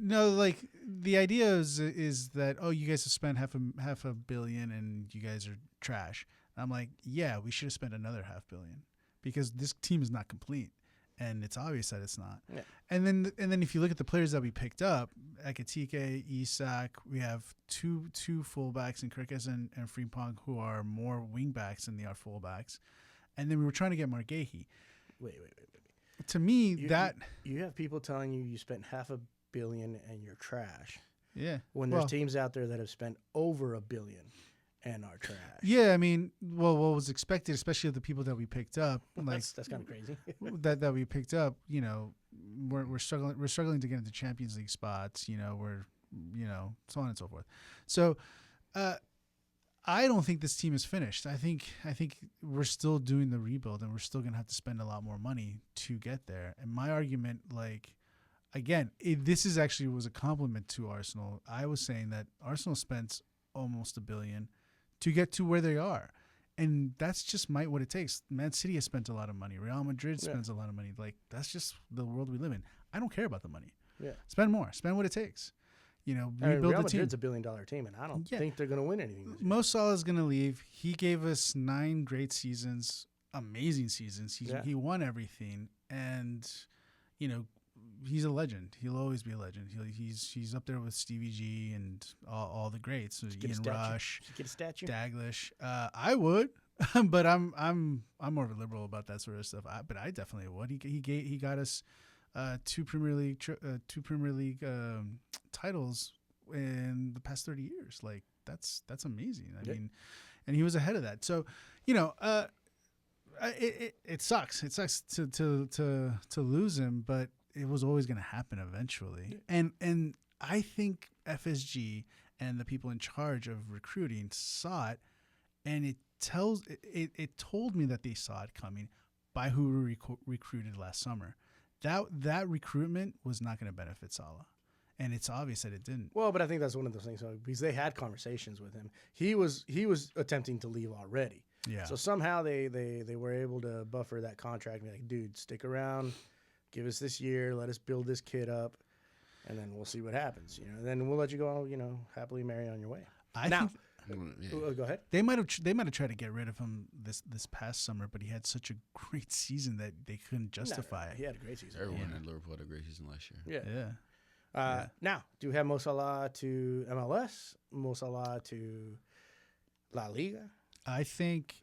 No, like the idea is that, oh, you guys have spent half a billion and you guys are trash. And I'm like, yeah, we should have spent another $500 million because this team is not complete, and it's obvious that it's not. Yeah. And then if you look at the players that we picked up, Ekitike, Isak, we have two fullbacks in Kirkes and Frimpong who are more wingbacks than they are fullbacks, and then we were trying to get Margehi. Wait. To me, you have people telling you spent $500 million and you're trash. Yeah. When there's teams out there that have spent over $1 billion and are trash. Yeah, I mean, well, what was expected, especially of the people that we picked up, like that's kind of crazy. that we picked up, we're struggling to get into Champions League spots. We're so on and so forth. So I don't think this team is finished. I think we're still doing the rebuild, and we're still gonna have to spend a lot more money to get there. And my argument, again, this is actually was a compliment to Arsenal. I was saying that Arsenal spent almost $1 billion to get to where they are, and that's just what it takes. Man City has spent a lot of money. Real Madrid spends a lot of money. That's just the world we live in. I don't care about the money. Yeah, spend more. Spend what it takes. Rebuild Real the team. Madrid's $1 billion team, and I don't think they're going to win anything this year. Mo Salah's going to leave. He gave us 9 great seasons, amazing seasons. He won everything, and he's a legend. He'll always be a legend. He's up there with Stevie G and all the greats. Ian Rush, get a statue. Daglish. I would, but I'm more of a liberal about that sort of stuff. But I definitely would. He got us 2 Premier League titles in the past 30 years. That's amazing. I mean, and he was ahead of that. So, it sucks. It sucks to lose him, but it was always going to happen eventually. Yeah. And I think FSG and the people in charge of recruiting saw it, and it told me that they saw it coming by who we recruited last summer. That recruitment was not going to benefit Salah, and it's obvious that it didn't. Well, but I think that's one of those things because they had conversations with him. He was attempting to leave already. Yeah. So somehow they were able to buffer that contract and be like, dude, stick around, give us this year, let us build this kid up, and then we'll see what happens. Then we'll let you go, happily marry on your way. Go ahead. They might have tried to get rid of him this past summer, but he had such a great season that they couldn't justify it. He had a great season. Everyone in Liverpool had a great season last year. Yeah. Now, do we have Mo Salah to MLS? Mo Salah to La Liga? I think.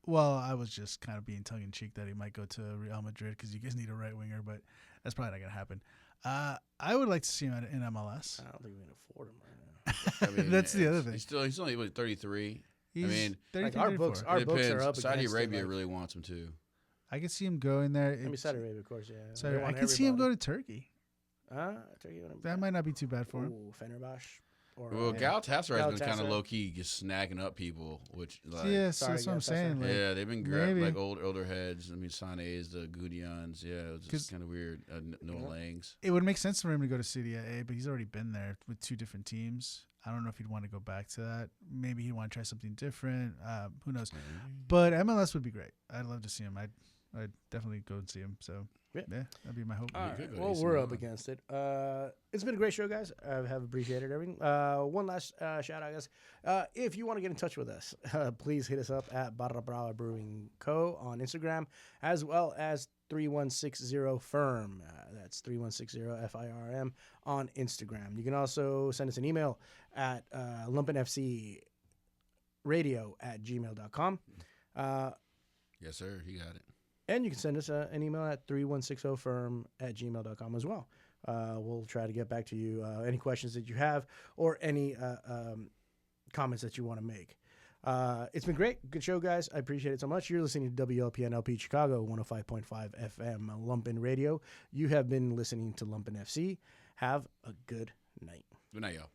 Well, I was just kind of being tongue in cheek that he might go to Real Madrid because you guys need a right winger, but that's probably not going to happen. I would like to see him in MLS. I don't think we can afford him right now. That's the other thing. He's only 33. Our books are up. Saudi Arabia really wants him too. I can see him going there. Saudi Arabia, of course, yeah. I can see him go to Turkey. Turkey. That might not be too bad for him. Fenerbahce. Galatasaray has been kind of low key, just snagging up people, which that's what I'm saying. They've been grabbing older heads. Sané's, the Gudjons. Yeah, it was just kind of weird. Noah Langs. It would make sense for him to go to Serie A, but he's already been there with 2 different teams. I don't know if he'd want to go back to that. Maybe he'd want to try something different. Who knows? But MLS would be great. I'd love to see him. I'd definitely go and see him. So yeah, that'd be my hope. All right. Well, we're up against it. It's been a great show, guys. I have appreciated everything. One last shout out, guys. If you want to get in touch with us, please hit us up at Barra Brava Brewing Co. on Instagram, as well as 3160FIRM. That's 3160FIRM on Instagram. You can also send us an email at lumpenfcradio@gmail.com. Yes, sir. He got it. And you can send us an email at 3160firm@gmail.com as well. We'll try to get back to you. Any questions that you have or any comments that you want to make. It's been great. Good show, guys. I appreciate it so much. You're listening to WLPN LP Chicago, 105.5 FM Lumpen Radio. You have been listening to Lumpen FC. Have a good night. Good night, y'all.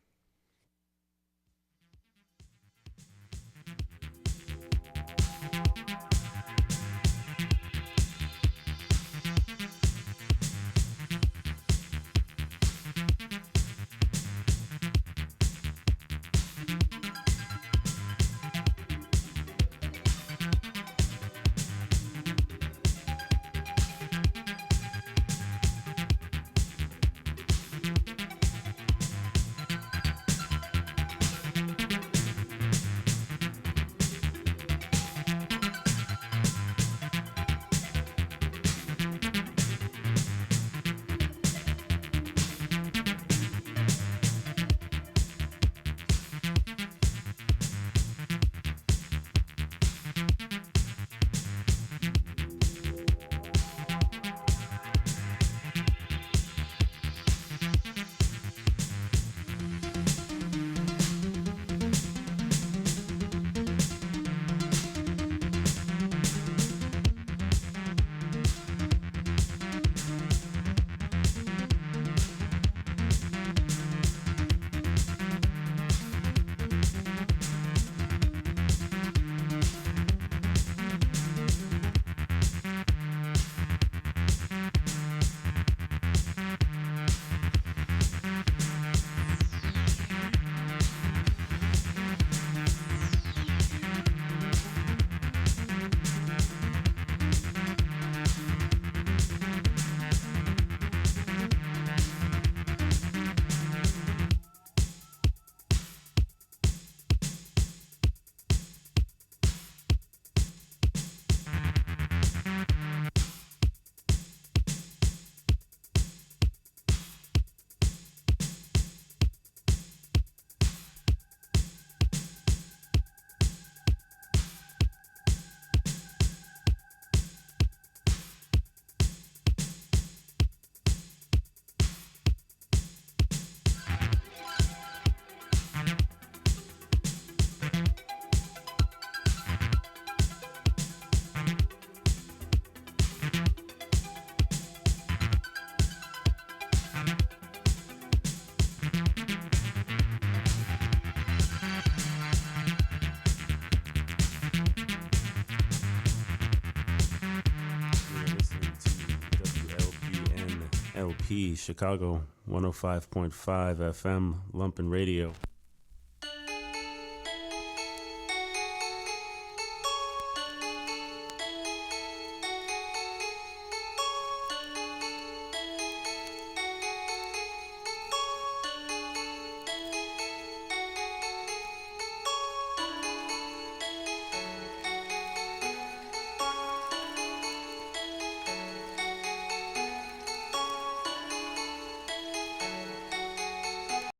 KLP, Chicago 105.5 FM, Lumpen Radio.